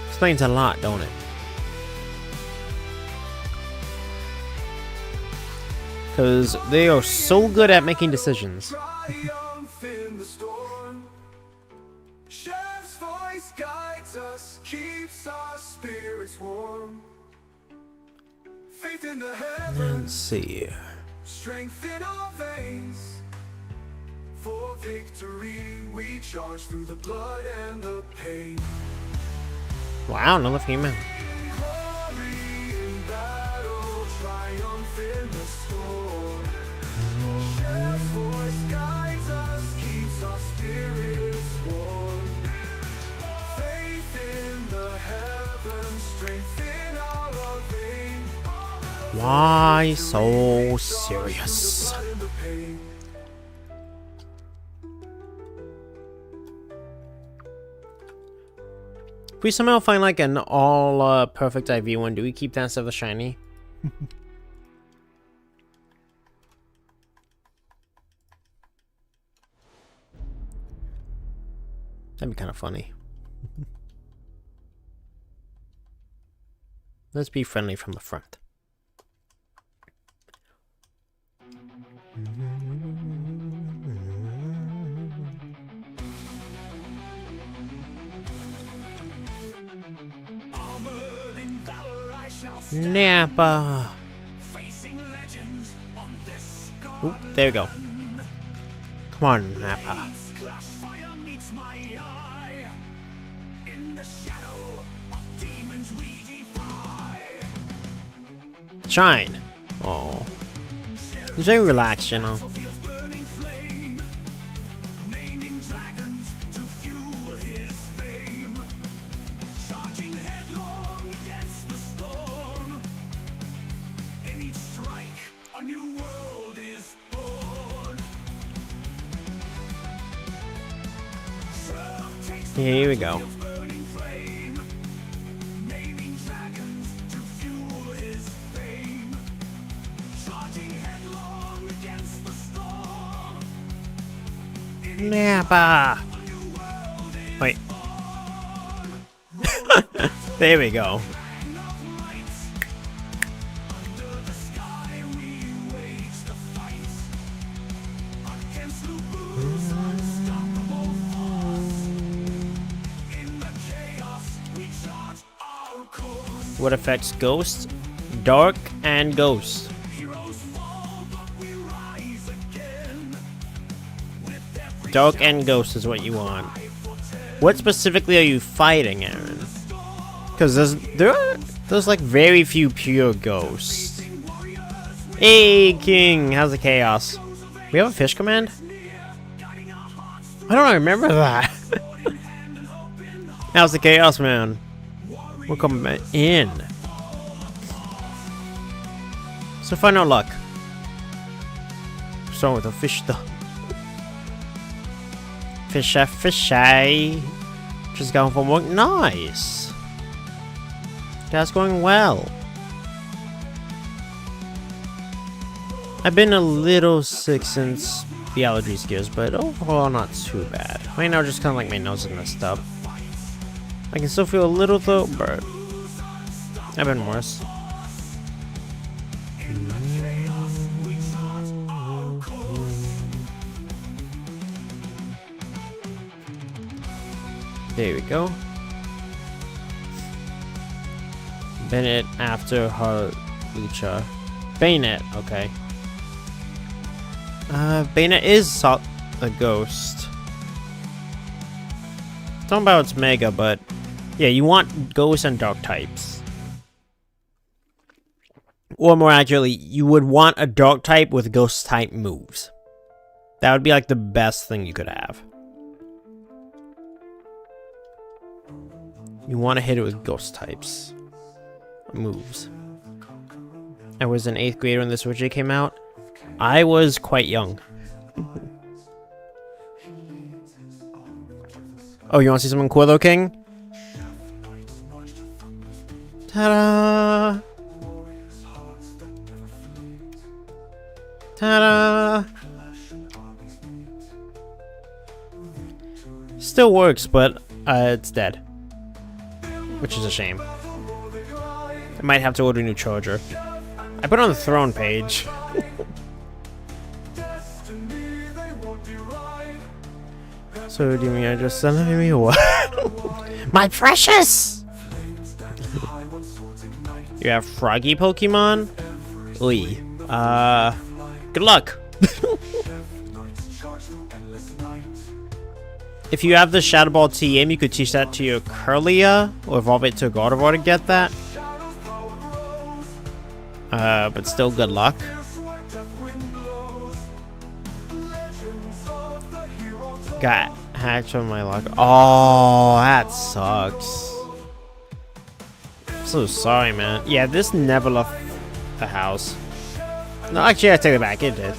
Explains a lot, don't it? Because they are so good at making decisions. Triumph in the storm. Chef's voice guides us, keeps our spirits warm. Faith in the Let's heavens, see. strength in our veins. For victory, we charge through the blood and the pain. Wow, another female. Glory in battle, triumph in the storm. Chef's voice guides us, keeps our spirits warm. Faith in the heavens, strength in our veins. Why so serious? Blood and the pain. If we somehow find like an all perfect IV one, do we keep that instead of the shiny? That'd be kind of funny. Let's be friendly from the front. Armored in valor, I shall stand, Napa. facing legends on this Oop, there we go. Come on, Napa. Clash fire meets my eye. In the shadow of demons we defy. Shine. Oh. He's very relaxed, you know. Feels burning flame, naming dragons to fuel his fame. Charging headlong against the storm. In each strike, a new world is born. Chev takes the Here we go. burning flame, naming dragons to fuel his fame. Charging headlong against the storm. Napa. Wait. There we go. Under the sky we wage the fight against Lubu's unstoppable force. In the chaos we chart our course. What affects Ghost? Dark and Ghost. Heroes fall, but we rise again. With every Dark and Ghost is what you want. What specifically are you fighting, Aaron? Because there's like very few pure ghosts. Hey, King, how's the chaos? We have a fish command? I don't remember that. How's the chaos, man? Welcome in. So far, no luck. Starting with a fish, though. Fishy. Just going for work. Nice. That's going well. I've been a little sick since the allergy scares, but overall not too bad. Right now, just kind of like my nose is messed up. I can still feel a little though, but I've been worse. There we go. Bennett after Harlucha. Bayonet, okay. Bayonet is a ghost. Talking about its mega, but yeah, you want ghost and dark types. Or more accurately, you would want a dark type with ghost type moves. That would be like the best thing you could have. You want to hit it with ghost types moves. I was an 8th grader when this originally came out. I was quite young. Oh, you want to see something cool though, King? Ta-da! Ta-da! Still works, but it's dead. Which is a shame. I might have to order a new charger. I put it on the throne page. So, do you mean I just sent it to me or what? My precious! You have froggy Pokemon? Oi. Good luck. If you have the Shadow Ball TM, you could teach that to your Curlia, or evolve it to a Gardevoir to get that. But still, good luck. Got hacked from my lock. Oh, that sucks. I'm so sorry, man. Yeah, this never left the house. No, actually, I take it back. It did.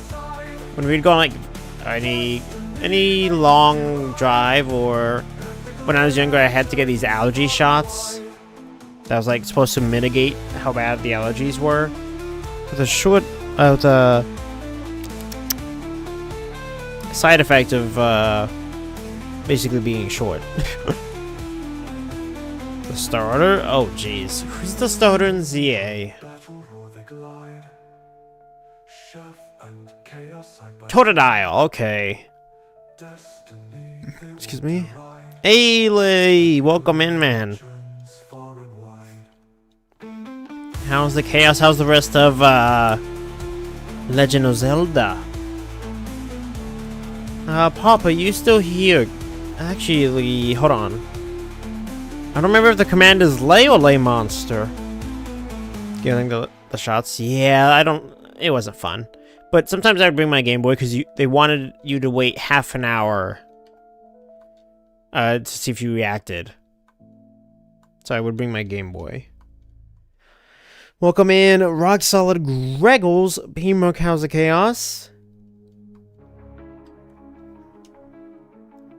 When we'd go on, like, any long drive, or when I was younger, I had to get these allergy shots. That was, like, supposed to mitigate how bad the allergies were. The short, the side effect of basically being short. The starter? Oh jeez. Who's the starter in ZA? Totodile, okay. Excuse me? Ailey! Welcome in, man. How's the chaos? How's the rest of Legend of Zelda? Papa, you still here? Actually, hold on. I don't remember if the command is Lay or Lay Monster. Getting the shots. Yeah, I don't. It wasn't fun. But sometimes I'd bring my Game Boy because they wanted you to wait half an hour to see if you reacted. So I would bring my Game Boy. Welcome in, Rock Solid Greggles, Beamrook, how's the chaos?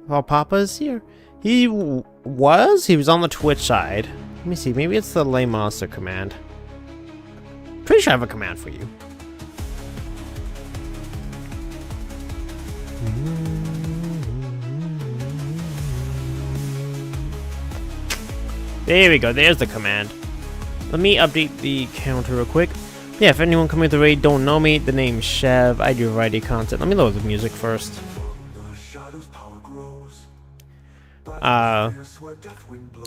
Oh, Papa's here. He was on the Twitch side. Let me see, maybe it's the Lay Monster command. Pretty sure I have a command for you. There we go, there's the command. Let me update the counter real quick. Yeah, if anyone coming to the raid don't know me, the name's Chev. I do a variety of content. Let me load the music first. I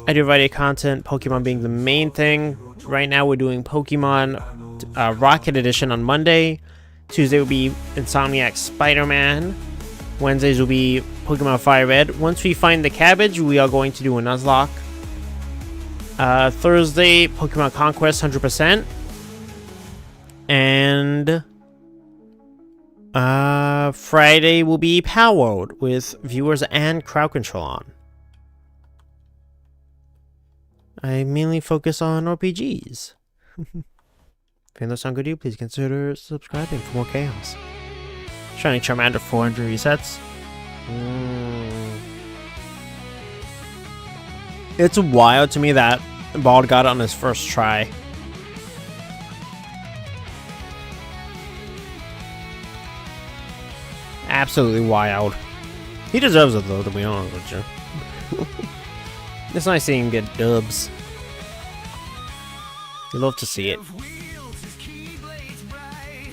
do a variety of content, Pokemon being the main thing. Right now we're doing Pokemon Rocket Edition on Monday. Tuesday will be Insomniac Spider-Man. Wednesdays will be Pokemon FireRed. Once we find the cabbage, we are going to do a Nuzlocke. Thursday, Pokemon Conquest 100%. And Friday will be Power World with viewers and crowd control on. I mainly focus on RPGs. If those sound good to you, please consider subscribing for more chaos. Shiny Charmander 400 resets. It's wild to me that Bald got it on his first try. Absolutely wild. He deserves it though, to be honest with you. It's nice seeing him get dubs. You love to see it.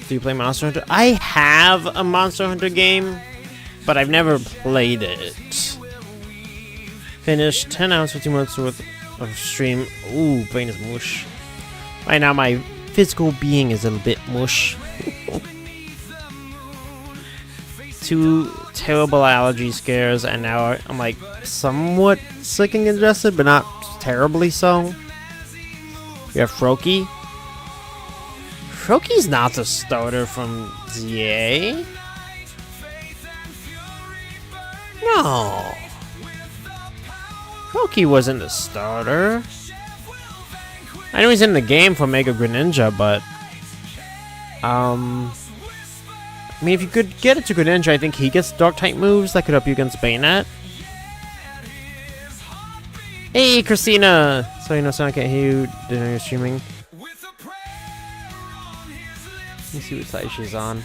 Do you play Monster Hunter? I have a Monster Hunter game, but I've never played it. Finished 10 hours, 15 minutes worth of stream. Ooh, brain is mush. Right now, my physical being is a little bit mush. 2 terrible allergy scares, and now I'm like somewhat sick and congested, but not terribly so. We have Froakie. Frokie's not the starter from ZA. No. Froakie wasn't the starter. I know he's in the game for Mega Greninja, but I mean, if you could get it to Greninja, I think he gets Dark type moves that could help you against Bayonet. Hey, Christina! Sorry, no sound, I can't hear you. Didn't know you're streaming. Let me see what side she's on.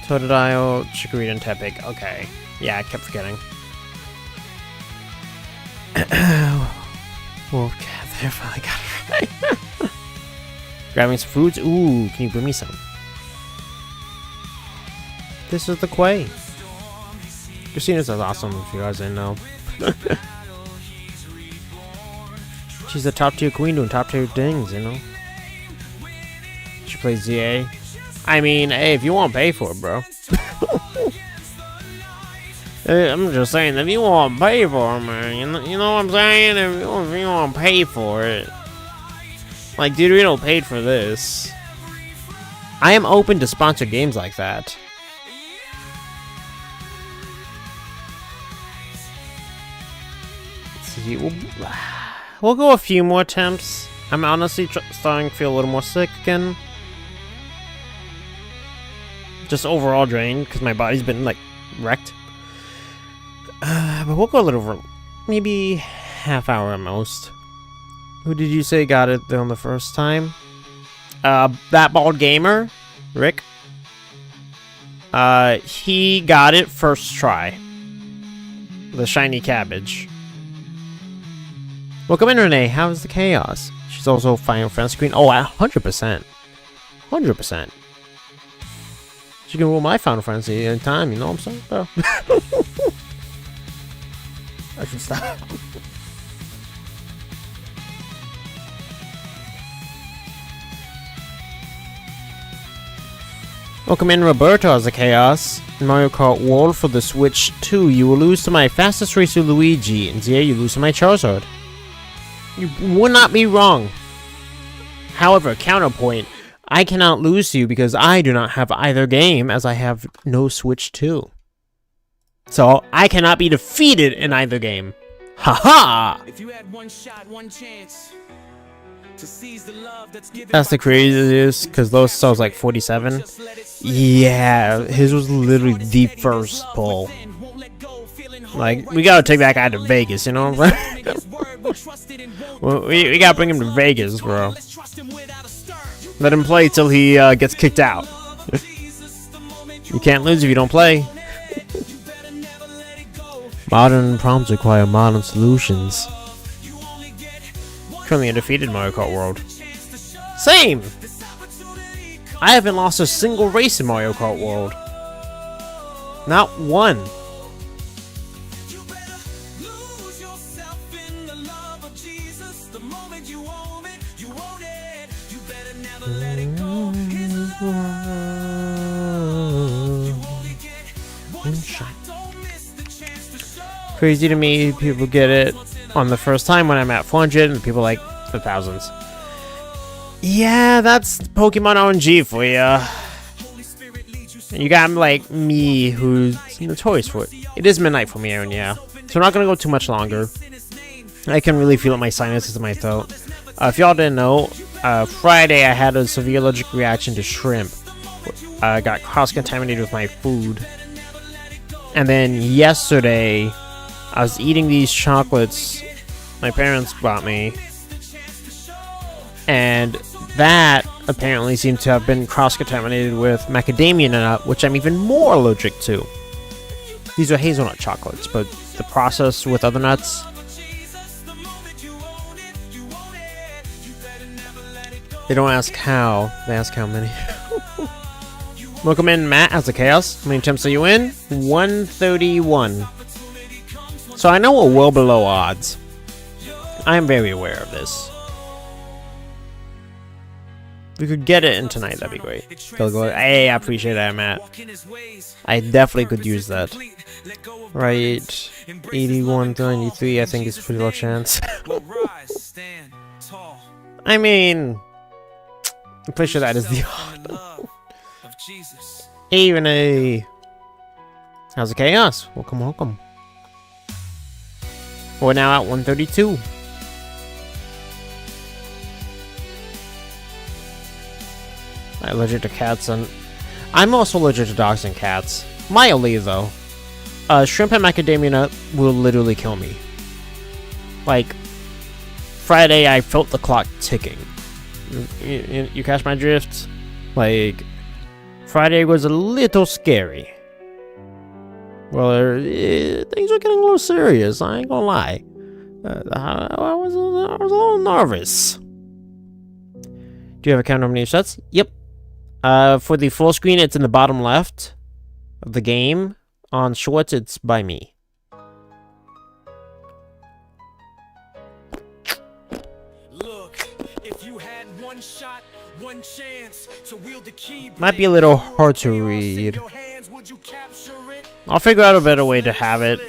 Totodile, Chikorita, and Tepig. Okay. Yeah, I kept forgetting. Well, there, finally got it right. Grabbing some fruits. Ooh, can you bring me some? This is the Quay. Christina's awesome, if you guys didn't know. She's a top tier queen doing top tier things, you know? She plays ZA. I mean, hey, if you want to pay for it, bro. I'm just saying, if you want to pay for it, man, you know what I'm saying? If you want to pay for it. Like, dude, we don't pay for this. I am open to sponsored games like that. Let's see, we'll go a few more attempts. I'm honestly starting to feel a little more sick again. Just overall drained, because my body's been, like, wrecked. But we'll go a little over, maybe half hour at most. Who did you say got it on the first time? That bald gamer, Rick. He got it first try. The shiny cabbage. Welcome in, Renee. How's the chaos? She's also Final Fantasy Queen. Oh, 100%. 100%. She can rule my Final Fantasy in time, you know what I'm saying, bro? I should stop. Welcome in, Roberto, as a chaos. In Mario Kart World for the Switch 2, you will lose to my fastest racer Luigi, and Zia, you lose to my Charizard. You would not be wrong. However, counterpoint, I cannot lose to you because I do not have either game, as I have no Switch 2. So, I cannot be defeated in either game. Haha! If you had one shot, one chance to seize the love that's given. That's the craziest, because those sells like 47. Yeah, his was literally the first pull. Like, we gotta take that guy to Vegas, you know what I'm saying? Well, we gotta bring him to Vegas, bro. Let him play till he gets kicked out. You can't lose if you don't play. Modern problems require modern solutions. Currently undefeated Mario Kart World. Same! I haven't lost a single race in Mario Kart World. Not one. Crazy to me, people get it on the first time when I'm at 400 and people like the thousands. Yeah, that's Pokemon RNG for you. And you got like me, who's notorious for it. It is midnight for me, Aaron. Yeah, so we're not gonna go too much longer. I can really feel it in my sinuses in my throat. If y'all didn't know, Friday I had a severe allergic reaction to shrimp. I got cross-contaminated with my food. And then yesterday, I was eating these chocolates my parents brought me. And that apparently seemed to have been cross-contaminated with macadamia nut, which I'm even more allergic to. These are hazelnut chocolates, but the process with other nuts... They don't ask how, they ask how many. Welcome in, Matt. How's the chaos? How many attempts are you in? 131. So I know we're well below odds. I am very aware of this. If we could get it in tonight, that'd be great. Hey, I appreciate that, Matt. I definitely could use that. Right. 81 to 93, I think is a pretty low chance. I mean... I'm pretty sure that is the odd. Even a... How's the chaos? Welcome, welcome. We're now at 132. I'm allergic to cats and... I'm also allergic to dogs and cats. Mildly, though. Shrimp and macadamia nut will literally kill me. Like, Friday I felt the clock ticking. You catch my drift? Like, Friday was a little scary. Well, things are getting a little serious, I ain't gonna lie. I was a little nervous. Do you have a count of how many sets? Yep. For the full screen, it's in the bottom left of the game. On shorts, it's by me. Might be a little hard to read. I'll figure out a better way to have it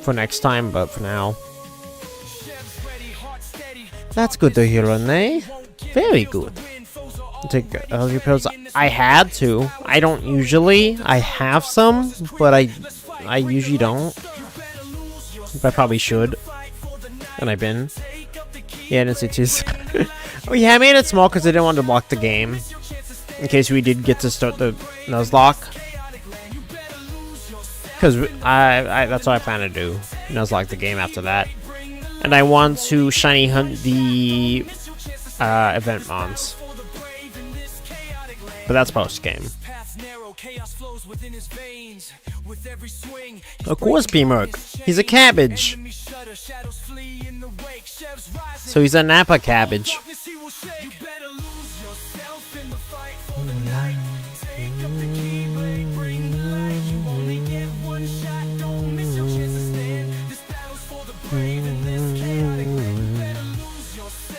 for next time, but for now. That's good to hear, Renee. Very good. Take allergy pills. I had to. I don't usually. I have some, but I usually don't. I probably should. And I've been. Yeah, I didn't see cheese. Oh yeah, I made it small because I didn't want to block the game. In case we did get to start the nuzlocke. Because that's what I plan to do. Nuzlocke the game after that. And I want to shiny hunt the event mons. But that's post-game. Of course, P-Merc. He's a cabbage. So he's a Napa cabbage.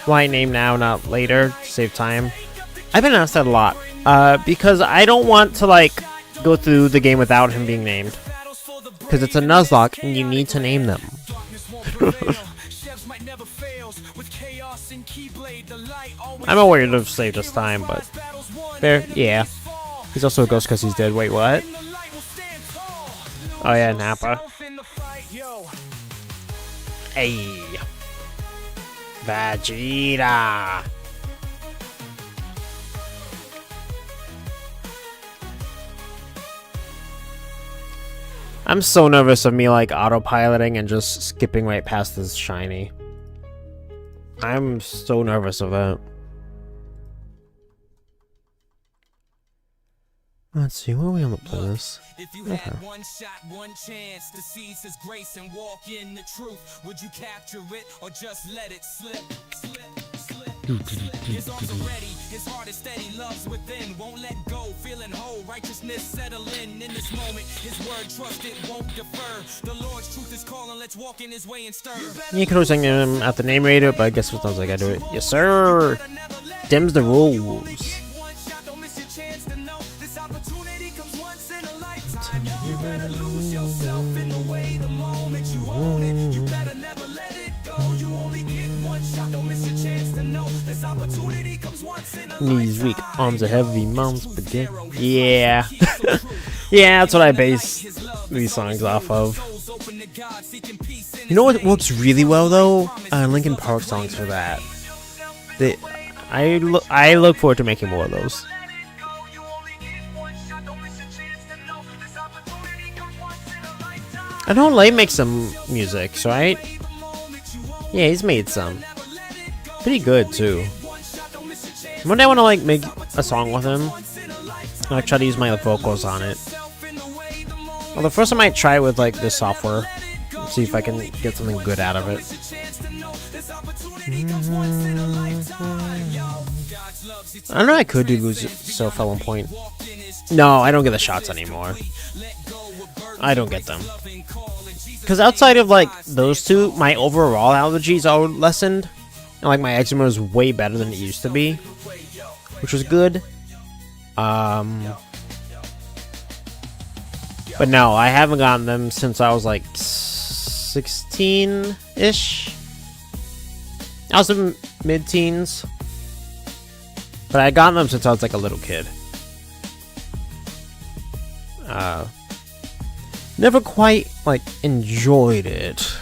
Why name now, not later, to save time? I've been asked that a lot. Because I don't want to, like, go through the game without him being named. Because it's a Nuzlocke, and you need to name them. I'm aware to have saved us time, but... Fair, yeah. He's also a ghost because he's dead. Wait, what? Oh yeah, Napa. Hey. Vegeta. I'm so nervous of me like autopiloting and just skipping right past this shiny. I'm so nervous of that. Let's see, where are we on the playlist? If you had one shot, one chance to seize his grace and walk in the truth, would you capture it or just let it slip? His arms are ready, his heart is steady, loves within, won't let go, feeling whole, righteousness settle in this moment, his word trusted won't defer, the Lord's truth is calling, let's walk in his way and stir. You could always hang him at the name radio, but I guess it sounds like I do it. Yes, sir! Dims the rules. Knees weak, arms are heavy, mom's spaghetti. Yeah. Yeah, that's what I base these songs off of. You know what works really well though? Linkin Park songs for that. I look forward to making more of those. I know Lay makes some music, right? Yeah, he's made some. Pretty good too. One day I want to like make a song with him. Like try to use my vocals on it. Well, the first I might try it with like this software. See if I can get something good out of it. I don't know. I could do Lose So Fell on Point. No, I don't get the shots anymore. I don't get them. Because outside of like those two, my overall allergies are lessened. And like my eczema is way better than it used to be. Which was good. But no, I haven't gotten them since I was like 16-ish. I was in mid-teens. But I had gotten them since I was like a little kid. Never quite like enjoyed it.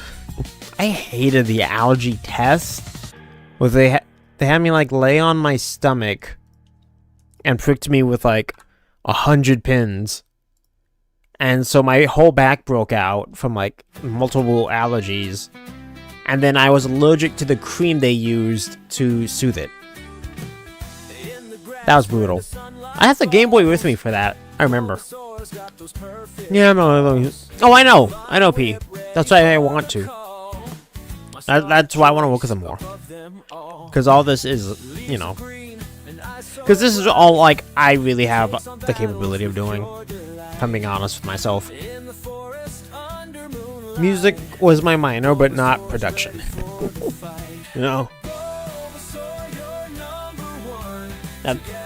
I hated the allergy test. Where they had me like lay on my stomach and pricked me with like 100 pins. And so my whole back broke out from like multiple allergies. And then I was allergic to the cream they used to soothe it. That was brutal. I had the Game Boy with me for that. I remember. Yeah, no. Oh, I know, P. That's why I want to. That's why I want to work with them more. Because all this is, you know. Because this is all, like, I really have the capability of doing. If I'm being honest with myself. Music was my minor, but not production. You know?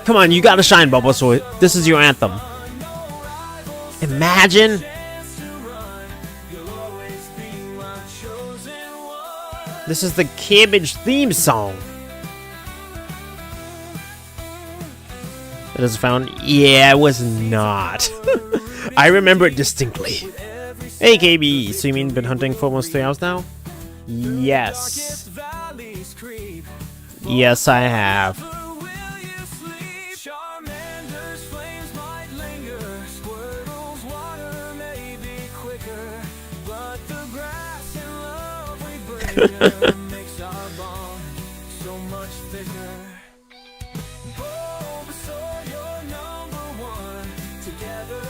Come on, you gotta shine, Bulbasaur. This is your anthem. Imagine. This is the Cabbage theme song. It is found. Yeah, it was not. I remember it distinctly. Hey, KB. So you mean been hunting for almost 3 hours now? Yes. Yes, I have.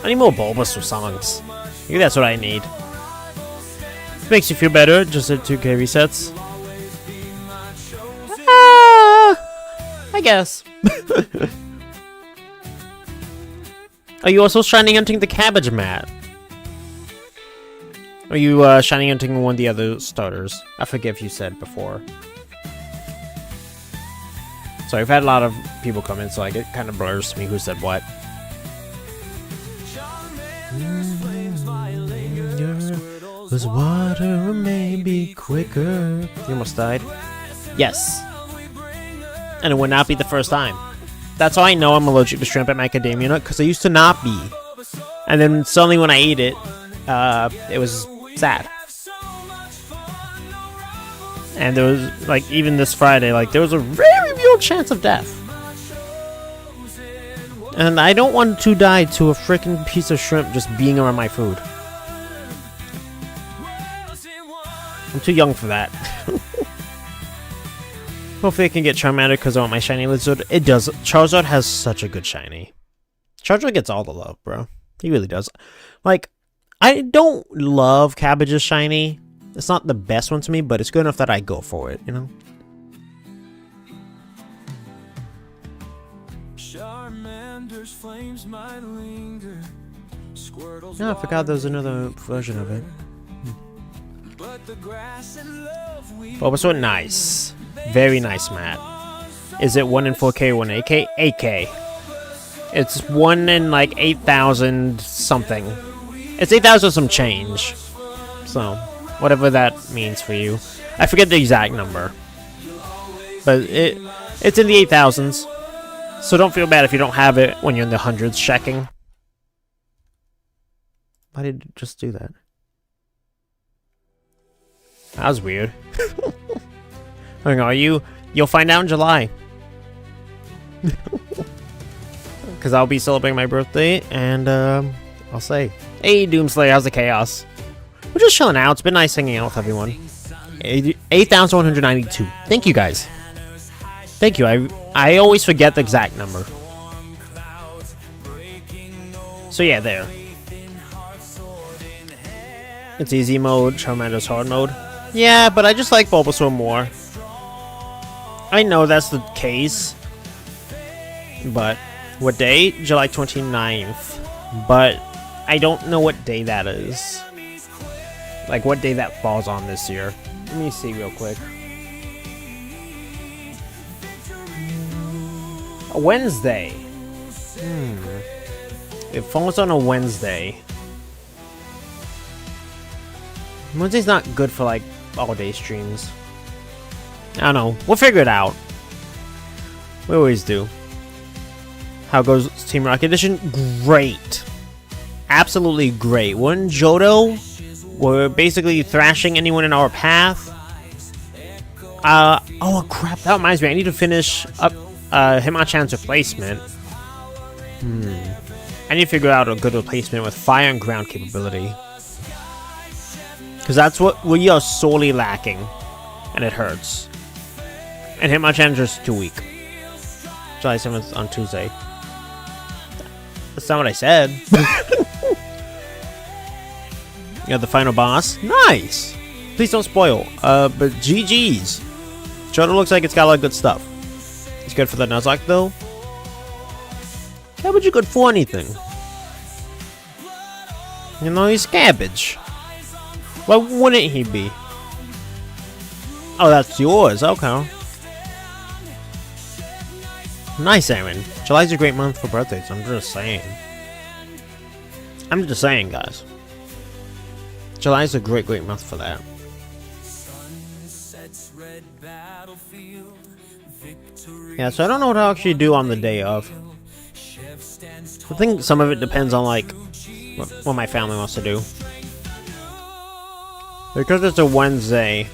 I need more Bulbasaur songs. Maybe that's what I need. Makes you feel better, just at 2K resets. I guess. Are you also shiny hunting the cabbage mat? Are you shiny hunting one of the other starters? I forget if you said before. Sorry, I've had a lot of people come in, so like, it kind of blurs to me who said what. Was water maybe quicker? You almost died. Yes. And it would not be the first time. That's how I know I'm allergic to shrimp and macadamia nut, because I used to not be. And then suddenly when I ate it, it was sad. And there was, like, even this Friday, like, there was a very real chance of death. And I don't want to die to a freaking piece of shrimp just being around my food. I'm too young for that. Hopefully I can get Charmander because I want my shiny lizard. It does. Charizard has such a good shiny. Charizard gets all the love, bro. He really does. Like, I don't love Cabbage's shiny. It's not the best one to me, but it's good enough that I go for it, you know? Charmander's flames might linger. No, I forgot there was another version of it. Bulbasaur, nice. Very nice, Matt. Is it 1 in 4K or 1 in 8K? 8K. It's 1 in like 8,000 something. It's 8,000 some change. So, Whatever that means for you. I forget the exact number. But it's in the 8,000s. So don't feel bad if you don't have it when you're in the hundreds checking. Why did it just do that? That was weird. Hang on, you'll find out in July. Because I'll be celebrating my birthday, and I'll say, hey Doomslayer, how's the chaos? We're just chilling out. It's been nice hanging out with everyone. 8,192. Thank you guys. Thank you. I always forget the exact number. So yeah, there. It's easy mode, Charmander's hard mode. Yeah, but I just like Bulbasaur more. I know that's the case. But what day? July 29th. But I don't know what day that is. Like what day that falls on this year. Let me see real quick. A Wednesday. It falls on a Wednesday. Wednesday's not good for like all day streams. I don't know. We'll figure it out. We always do. How goes Team Rocket Edition? Great. Absolutely great. We're in Johto. We're basically thrashing anyone in our path. Oh crap, that reminds me. I need to finish up Hitmonchan's replacement. I need to figure out a good replacement with fire and ground capability. Because that's what we are sorely lacking. And it hurts. And Hitmonchan's just too weak. July 7th on Tuesday. That's not what I said. You got the final boss. Nice! Please don't spoil. But GG's. Johto looks like it's got a lot of good stuff. It's good for the Nuzlocke though. Cabbage is good for anything. You know, he's Cabbage. Why wouldn't he be? Oh, that's yours. Okay. Nice, Aaron. July's a great month for birthdays. I'm just saying. I'm just saying, guys. July's a great month for that. Yeah, so I don't know what I'll actually do on the day of. I think some of it depends on, like, what my family wants to do. Because it's a Wednesday,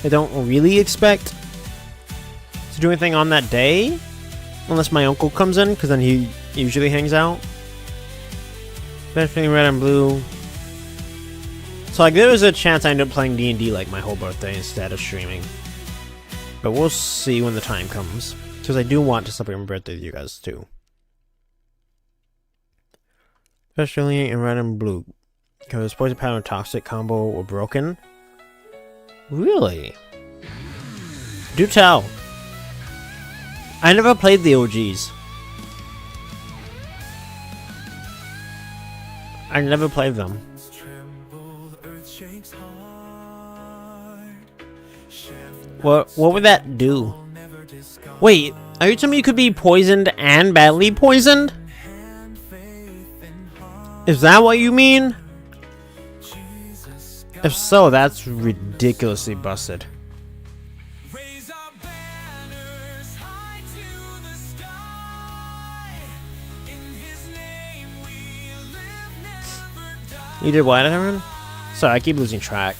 I don't really expect to do anything on that day. Unless my uncle comes in, because then he usually hangs out. Especially red and blue. So like there is a chance I end up playing D&D like my whole birthday instead of streaming. But we'll see when the time comes. Because I do want to celebrate my birthday with you guys too. Especially in red and blue. Because Poison Powder and Toxic combo were broken. Really? Do tell. I never played the OGs. I never played them. What would that do? Wait, are you telling me you could be poisoned and badly poisoned? Is that what you mean? If so, that's ridiculously busted. You did what, Aaron? Sorry, I keep losing track.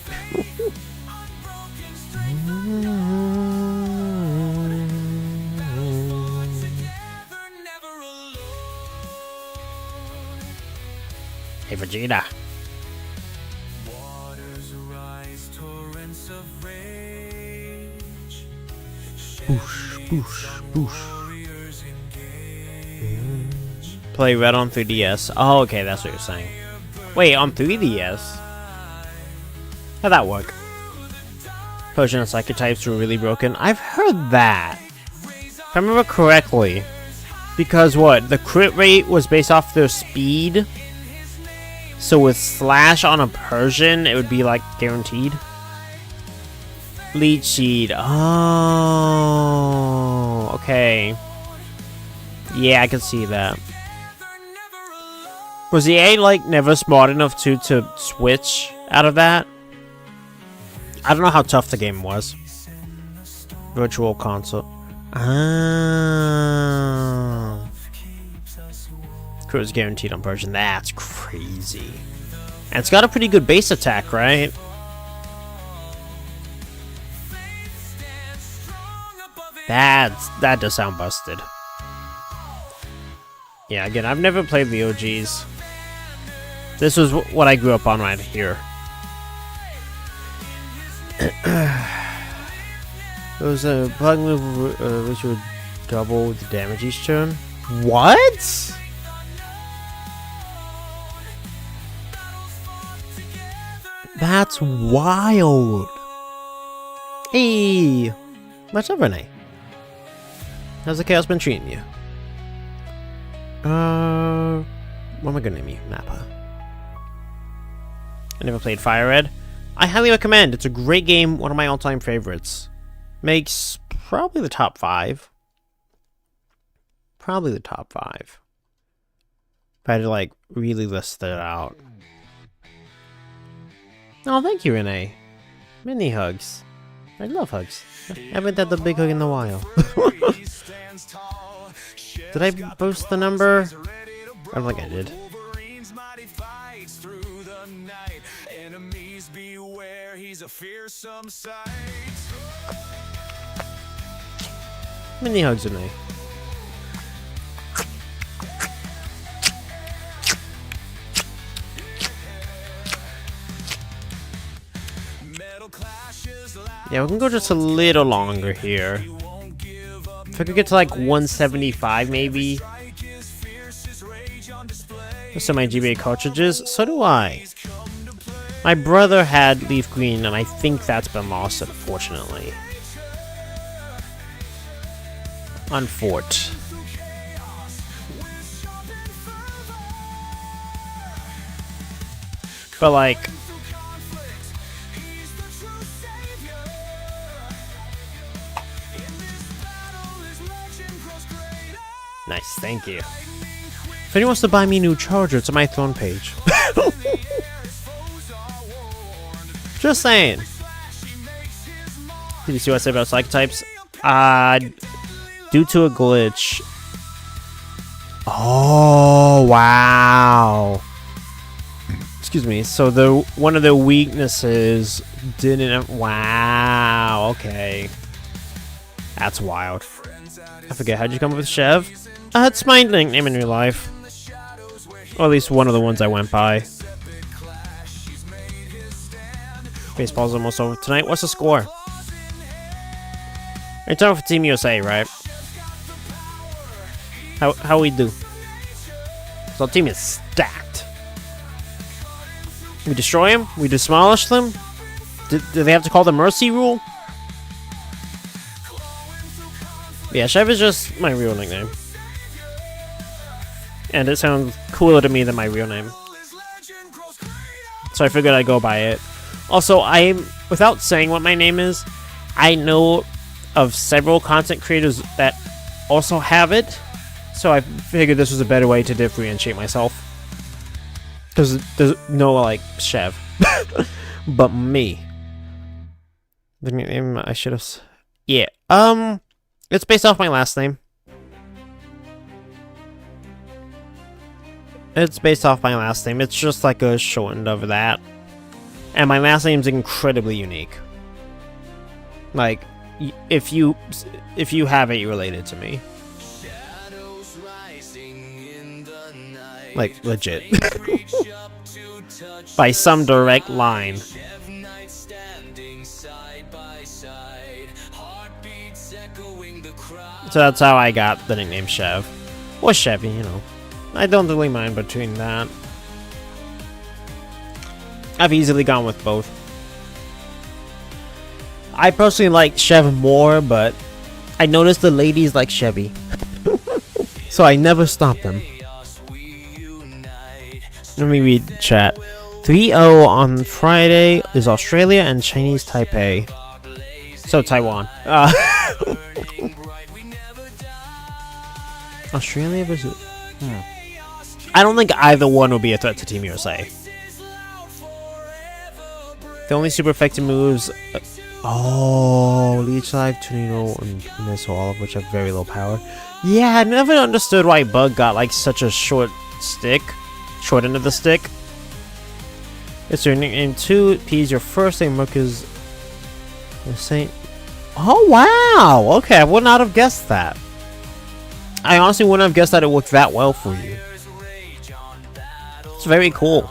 Hey, Vegeta. Boosh, boosh, boosh. Play Red on 3DS. Oh, okay, that's what you're saying. Wait, on 3DS? How'd that work? Potion and Psychic types were really broken. I've heard that. If I remember correctly. Because what? The crit rate was based off their speed. So with Slash on a Persian, it would be like guaranteed. Leech Seed. Oh, okay. Yeah, I can see that. Was EA like never smart enough to switch out of that? I don't know how tough the game was. Virtual console. Ah. Crew is guaranteed on version. That's crazy. And it's got a pretty good base attack, right? That does sound busted. Yeah, again, I've never played the OGs. This was what I grew up on right here. There was a bug move which would double the damage each turn. What? That's wild. Hey, what's up, Renee? How's the chaos been treating you? What am I gonna name you? Nappa. I never played FireRed. I highly recommend. It's a great game. One of my all-time favorites. Makes probably the top 5. Probably the top 5. If I had to like really list it out. Oh, thank you, Renee. Many hugs. I love hugs. I haven't had the big hug in a while. Did I post the number? I don't think I did. Many hugs, Renee. Yeah, we can go just a little longer here. If I could get to like 175 maybe. Those are my GBA cartridges. So do I. My brother had Leaf Green and I think that's been lost, unfortunately. Unfort. But like... Nice, thank you. If anyone wants to buy me a new charger, it's on my Throne page. Just saying. Did you see what I said about psych types? Due to a glitch. Oh, wow. Excuse me. So one of their weaknesses didn't. Wow. Okay. That's wild. I forget. How'd you come up with Chev? That's my nickname in real life. Or at least one of the ones I went by. Baseball's almost over tonight. What's the score? You're talking for Team USA, right? How we do? So our team is stacked. We destroy them? We demolish them? Do they have to call the mercy rule? Yeah, Chev is just my real nickname. And it sounds cooler to me than my real name. So I figured I'd go by it. Also, without saying what my name is, I know of several content creators that also have it. So I figured this was a better way to differentiate myself. Because there's no, like, Chev. But me. The name I should have... Yeah. It's based off my last name. It's based off my last name. It's just like a shortened of that. And my last name's incredibly unique. Like, if you have it, you're related to me. Like, legit. By some direct line. So that's how I got the nickname Chev. Or Chevy, you know. I don't really mind between that. I've easily gone with both. I personally like Chev more, but I noticed the ladies like Chevy. So I never stopped them. Let me read chat. 3-0 on Friday is Australia and Chinese Taipei. So Taiwan. Australia versus... I don't think either one would be a threat to Team USA. The only super effective moves... oh, Leech Life, Tornado, and Missile, all of which have very low power. Yeah, I never understood why Bug got like such a short stick. Short end of the stick. It's your nickname 2. P's your first name. Merc is the same. Oh, wow! Okay, I would not have guessed that. I honestly wouldn't have guessed that it worked that well for you. It's very cool.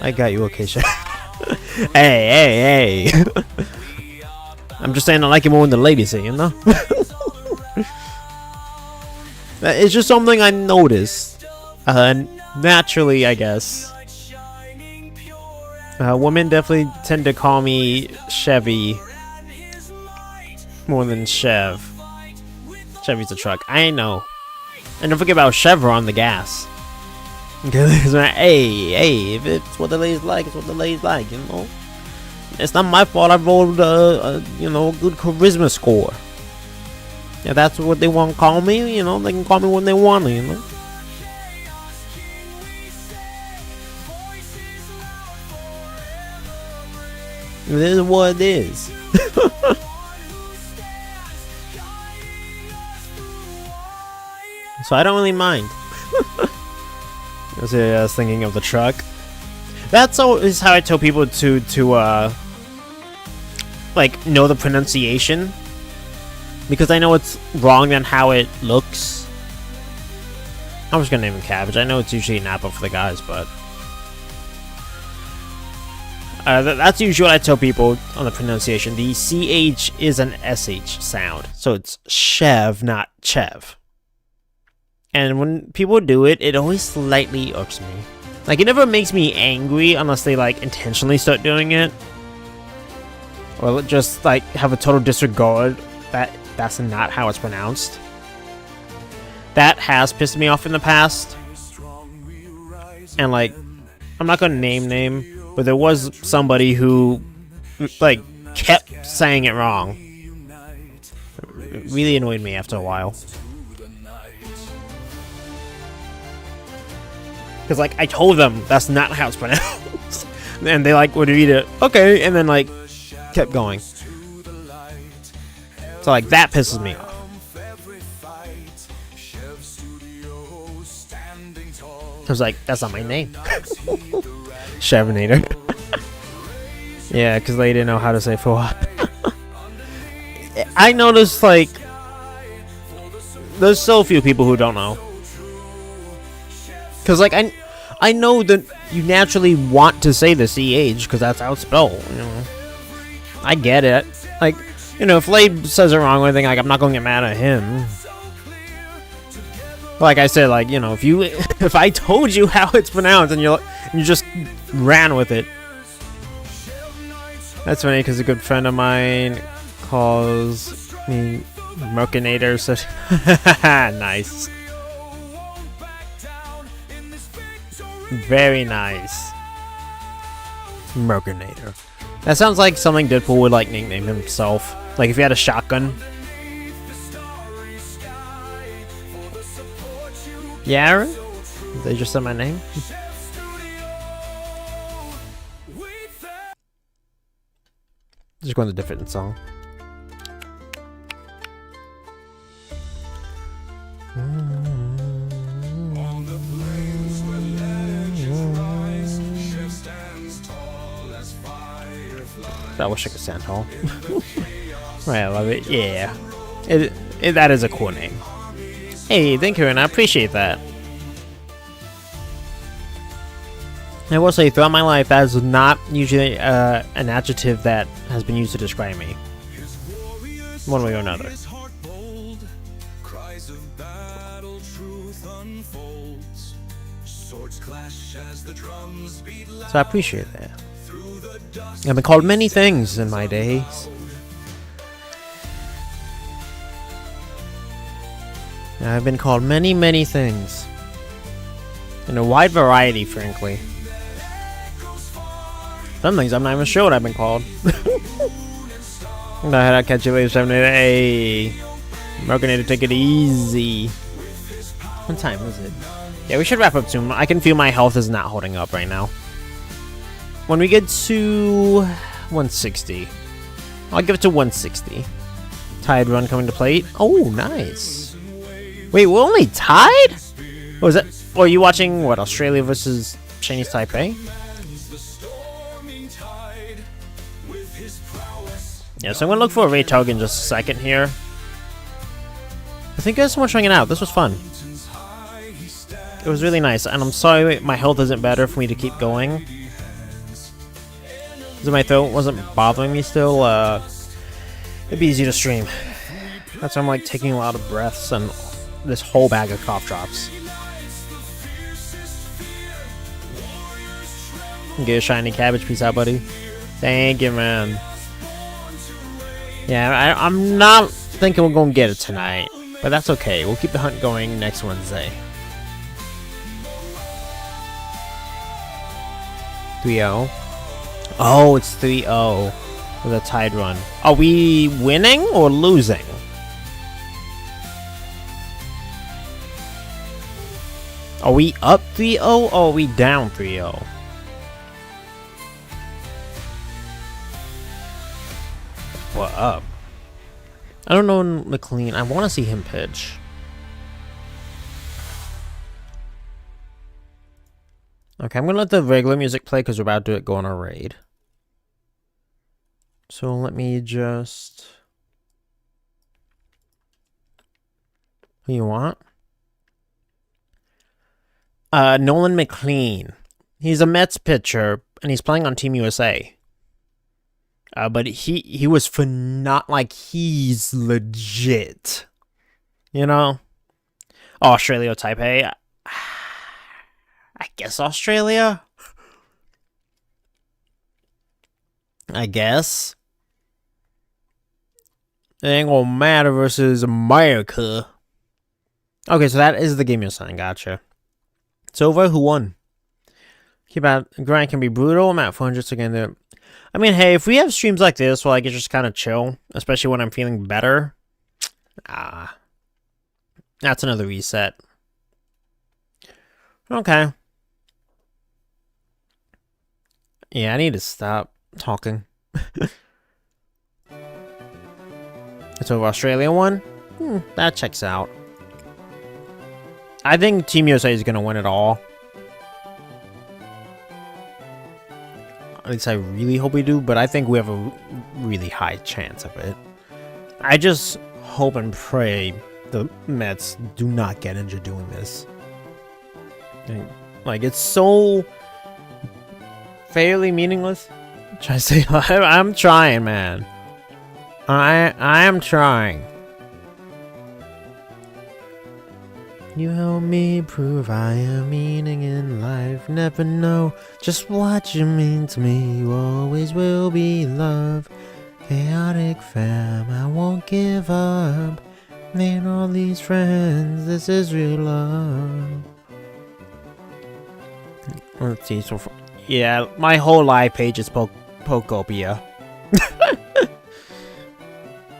I got you, okay, Chev. Hey. I'm just saying I like it more when the ladies say, you know? It's just something I noticed. Naturally, I guess. Women definitely tend to call me Chevy more than Chev. Chevy's a truck. I know. And don't forget about Chevron, the gas. Hey, if it's what the ladies like, it's what the ladies like, you know? It's not my fault I rolled you know, a good charisma score. Yeah, that's what they want to call me, you know? They can call me when they want me, you know? It is what it is. So I don't really mind. I was thinking of the truck. That's always how I tell people to like know the pronunciation, because I know it's wrong than how it looks. I'm just gonna name him Cabbage. I know it's usually an apple for the guys, but that's usually what I tell people on the pronunciation. The CH is an SH sound, so it's Chev, not Chev. And when people do it, it always slightly irks me. Like, it never makes me angry unless they, like, intentionally start doing it. Or just, like, have a total disregard that that's not how it's pronounced. That has pissed me off in the past. And, like, I'm not gonna name, but there was somebody who, like, kept saying it wrong. It really annoyed me after a while. Because, like, I told them that's not how it's pronounced. And they, like, would read it, okay, and then, like, kept going. So, like, that pisses me off. I was like, that's not my name. Chevinator. Yeah, because they didn't know how to say for what. I noticed, like, there's so few people who don't know. Because, like, I know that you naturally want to say the CH, because that's how it's spelled, you know. I get it. Like, you know, if Lade says it wrong or anything, like, I'm not going to get mad at him. Like I said, like, you know, if I told you how it's pronounced and you just ran with it. That's funny, because a good friend of mine calls me Mercinator, so nice. Very nice. Mercinator. That sounds like something Deadpool would, like, nickname himself. Like, if he had a shotgun. Yeah? They just said my name? Just going to a different song. I wish I could stand tall. Right, I love it. Yeah. That is a cool name. Hey, thank you, and I appreciate that. I will say, throughout my life, that is not usually an adjective that has been used to describe me. One way or another. So I appreciate that. I've been called many things in my days. I've been called many, many things. In a wide variety, frankly. Some things I'm not even sure what I've been called. I'll catch you later, 7 8. Hey, Mercinator, take it easy. What time is it? Yeah, we should wrap up soon. I can feel my health is not holding up right now. When we get to 160, I'll give it to 160. Tide run coming to plate. Oh, nice. Wait, we're only tied? What was that? Oh, are you watching what? Australia versus Chinese Taipei? Yeah, so I'm gonna look for a raid tug in just a second here. Thank you guys so much for hanging out. This was fun. It was really nice, and I'm sorry my health isn't better for me to keep going. Because my throat wasn't bothering me still, it'd be easy to stream. That's why I'm like taking a lot of breaths and this whole bag of cough drops. Get a shiny cabbage. Peace out, buddy. Thank you, man. Yeah, I'm not thinking we're going to get it tonight. But that's okay. We'll keep the hunt going next Wednesday. 3-0. Oh, it's 3-0 with a tide run. Are we winning or losing? Are we up 3-0 or are we down 3-0? What up? I don't know McLean. I want to see him pitch. Okay, I'm going to let the regular music play because we're about to go on a raid. So let me just... Who you want? Nolan McLean. He's a Mets pitcher, and he's playing on Team USA. But he was for not like he's legit, you know. Oh, Australia or Taipei? I guess Australia. I guess it ain't gonna matter versus America. Okay, so that is the game you're saying. Gotcha. It's over. Who won? Keep out. Grind can be brutal. I'm at 400 again there. I mean, hey, if we have streams like this where I can just kind of chill, especially when I'm feeling better, that's another reset. Okay. Yeah, I need to stop talking. It's over. Australia won? That checks out. I think Team USA is going to win it all. At least I really hope we do, but I think we have a really high chance of it. I just hope and pray the Mets do not get injured doing this. Like, it's so fairly meaningless. Try to say, I'm trying, man. I am trying. You help me prove I am meaning in life. Never know just what you mean to me. You always will be love. Chaotic fam, I won't give up. Made all these friends, this is real love. Let's see, so yeah, my whole live page is Pokopia.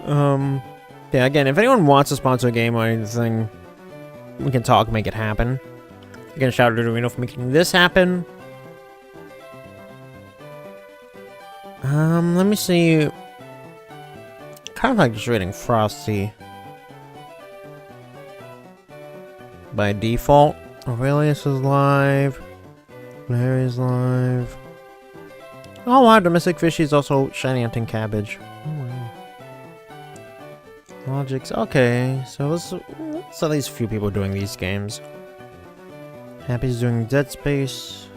Yeah, again, if anyone wants to sponsor a game or anything, we can talk, make it happen. Again, shout out to Reno for making this happen. Let me see. Kind of like just reading Frosty. By default. Aurelius is live. Larry's live. Oh wow, Domestic Fishy is also shiny hunting cabbage. Oh, wow. Logic's okay, so let's at least a few people doing these games. Happy's doing Dead Space.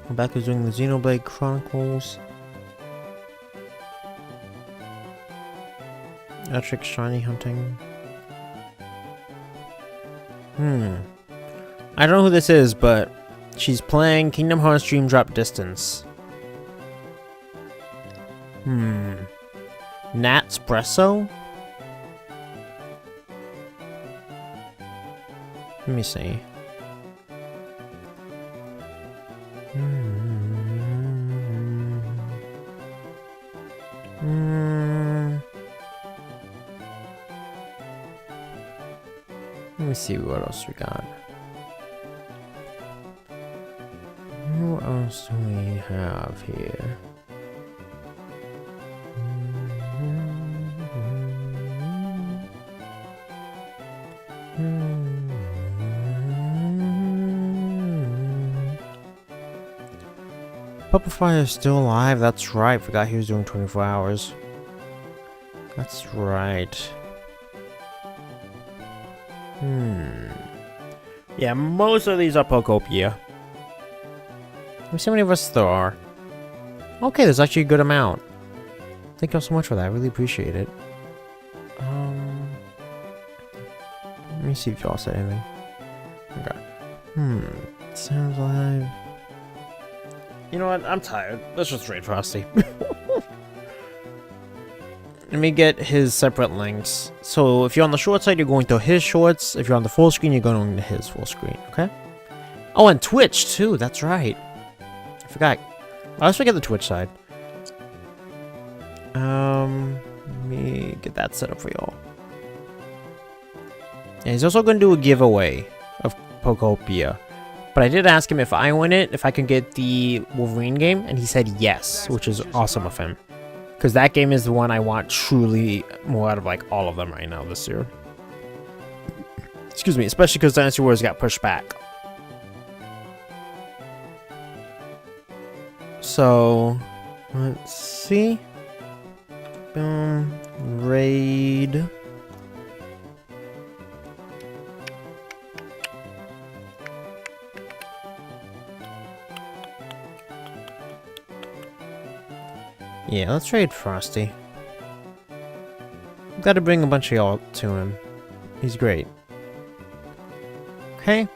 Rebecca's doing the Xenoblade Chronicles. Electric shiny hunting. I don't know who this is, but she's playing Kingdom Hearts Dream Drop Distance. Natspresso? Let me see. Let me me see what else we got. Who else do we have here? Pupperfire is still alive, that's right. Forgot he was doing 24 hours. That's right. Yeah, most of these are Pokopia. Let me see how many of us there are. Okay, there's actually a good amount. Thank you all so much for that. I really appreciate it. Let me see if y'all said anything. Okay. Sounds alive. You know what? I'm tired. Let's just raid Frosty. Let me get his separate links. So if you're on the short side, you're going to his shorts. If you're on the full screen, you're going to his full screen. Okay? Oh, and Twitch too. That's right. I forgot. I always forget the Twitch side. Let me get that set up for y'all. And he's also going to do a giveaway of Pokopia. But I did ask him if I win it, if I can get the Wolverine game, and he said yes, which is awesome of him. Because that game is the one I want truly more out of like all of them right now this year. Excuse me, especially because Dynasty Wars got pushed back. So, let's see. Boom. Raid. Yeah, let's raid Frosty. Gotta bring a bunch of y'all to him. He's great. Okay.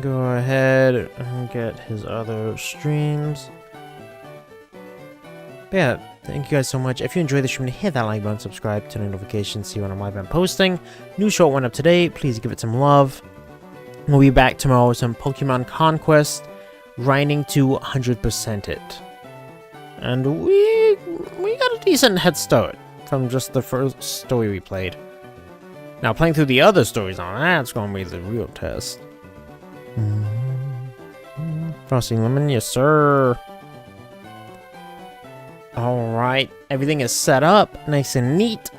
Go ahead and get his other streams. But yeah, thank you guys so much. If you enjoyed the stream, hit that like button, subscribe, turn on notifications, see when I'm live and posting. New short went up today. Please give it some love. We'll be back tomorrow with some Pokemon Conquest, grinding to 100% it. And we got a decent head start from just the first story we played. Now playing through the other stories on that's gonna be the real test. Frosty Lemon, yes sir. Alright, everything is set up, nice and neat.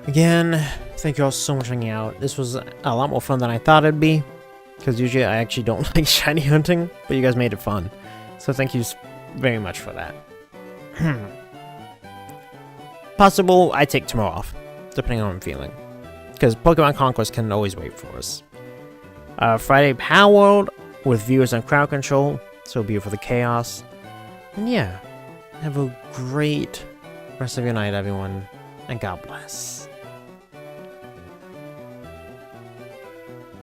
Again, thank you all so much for hanging out. This was a lot more fun than I thought it'd be. Because usually I actually don't like shiny hunting, but you guys made it fun. So thank you very much for that. Possible I take tomorrow off, depending on how I'm feeling. Because Pokemon Conquest can always wait for us. Friday Power World with viewers and crowd control, so be it for the chaos. And yeah, have a great rest of your night, everyone, and God bless.